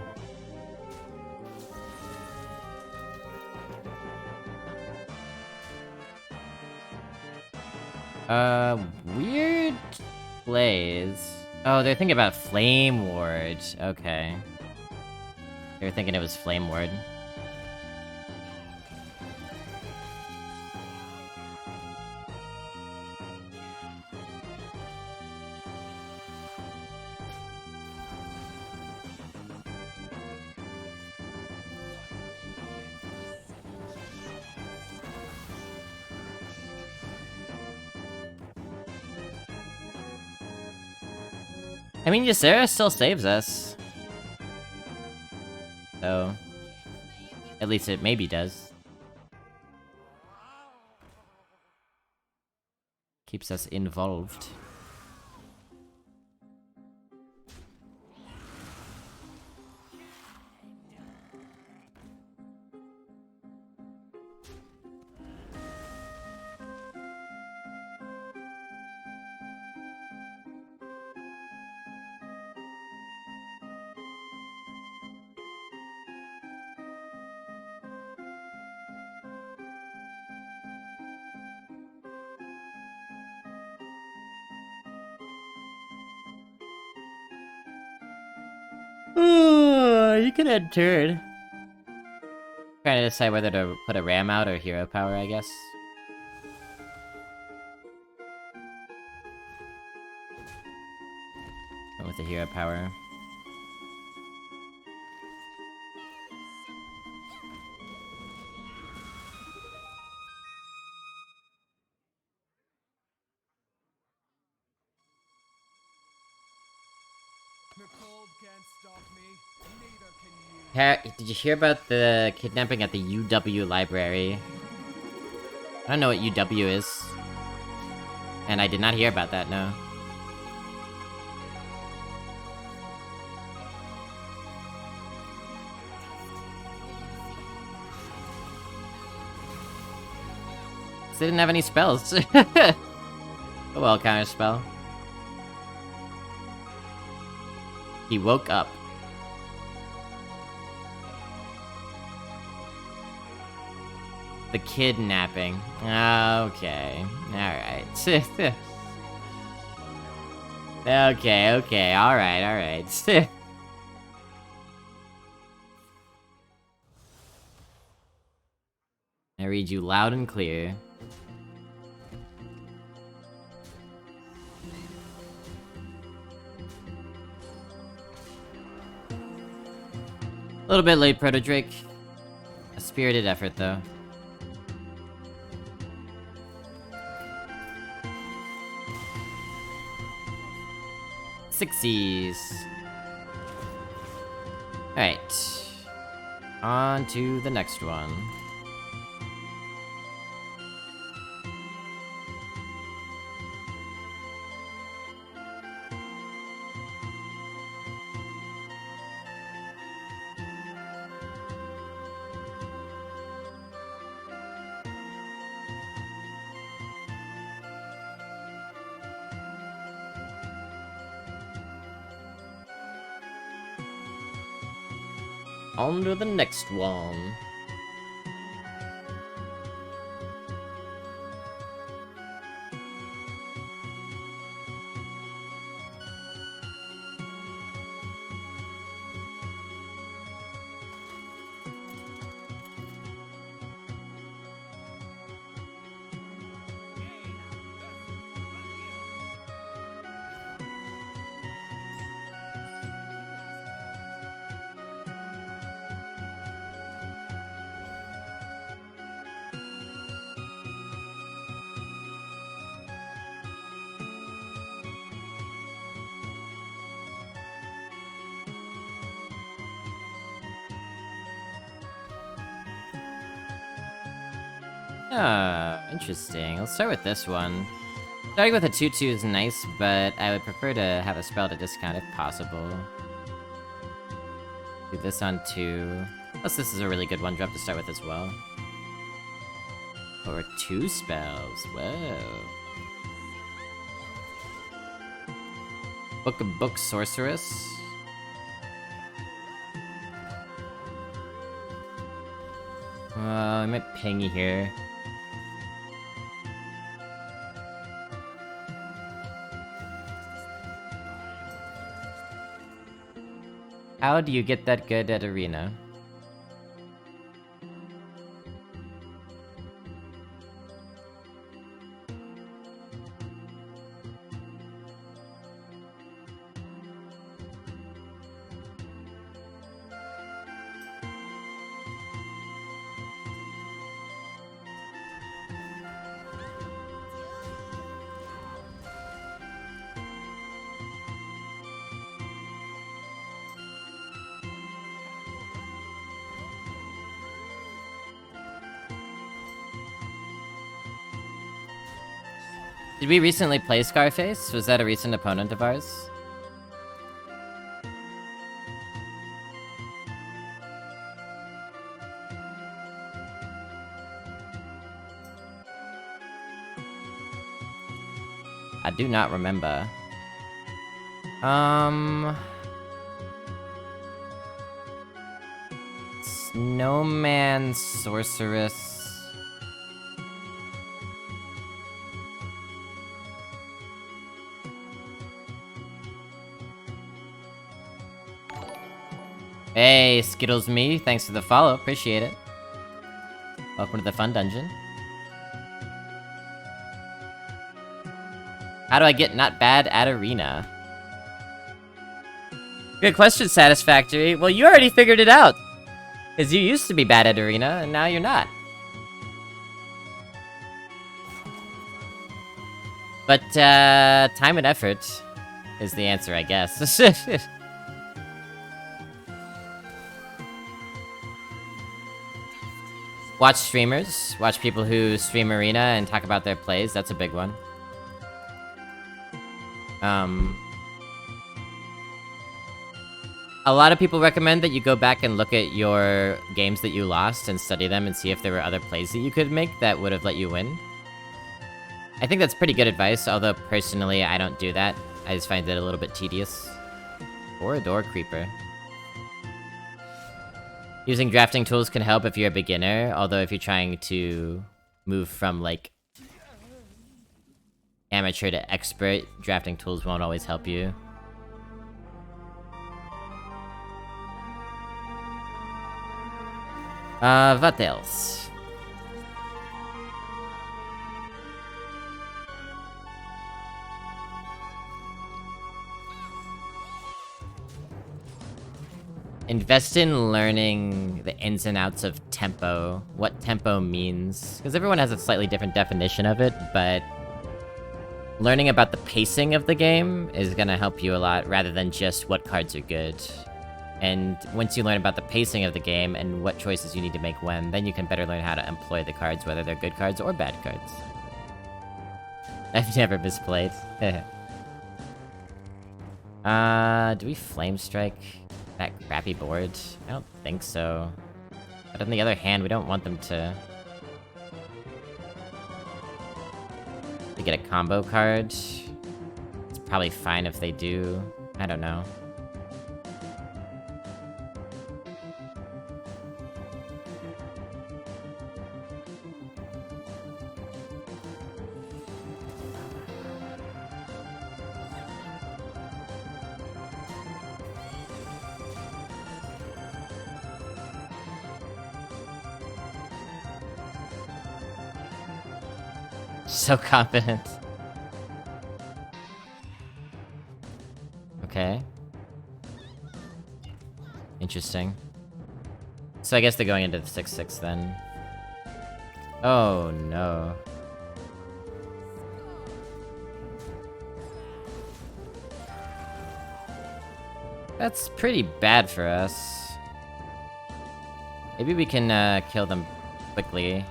Weird plays. Oh, they're thinking about Flame Ward. Okay. They were thinking it was Flame Ward. I mean, Ysera still saves us. So... at least it maybe does. Keeps us involved. You can end turn. Trying to decide whether to put a ram out or hero power, I guess. Went with the hero power. The cold can't stop me, neither can you. Did you hear about the kidnapping at the UW library? I don't know what UW is. And I did not hear about that, no. They didn't have any spells. Oh well, counter spell. He woke up. The kidnapping. Okay. Alright. Okay, alright. I read you loud and clear. A little bit late, Proto Drake. A spirited effort, though. Sixies. Alright. On to the next one. On to the next one. Ah, interesting. Let's start with this one. Starting with a 2-2 is nice, but I would prefer to have a spell to discount if possible. Do this on 2. Plus this is a really good 1-drop to start with as well. Or 2 spells, whoa. Book of Book Sorceress. I might ping you here. How do you get that good at Arena? Did we recently play Scarface? Was that a recent opponent of ours? I do not remember. Snowman Sorceress. Hey, Skittles me, thanks for the follow, appreciate it. Welcome to the fun dungeon. How do I get not bad at Arena? Good question, Satisfactory. Well, you already figured it out. Because you used to be bad at Arena, and now you're not. But, time and effort is the answer, I guess. Watch streamers. Watch people who stream Arena and talk about their plays. That's a big one. A lot of people recommend that you go back and look at your games that you lost and study them and see if there were other plays that you could make that would have let you win. I think that's pretty good advice, although personally I don't do that. I just find it a little bit tedious. Or a door creeper. Using drafting tools can help if you're a beginner, although if you're trying to move from, like, amateur to expert, drafting tools won't always help you. What else? Invest in learning the ins and outs of tempo, what tempo means, because everyone has a slightly different definition of it, but learning about the pacing of the game is gonna help you a lot, rather than just what cards are good. And once you learn about the pacing of the game and what choices you need to make when, then you can better learn how to employ the cards, whether they're good cards or bad cards. I've never misplayed. Do we Flame Strike that crappy board? I don't think so. But on the other hand, we don't want them to get a combo card. It's probably fine if they do. I don't know. So confident. Okay. Interesting. So I guess they're going into the 6-6 then. Oh no. That's pretty bad for us. Maybe we can kill them quickly.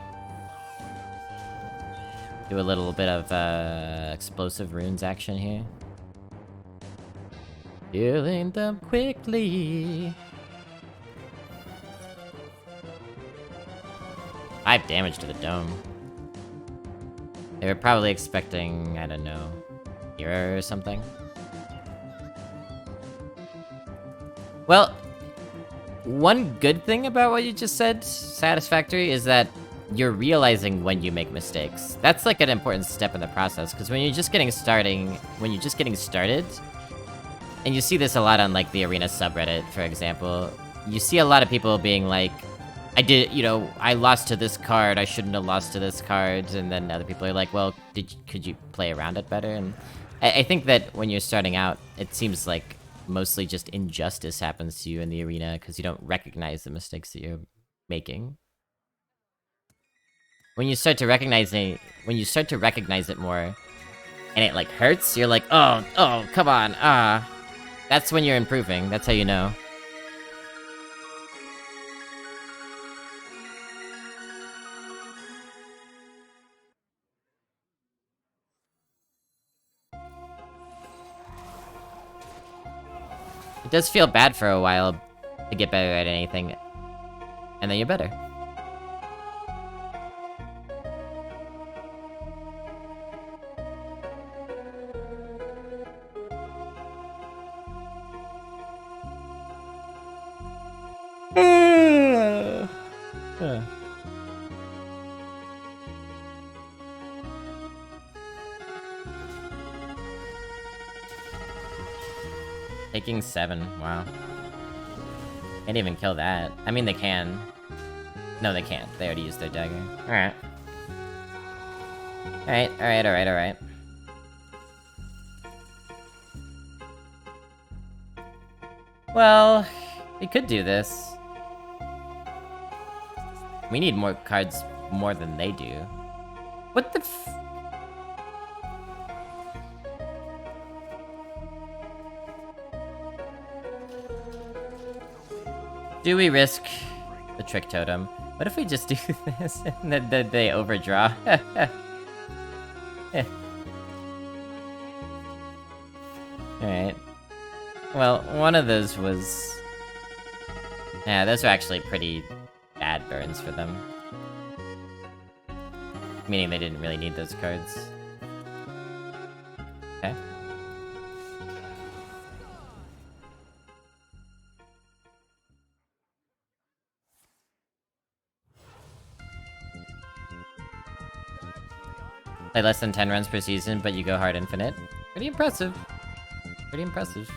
Do a little bit of explosive runes action here. Killing them quickly. 5 damage to the dome. They were probably expecting, I don't know, Hero or something. Well, one good thing about what you just said, Satisfactory, is that you're realizing when you make mistakes. That's like an important step in the process, because when you're just getting started, and you see this a lot on like the Arena subreddit, for example, you see a lot of people being like, I lost to this card, I shouldn't have lost to this card, and then other people are like, well, could you play around it better? And I think that when you're starting out, it seems like mostly just injustice happens to you in the arena, because you don't recognize the mistakes that you're making. When you start to recognize it more, and it like hurts, you're like, oh, come on, that's when you're improving, that's how you know. It does feel bad for a while to get better at anything, and then you're better. Taking 7, wow. Can't even kill that. I mean, they can. No, they can't. They already used their dagger. Alright. Alright. Well, we could do this. We need more cards more than they do. What the f- Do we risk the Trick Totem? What if we just do this and then they overdraw? Alright. Well, one of those was... Yeah, those are actually pretty bad burns for them. Meaning they didn't really need those cards. Okay. Play less than 10 runs per season, but you go hard infinite. Pretty impressive. Pretty impressive.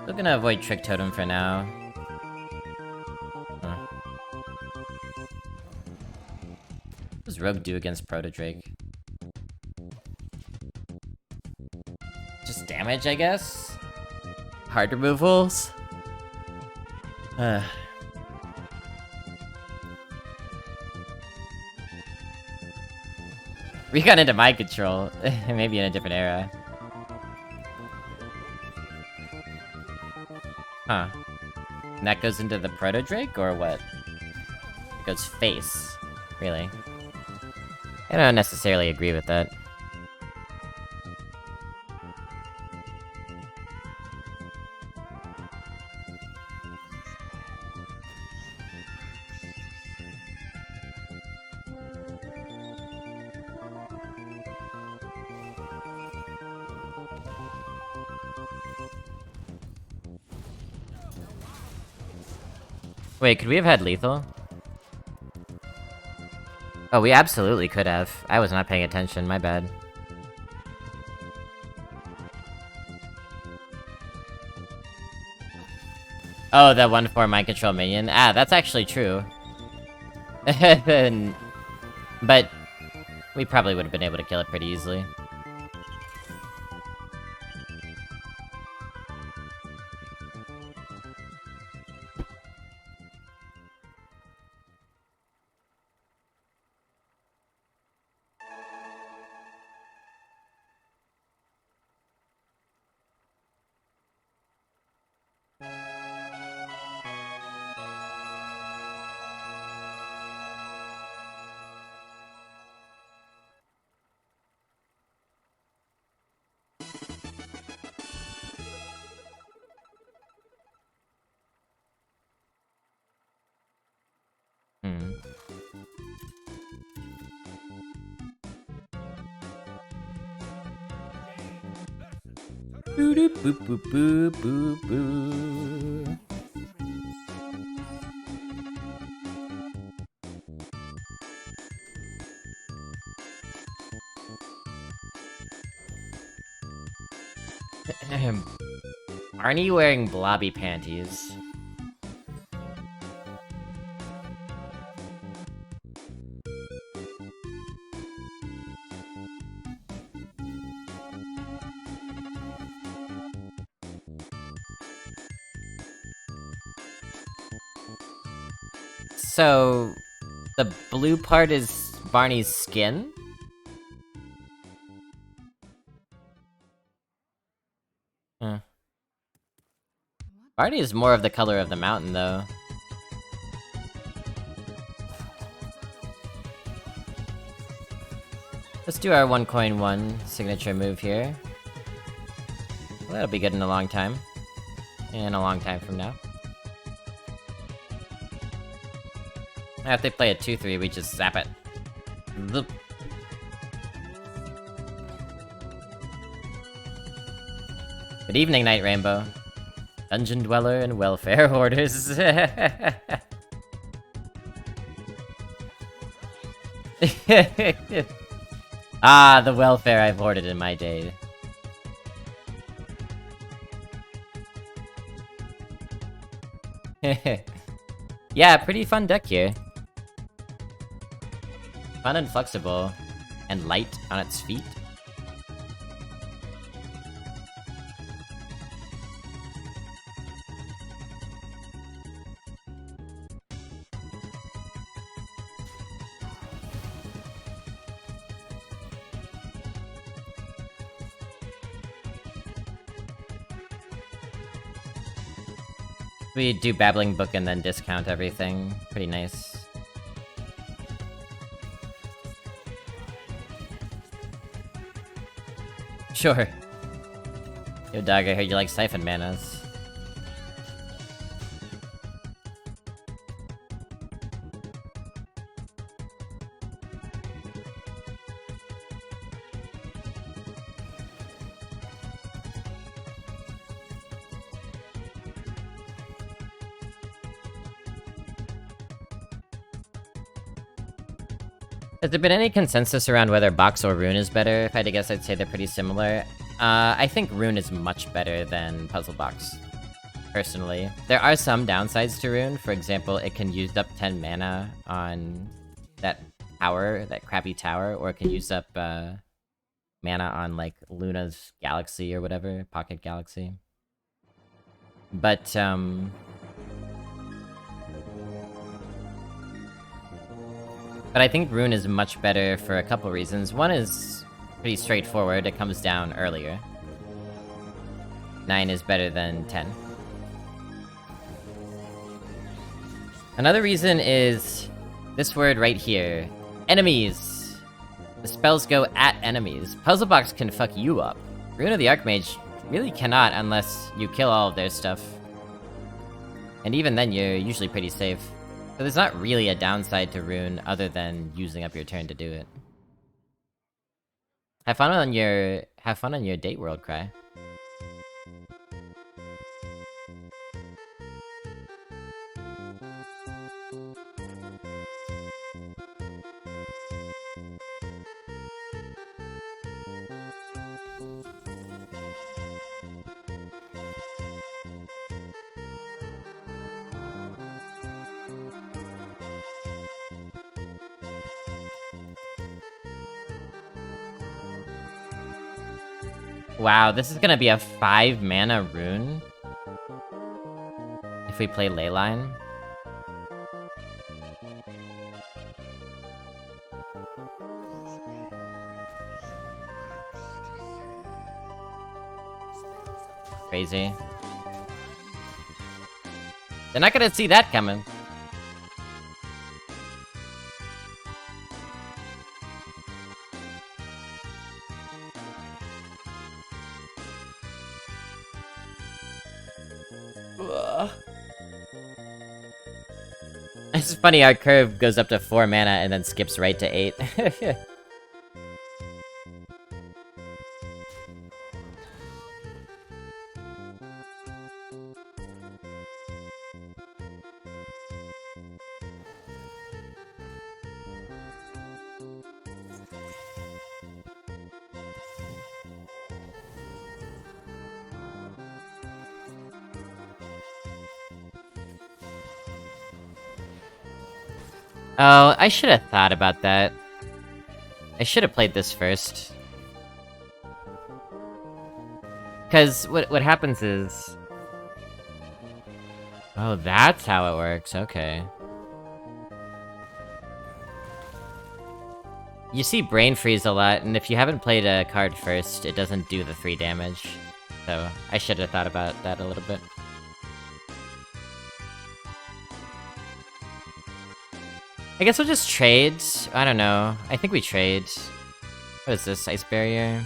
Still gonna avoid Trick Totem for now. Huh. What does Rogue do against Proto Drake? Just damage, I guess? Hard removals? We got into mind control. Maybe in a different era. Huh. And that goes into the Proto Drake, or what? It goes face. Really? I don't necessarily agree with that. Wait, could we have had lethal? Oh, we absolutely could have. I was not paying attention, my bad. Oh, that 1/4 mind control minion? Ah, that's actually true. But we probably would have been able to kill it pretty easily. Boo doo boo boo boo boo boo. Arnie wearing blobby panties. So, the blue part is Barney's skin? Huh. Barney is more of the color of the mountain, though. Let's do our 1 coin 1 signature move here. Well, that'll be good in a long time. In a long time from now. Now if they play a 2-3, we just zap it. Zoop. Good evening, Night Rainbow. Dungeon Dweller and Welfare Hoarders. Ah, the welfare I've hoarded in my day. Yeah, pretty fun deck here. Fun and flexible. And light on its feet. We do Babbling Book and then discount everything. Pretty nice. Sure. Yo, dog, I heard you like Siphon Manas. Has there been any consensus around whether Box or Rune is better? If I had to guess, I'd say they're pretty similar. I think Rune is much better than Puzzle Box, personally. There are some downsides to Rune. For example, it can use up 10 mana on that tower, that crappy tower, or it can use up mana on, like, Luna's Galaxy or whatever, Pocket Galaxy. But, But I think Rune is much better for a couple reasons. One is pretty straightforward, it comes down earlier. 9 is better than 10. Another reason is this word right here. Enemies! The spells go at enemies. Puzzle Box can fuck you up. Rune of the Archmage really cannot unless you kill all of their stuff. And even then, you're usually pretty safe. So there's not really a downside to Rune other than using up your turn to do it. Have fun on your date world, Cry. Wow, this is gonna be a 5 mana rune? If we play Leyline? Crazy. They're not gonna see that coming. It's funny, our curve goes up to 4 mana and then skips right to 8. Oh, I should have thought about that. I should have played this first. Because what happens is... Oh, that's how it works, okay. You see Brain Freeze a lot, and if you haven't played a card first, it doesn't do the 3 damage. So, I should have thought about that a little bit. I guess we'll just trade. I don't know. I think we trade. What is this? Ice Barrier?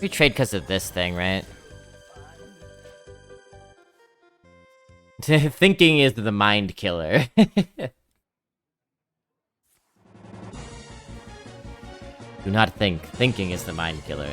We trade because of this thing, right? Thinking is the mind killer. Do not think. Thinking is the mind killer.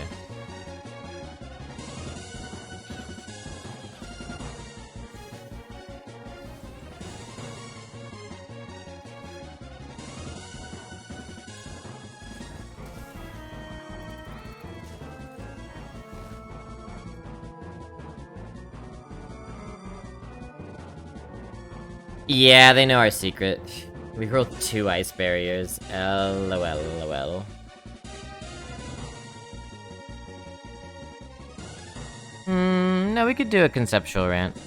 Yeah, they know our secret. We rolled 2 ice barriers. LOL. No, we could do a conceptual rant.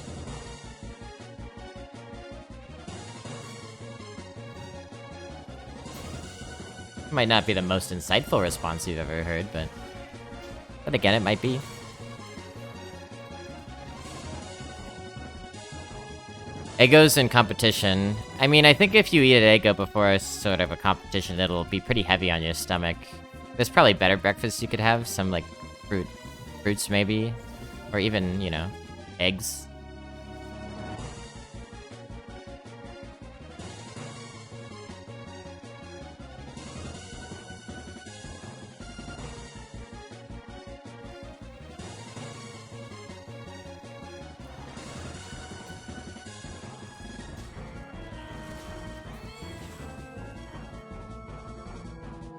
Might not be the most insightful response you've ever heard, but again, it might be. Eggo's in competition. I mean, I think if you eat an Eggo before sort of a competition, it'll be pretty heavy on your stomach. There's probably better breakfasts you could have, some like fruits maybe, or even, you know, eggs.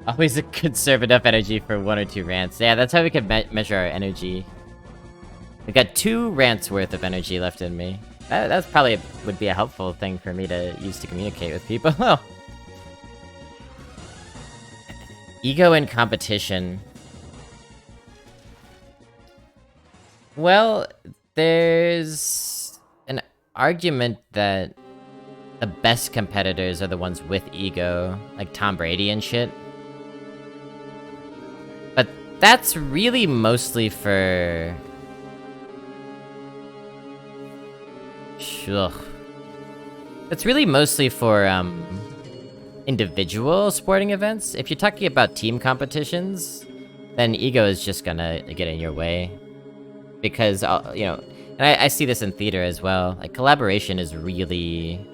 Always conserve enough energy for 1 or 2 rants. Yeah, that's how we can measure our energy. I've got 2 rants worth of energy left in me. That's probably would be a helpful thing for me to use to communicate with people. Ego in competition. Well, there's an argument that the best competitors are the ones with ego, like Tom Brady and shit. But that's really mostly for... Ugh. It's really mostly for, individual sporting events. If you're talking about team competitions, then ego is just gonna get in your way. Because, you know, and I see this in theater as well. Like, collaboration is really...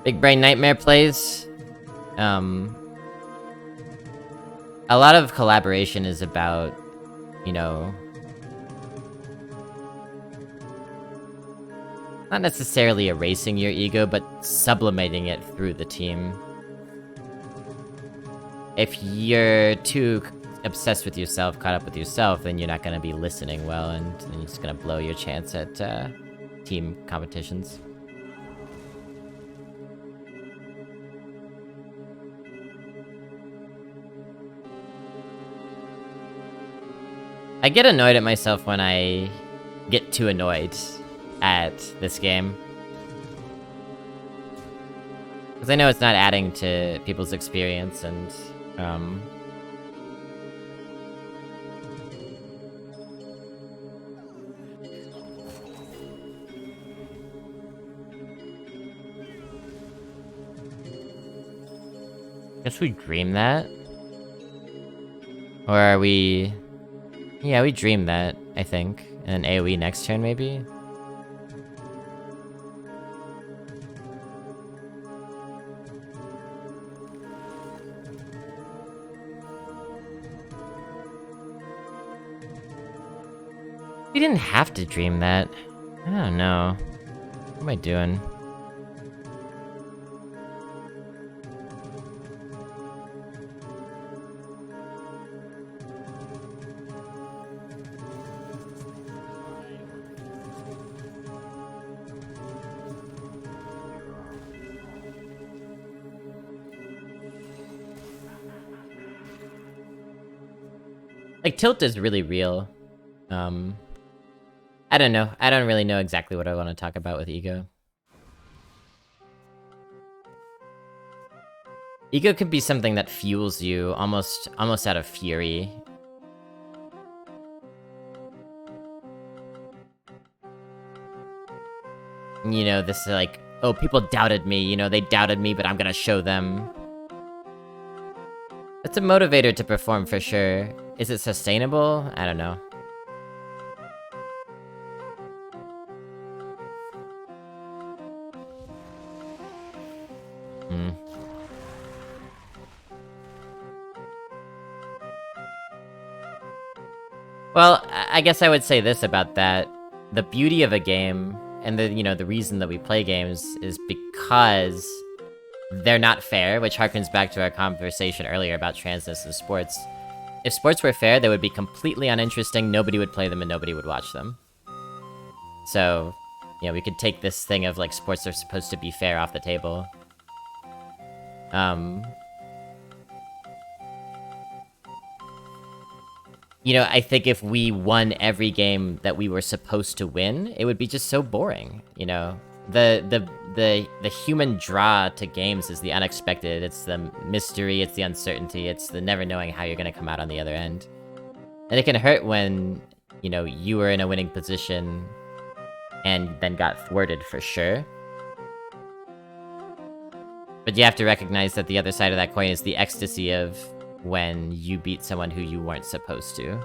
Big Brain Nightmare plays. A lot of collaboration is about, you know... not necessarily erasing your ego, but sublimating it through the team. If you're too obsessed with yourself, caught up with yourself, then you're not gonna be listening well, and you're just gonna blow your chance at, team competitions. I get annoyed at myself when I get too annoyed at this game. Because I know it's not adding to people's experience, and, Guess we dream that? Or are we... Yeah, we dream that, I think. And then AoE next turn, maybe? We didn't have to dream that. I don't know. What am I doing? Like, tilt is really real. I don't know. I don't really know exactly what I want to talk about with ego. Ego could be something that fuels you almost out of fury. You know, this like, oh, people doubted me, you know, they doubted me, but I'm gonna show them. It's a motivator to perform for sure. Is it sustainable? I don't know. Well, I guess I would say this about that. The beauty of a game, and the reason that we play games is because they're not fair, which harkens back to our conversation earlier about transness in sports. If sports were fair, they would be completely uninteresting, nobody would play them, and nobody would watch them. So, we could take this thing of, like, sports are supposed to be fair off the table. I think if we won every game that we were supposed to win, it would be just so boring, The human draw to games is the unexpected, it's the mystery, it's the uncertainty, it's the never knowing how you're gonna come out on the other end. And it can hurt when, you were in a winning position and then got thwarted for sure. But you have to recognize that the other side of that coin is the ecstasy of when you beat someone who you weren't supposed to.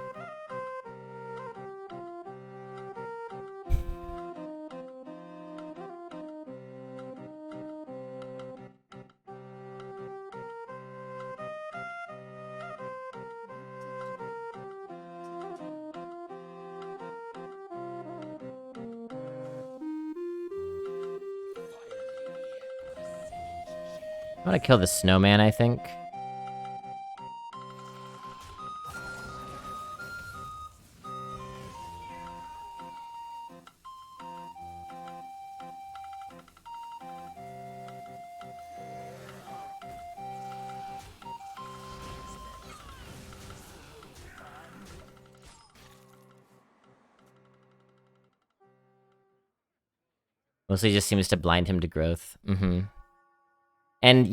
I want to kill the snowman, I think. Mostly just seems to blind him to growth. And,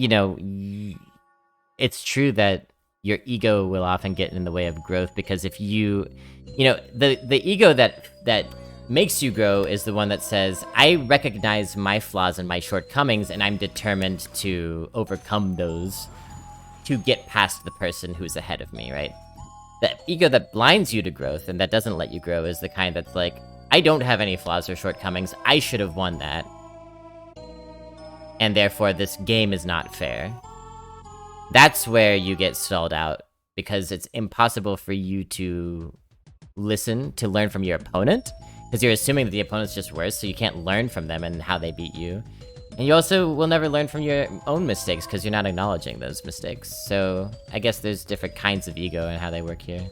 it's true that your ego will often get in the way of growth, because if the ego that makes you grow is the one that says, I recognize my flaws and my shortcomings, and I'm determined to overcome those to get past the person who's ahead of me, right? The ego that blinds you to growth and that doesn't let you grow is the kind that's like, I don't have any flaws or shortcomings, I should have won that. And therefore, this game is not fair. That's where you get stalled out, because it's impossible for you to learn from your opponent, because you're assuming that the opponent's just worse, so you can't learn from them and how they beat you. And you also will never learn from your own mistakes, because you're not acknowledging those mistakes. So, I guess there's different kinds of ego and how they work here.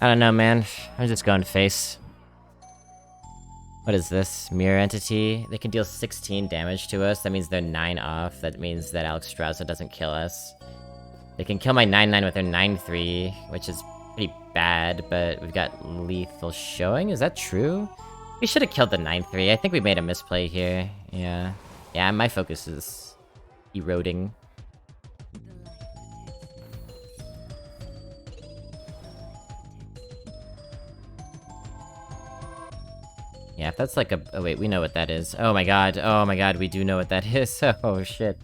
I don't know, man. I'm just going face. What is this? Mirror entity? They can deal 16 damage to us. That means they're 9 off. That means that Alex Strauza doesn't kill us. They can kill my 9-9 with their 9-3, which is pretty bad, but we've got lethal showing. Is that true? We should have killed the 9-3. I think we made a misplay here. Yeah. Yeah, my focus is eroding. Yeah, if that's like a... Oh wait, we know what that is. Oh my god, we do know what that is. Oh shit.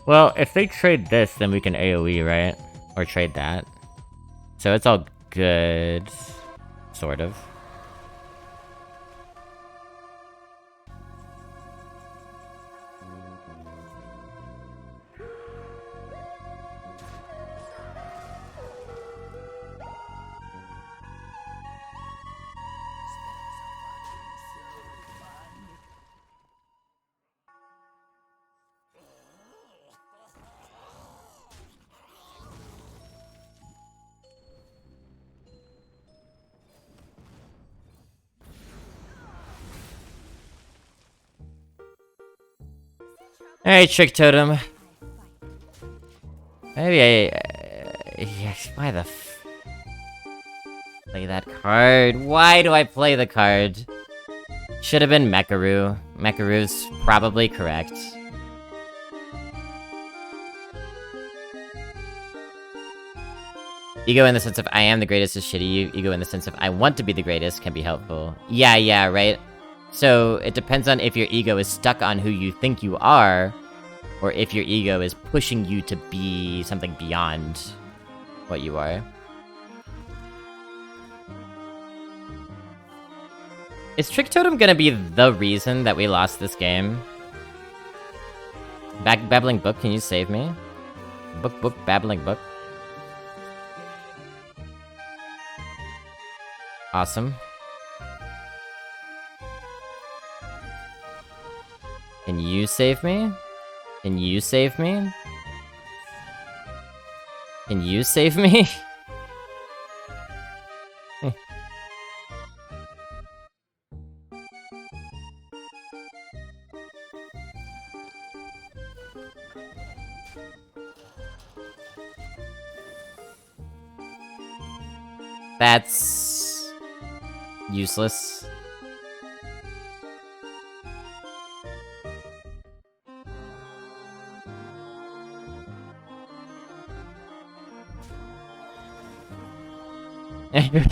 Well, if they trade this, then we can AoE, right? Or trade that. So it's all good. Sort of. Alright, Trick Totem. Maybe yes, why the play that card? Why do I play the card? Should have been Mekaru. Mekaru's probably correct. Ego in the sense of I am the greatest is shitty. Ego in the sense of I want to be the greatest can be helpful. Yeah, right? So, it depends on if your ego is stuck on who you think you are, or if your ego is pushing you to be something beyond what you are. Is Trick Totem gonna be the reason that we lost this game? Babbling Book, can you save me? Book, Babbling Book. Awesome. Can you save me? Can you save me? Can you save me? That's... useless.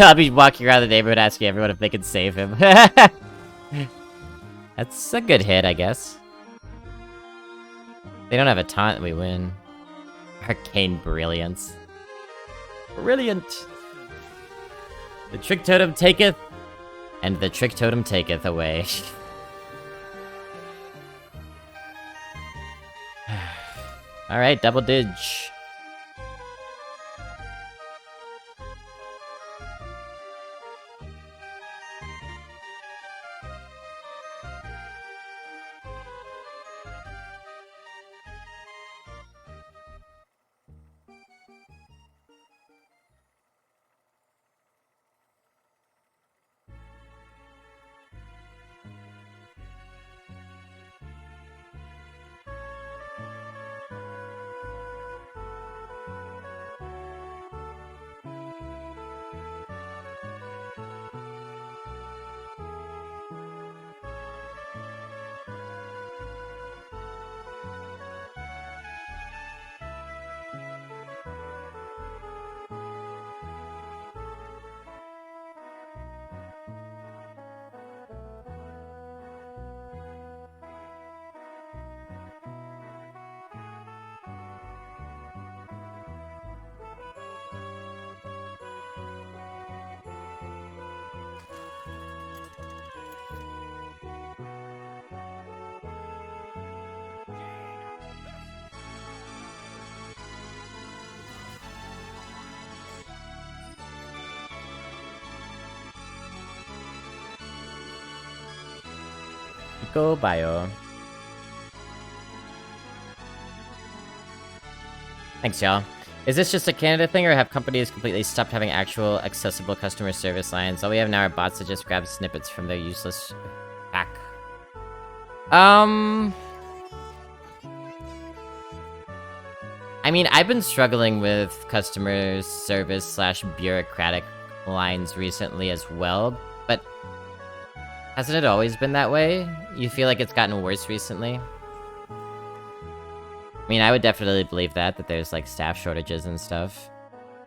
I'll be walking around the neighborhood asking everyone if they can save him. That's a good hit, I guess. They don't have a taunt, we win. Arcane Brilliance. Brilliant! The Trick Totem taketh, and the Trick Totem taketh away. Alright, double dig. Go Bio. Thanks, y'all. Is this just a Canada thing, or have companies completely stopped having actual accessible customer service lines? All we have now are bots that just grab snippets from their useless pack. I mean, I've been struggling with customer service slash bureaucratic lines recently as well, but hasn't it always been that way? You feel like it's gotten worse recently? I mean, I would definitely believe that there's like staff shortages and stuff.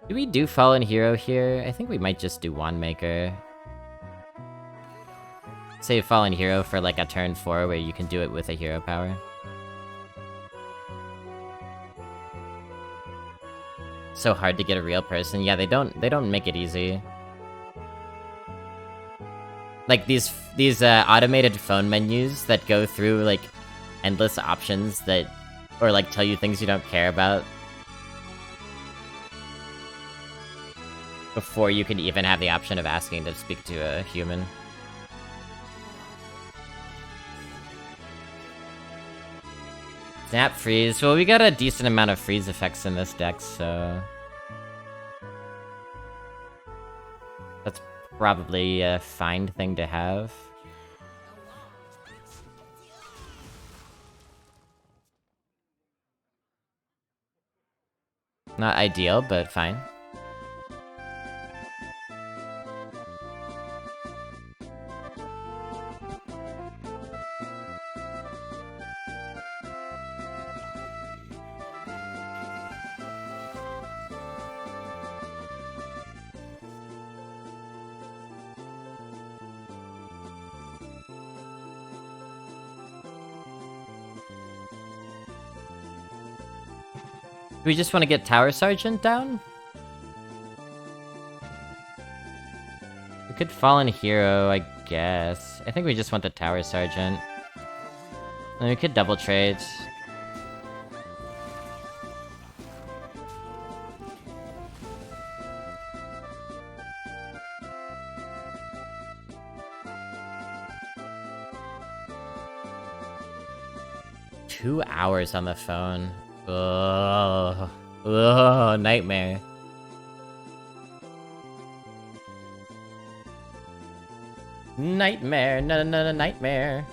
Do we do Fallen Hero here? I think we might just do Wand Maker. Save Fallen Hero for like a turn 4 where you can do it with a hero power. So hard to get a real person. Yeah, they don't make it easy. Like these automated phone menus that go through like endless options that, or like tell you things you don't care about before you can even have the option of asking to speak to a human. Snap freeze. Well, we got a decent amount of freeze effects in this deck, so that's probably a fine thing to have. Not ideal, but fine. Do we just want to get Tower Sergeant down? We could Fallen Hero, I guess. I think we just want the Tower Sergeant. And we could double trade. Two hours on the phone. Ugh. Ugh, nightmare. Nightmare, nightmare.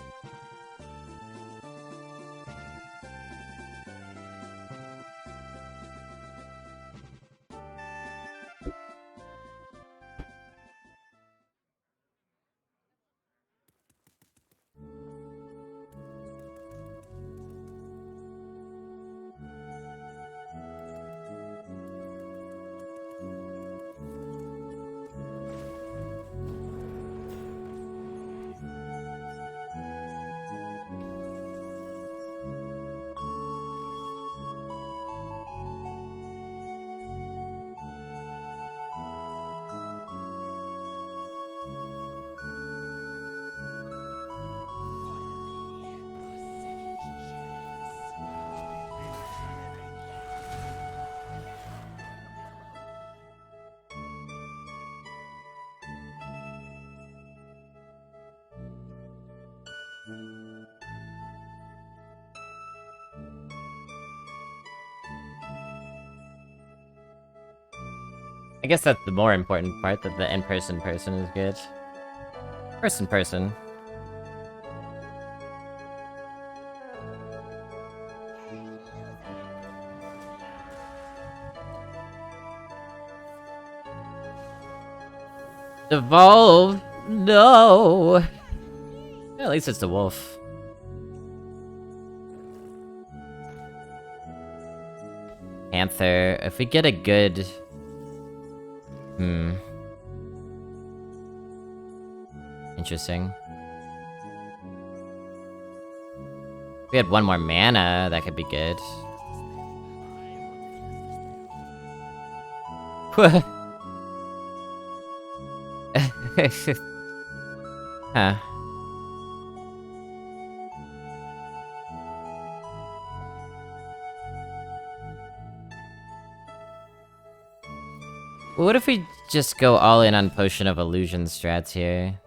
I guess that's the more important part, that the in-person person is good. Person. Devolve! No! Yeah, at least it's the wolf. Panther. If we get a good... Interesting. If we had one more mana, that could be good. Huh. What if we just go all in on Potion of Illusion strats here?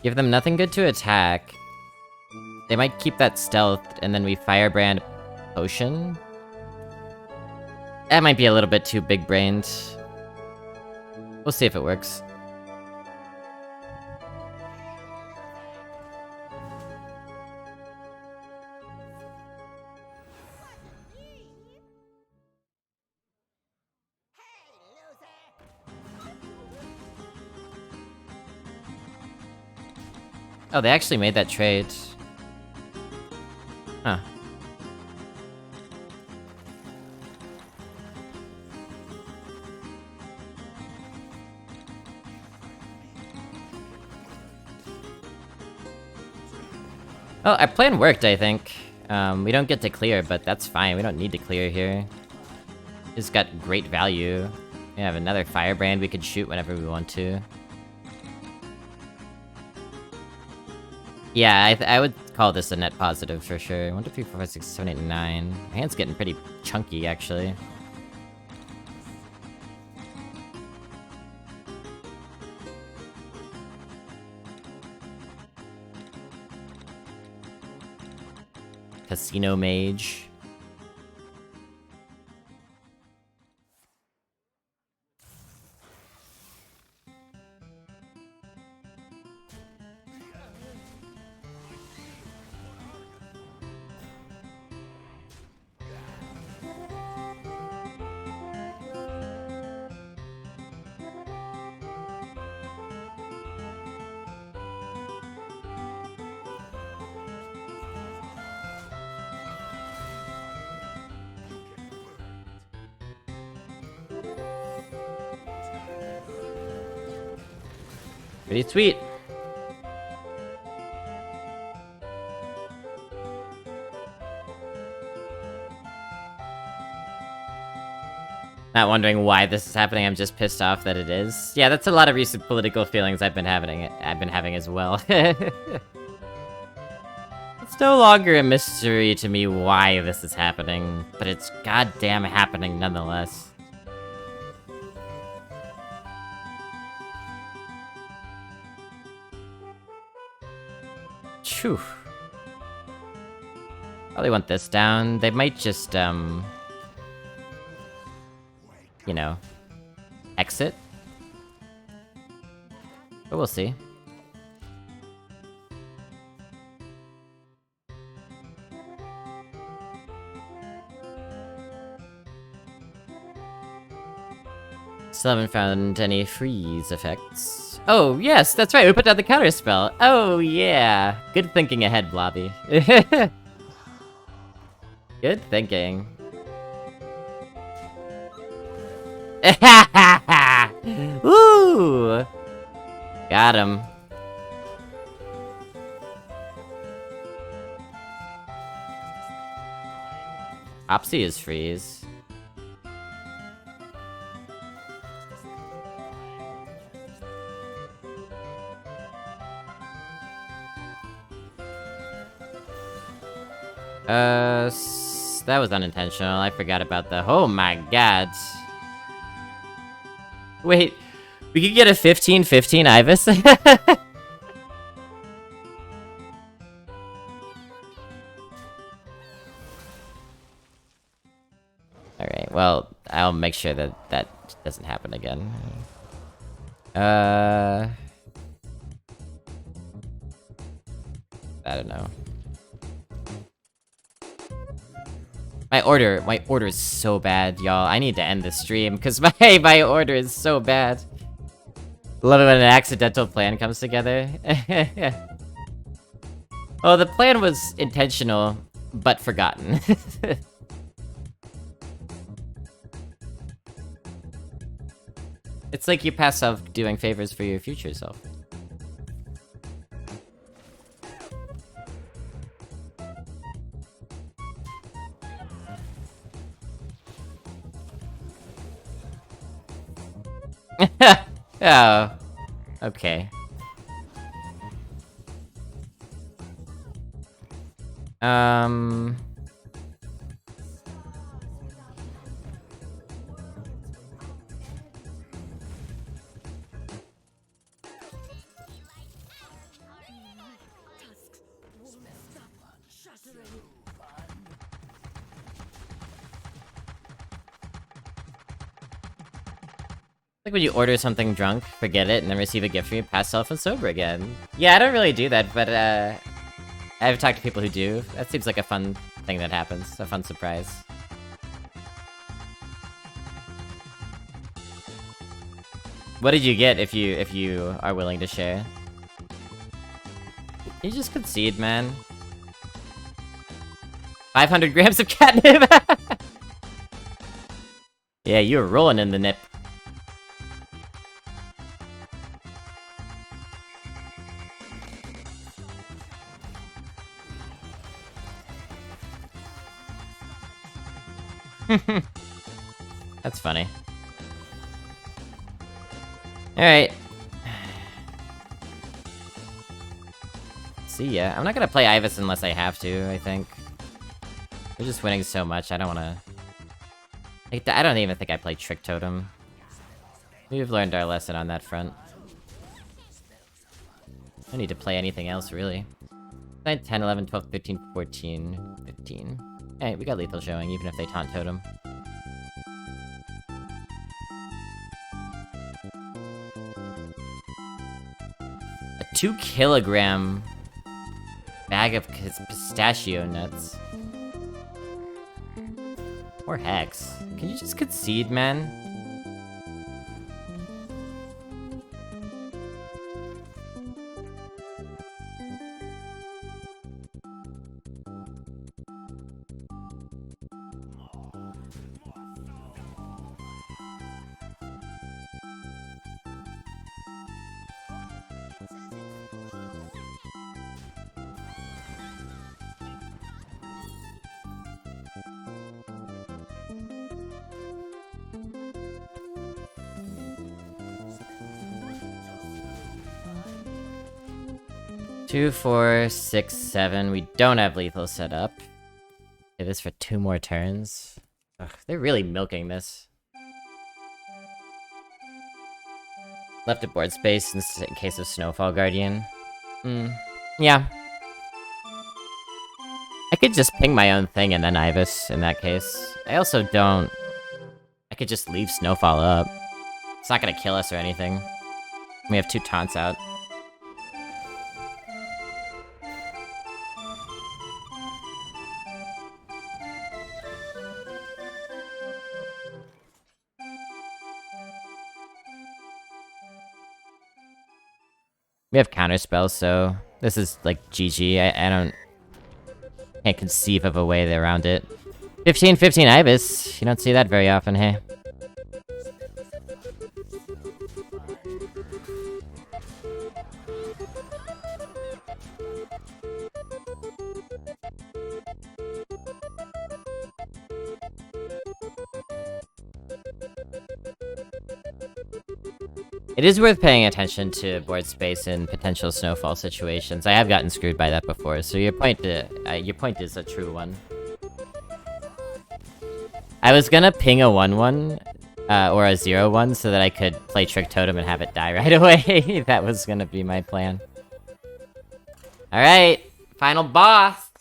Give them nothing good to attack. They might keep that stealth, and then we Firebrand Potion. That might be a little bit too big-brained. We'll see if it works. Oh, they actually made that trade. Huh. Oh, our plan worked, I think. We don't get to clear, but that's fine. We don't need to clear here. It's got great value. We have another Firebrand we could shoot whenever we want to. Yeah, I would call this a net positive for sure. 1, 2, 3, 4, 5, 6, 7, 8, 9. My hand's getting pretty chunky, actually. Casino Mage. Pretty sweet. Not wondering why this is happening, I'm just pissed off that it is. Yeah, that's a lot of recent political feelings I've been having as well. It's no longer a mystery to me why this is happening, but it's goddamn happening nonetheless. Phew. Probably want this down. They might just, you know, exit. But we'll see. Still haven't found any freeze effects. Oh, yes, that's right, we put down the counter spell. Oh, yeah. Good thinking ahead, Blobby. Good thinking. Woo! Got him. Opsy is freeze. That was unintentional. I forgot about the— oh my god. Wait, we could get a 15-15 Ibis? Alright, well, I'll make sure that that doesn't happen again. I don't know. My order is so bad, y'all. I need to end the stream, because my order is so bad. Love it when an accidental plan comes together. Oh, the plan was intentional, but forgotten. It's like you pass off doing favors for your future self. Oh, okay. Like when you order something drunk, forget it, and then receive a gift from you, pass self and sober again. Yeah, I don't really do that, but I've talked to people who do. That seems like a fun thing that happens, a fun surprise. What did you get if you are willing to share? You just concede, man. 500 grams of catnip! Yeah, you were rolling in the nip. That's funny. Alright. See ya. I'm not gonna play Ibis unless I have to, I think. We're just winning so much, I don't wanna... I don't even think I play Trick Totem. We've learned our lesson on that front. I don't need to play anything else, really. 9, 10, 11, 12, 13, 14, 15. Hey, we got lethal showing, even if they taunt Totem. A 2-kilogram bag of pistachio nuts. Or Hex. Can you just concede, man? Two, 4, 6, 7. We don't have lethal set up. It is for 2 more turns. Ugh, they're really milking this. Left at board space in case of Snowfall Guardian. Yeah. I could just ping my own thing and then Ibis in that case. I also don't... I could just leave Snowfall up. It's not gonna kill us or anything. We have 2 taunts out. We have counterspells, so this is like GG. I can't conceive of a way around it. 15 Ibis. You don't see that very often, hey? It is worth paying attention to board space in potential Snowfall situations. I have gotten screwed by that before, so your point is a true one. I was gonna ping a 1-1, or a 0-1 so that I could play Trick Totem and have it die right away. That was gonna be my plan. Alright, final boss!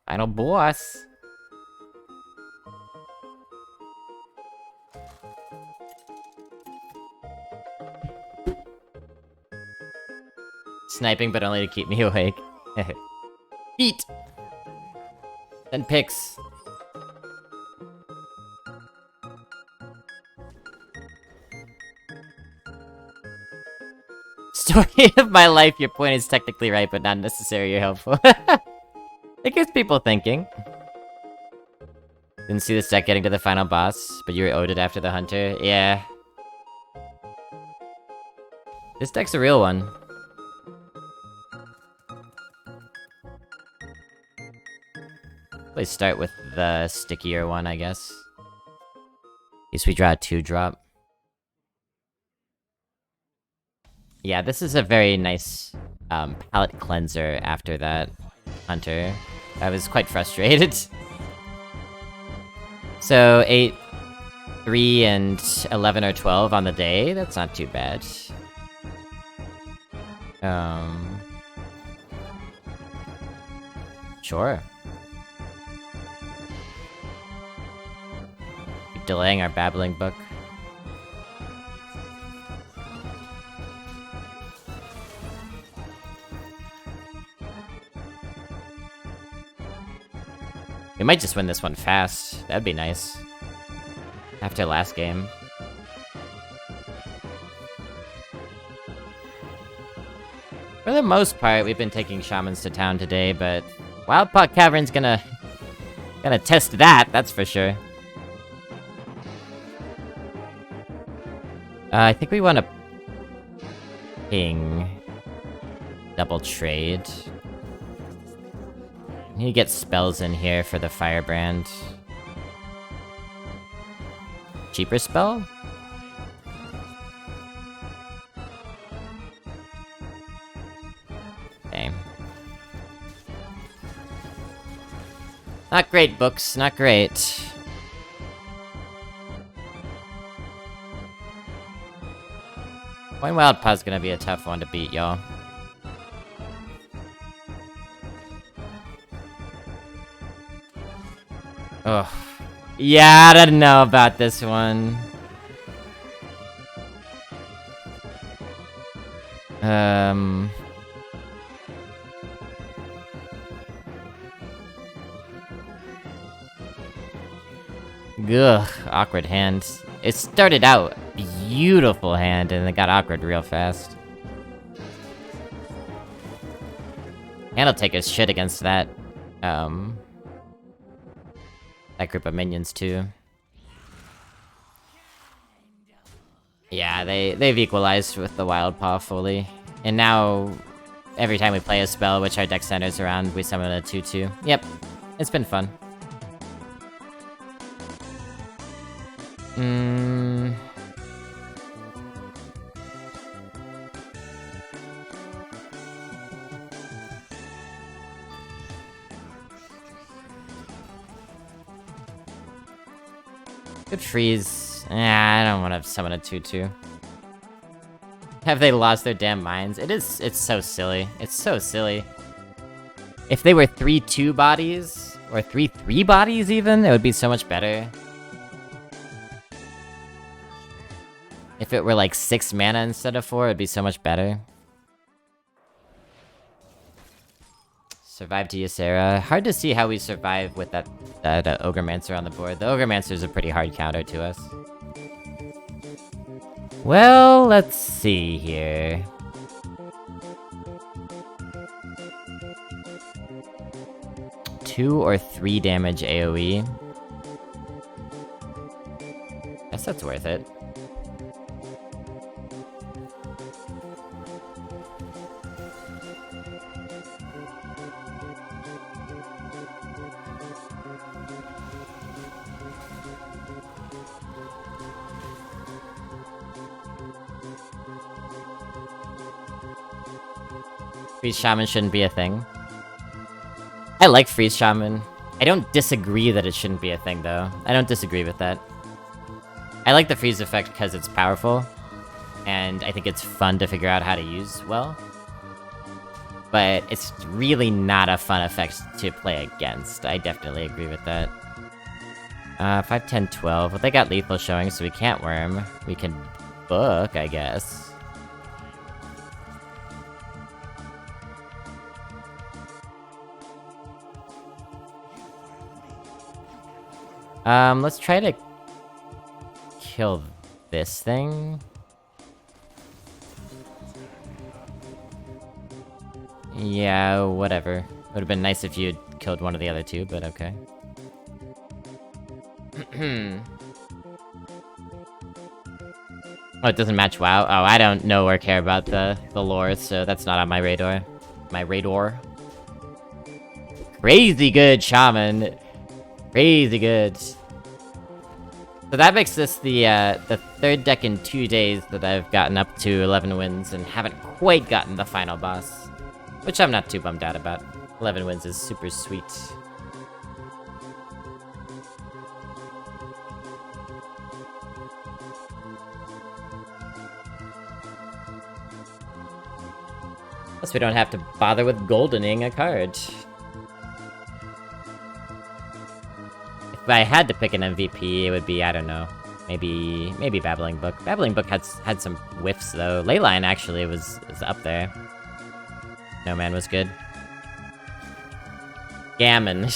Final boss. Sniping, but only to keep me awake. Eat! Then picks. Story of my life, your point is technically right, but not necessarily helpful. It gets people thinking. Didn't see this deck getting to the final boss, but you were owed it after the hunter. Yeah. This deck's a real one. Let's start with the stickier one, I guess. At least we draw a 2-drop. Yeah, this is a very nice palette cleanser after that hunter. I was quite frustrated. So 8, 3, and 11 or 12 on the day. That's not too bad. Sure. Keep delaying our babbling book. We might just win this one fast. That'd be nice. After last game. For the most part, we've been taking shamans to town today, but Wildpot Cavern's gonna test that, that's for sure. I think we want to ping. Double trade. You get spells in here for the Firebrand. Cheaper spell? Okay. Not great, books, not great. Point Wildpaw's gonna be a tough one to beat, y'all. Ugh. Yeah, I don't know about this one. Ugh, awkward hand. It started out beautiful hand, and it got awkward real fast. And I'll take his shit against that, that group of minions, too. Yeah, they've equalized with the Wild Paw fully. And now, every time we play a spell which our deck centers around, we summon a 2-2. Yep, it's been fun. Good freeze. I don't want to summon a 2-2. Have they lost their damn minds? It's so silly. It's so silly. If they were 3-2 bodies, or 3-3 bodies even, it would be so much better. If it were like 6 mana instead of 4, it'd be so much better. Survive to Ysera. Hard to see how we survive with that Ogremancer on the board. The Ogremancer's a pretty hard counter to us. Well, let's see here. Two or 3 damage AoE. Guess that's worth it. Freeze Shaman shouldn't be a thing. I like Freeze Shaman. I don't disagree that it shouldn't be a thing, though. I don't disagree with that. I like the freeze effect because it's powerful, and I think it's fun to figure out how to use well. But it's really not a fun effect to play against. I definitely agree with that. 5, 10, 12. Well, they got lethal showing, so we can't worm. We can book, I guess. Let's try to kill this thing. Yeah, whatever. Would have been nice if you had killed one of the other two, but okay. Oh, it doesn't match WoW? Oh, I don't know or care about the lore, so that's not on my radar. My radar. Crazy good shaman. Crazy good. So that makes this the third deck in 2 days that I've gotten up to 11 wins and haven't quite gotten the final boss. Which I'm not too bummed out about. 11 wins is super sweet. Plus we don't have to bother with goldening a card. If I had to pick an MVP, it would be, I don't know, maybe Babbling Book. Babbling Book had some whiffs though. Leyline actually was up there. No Man was good. Gammon.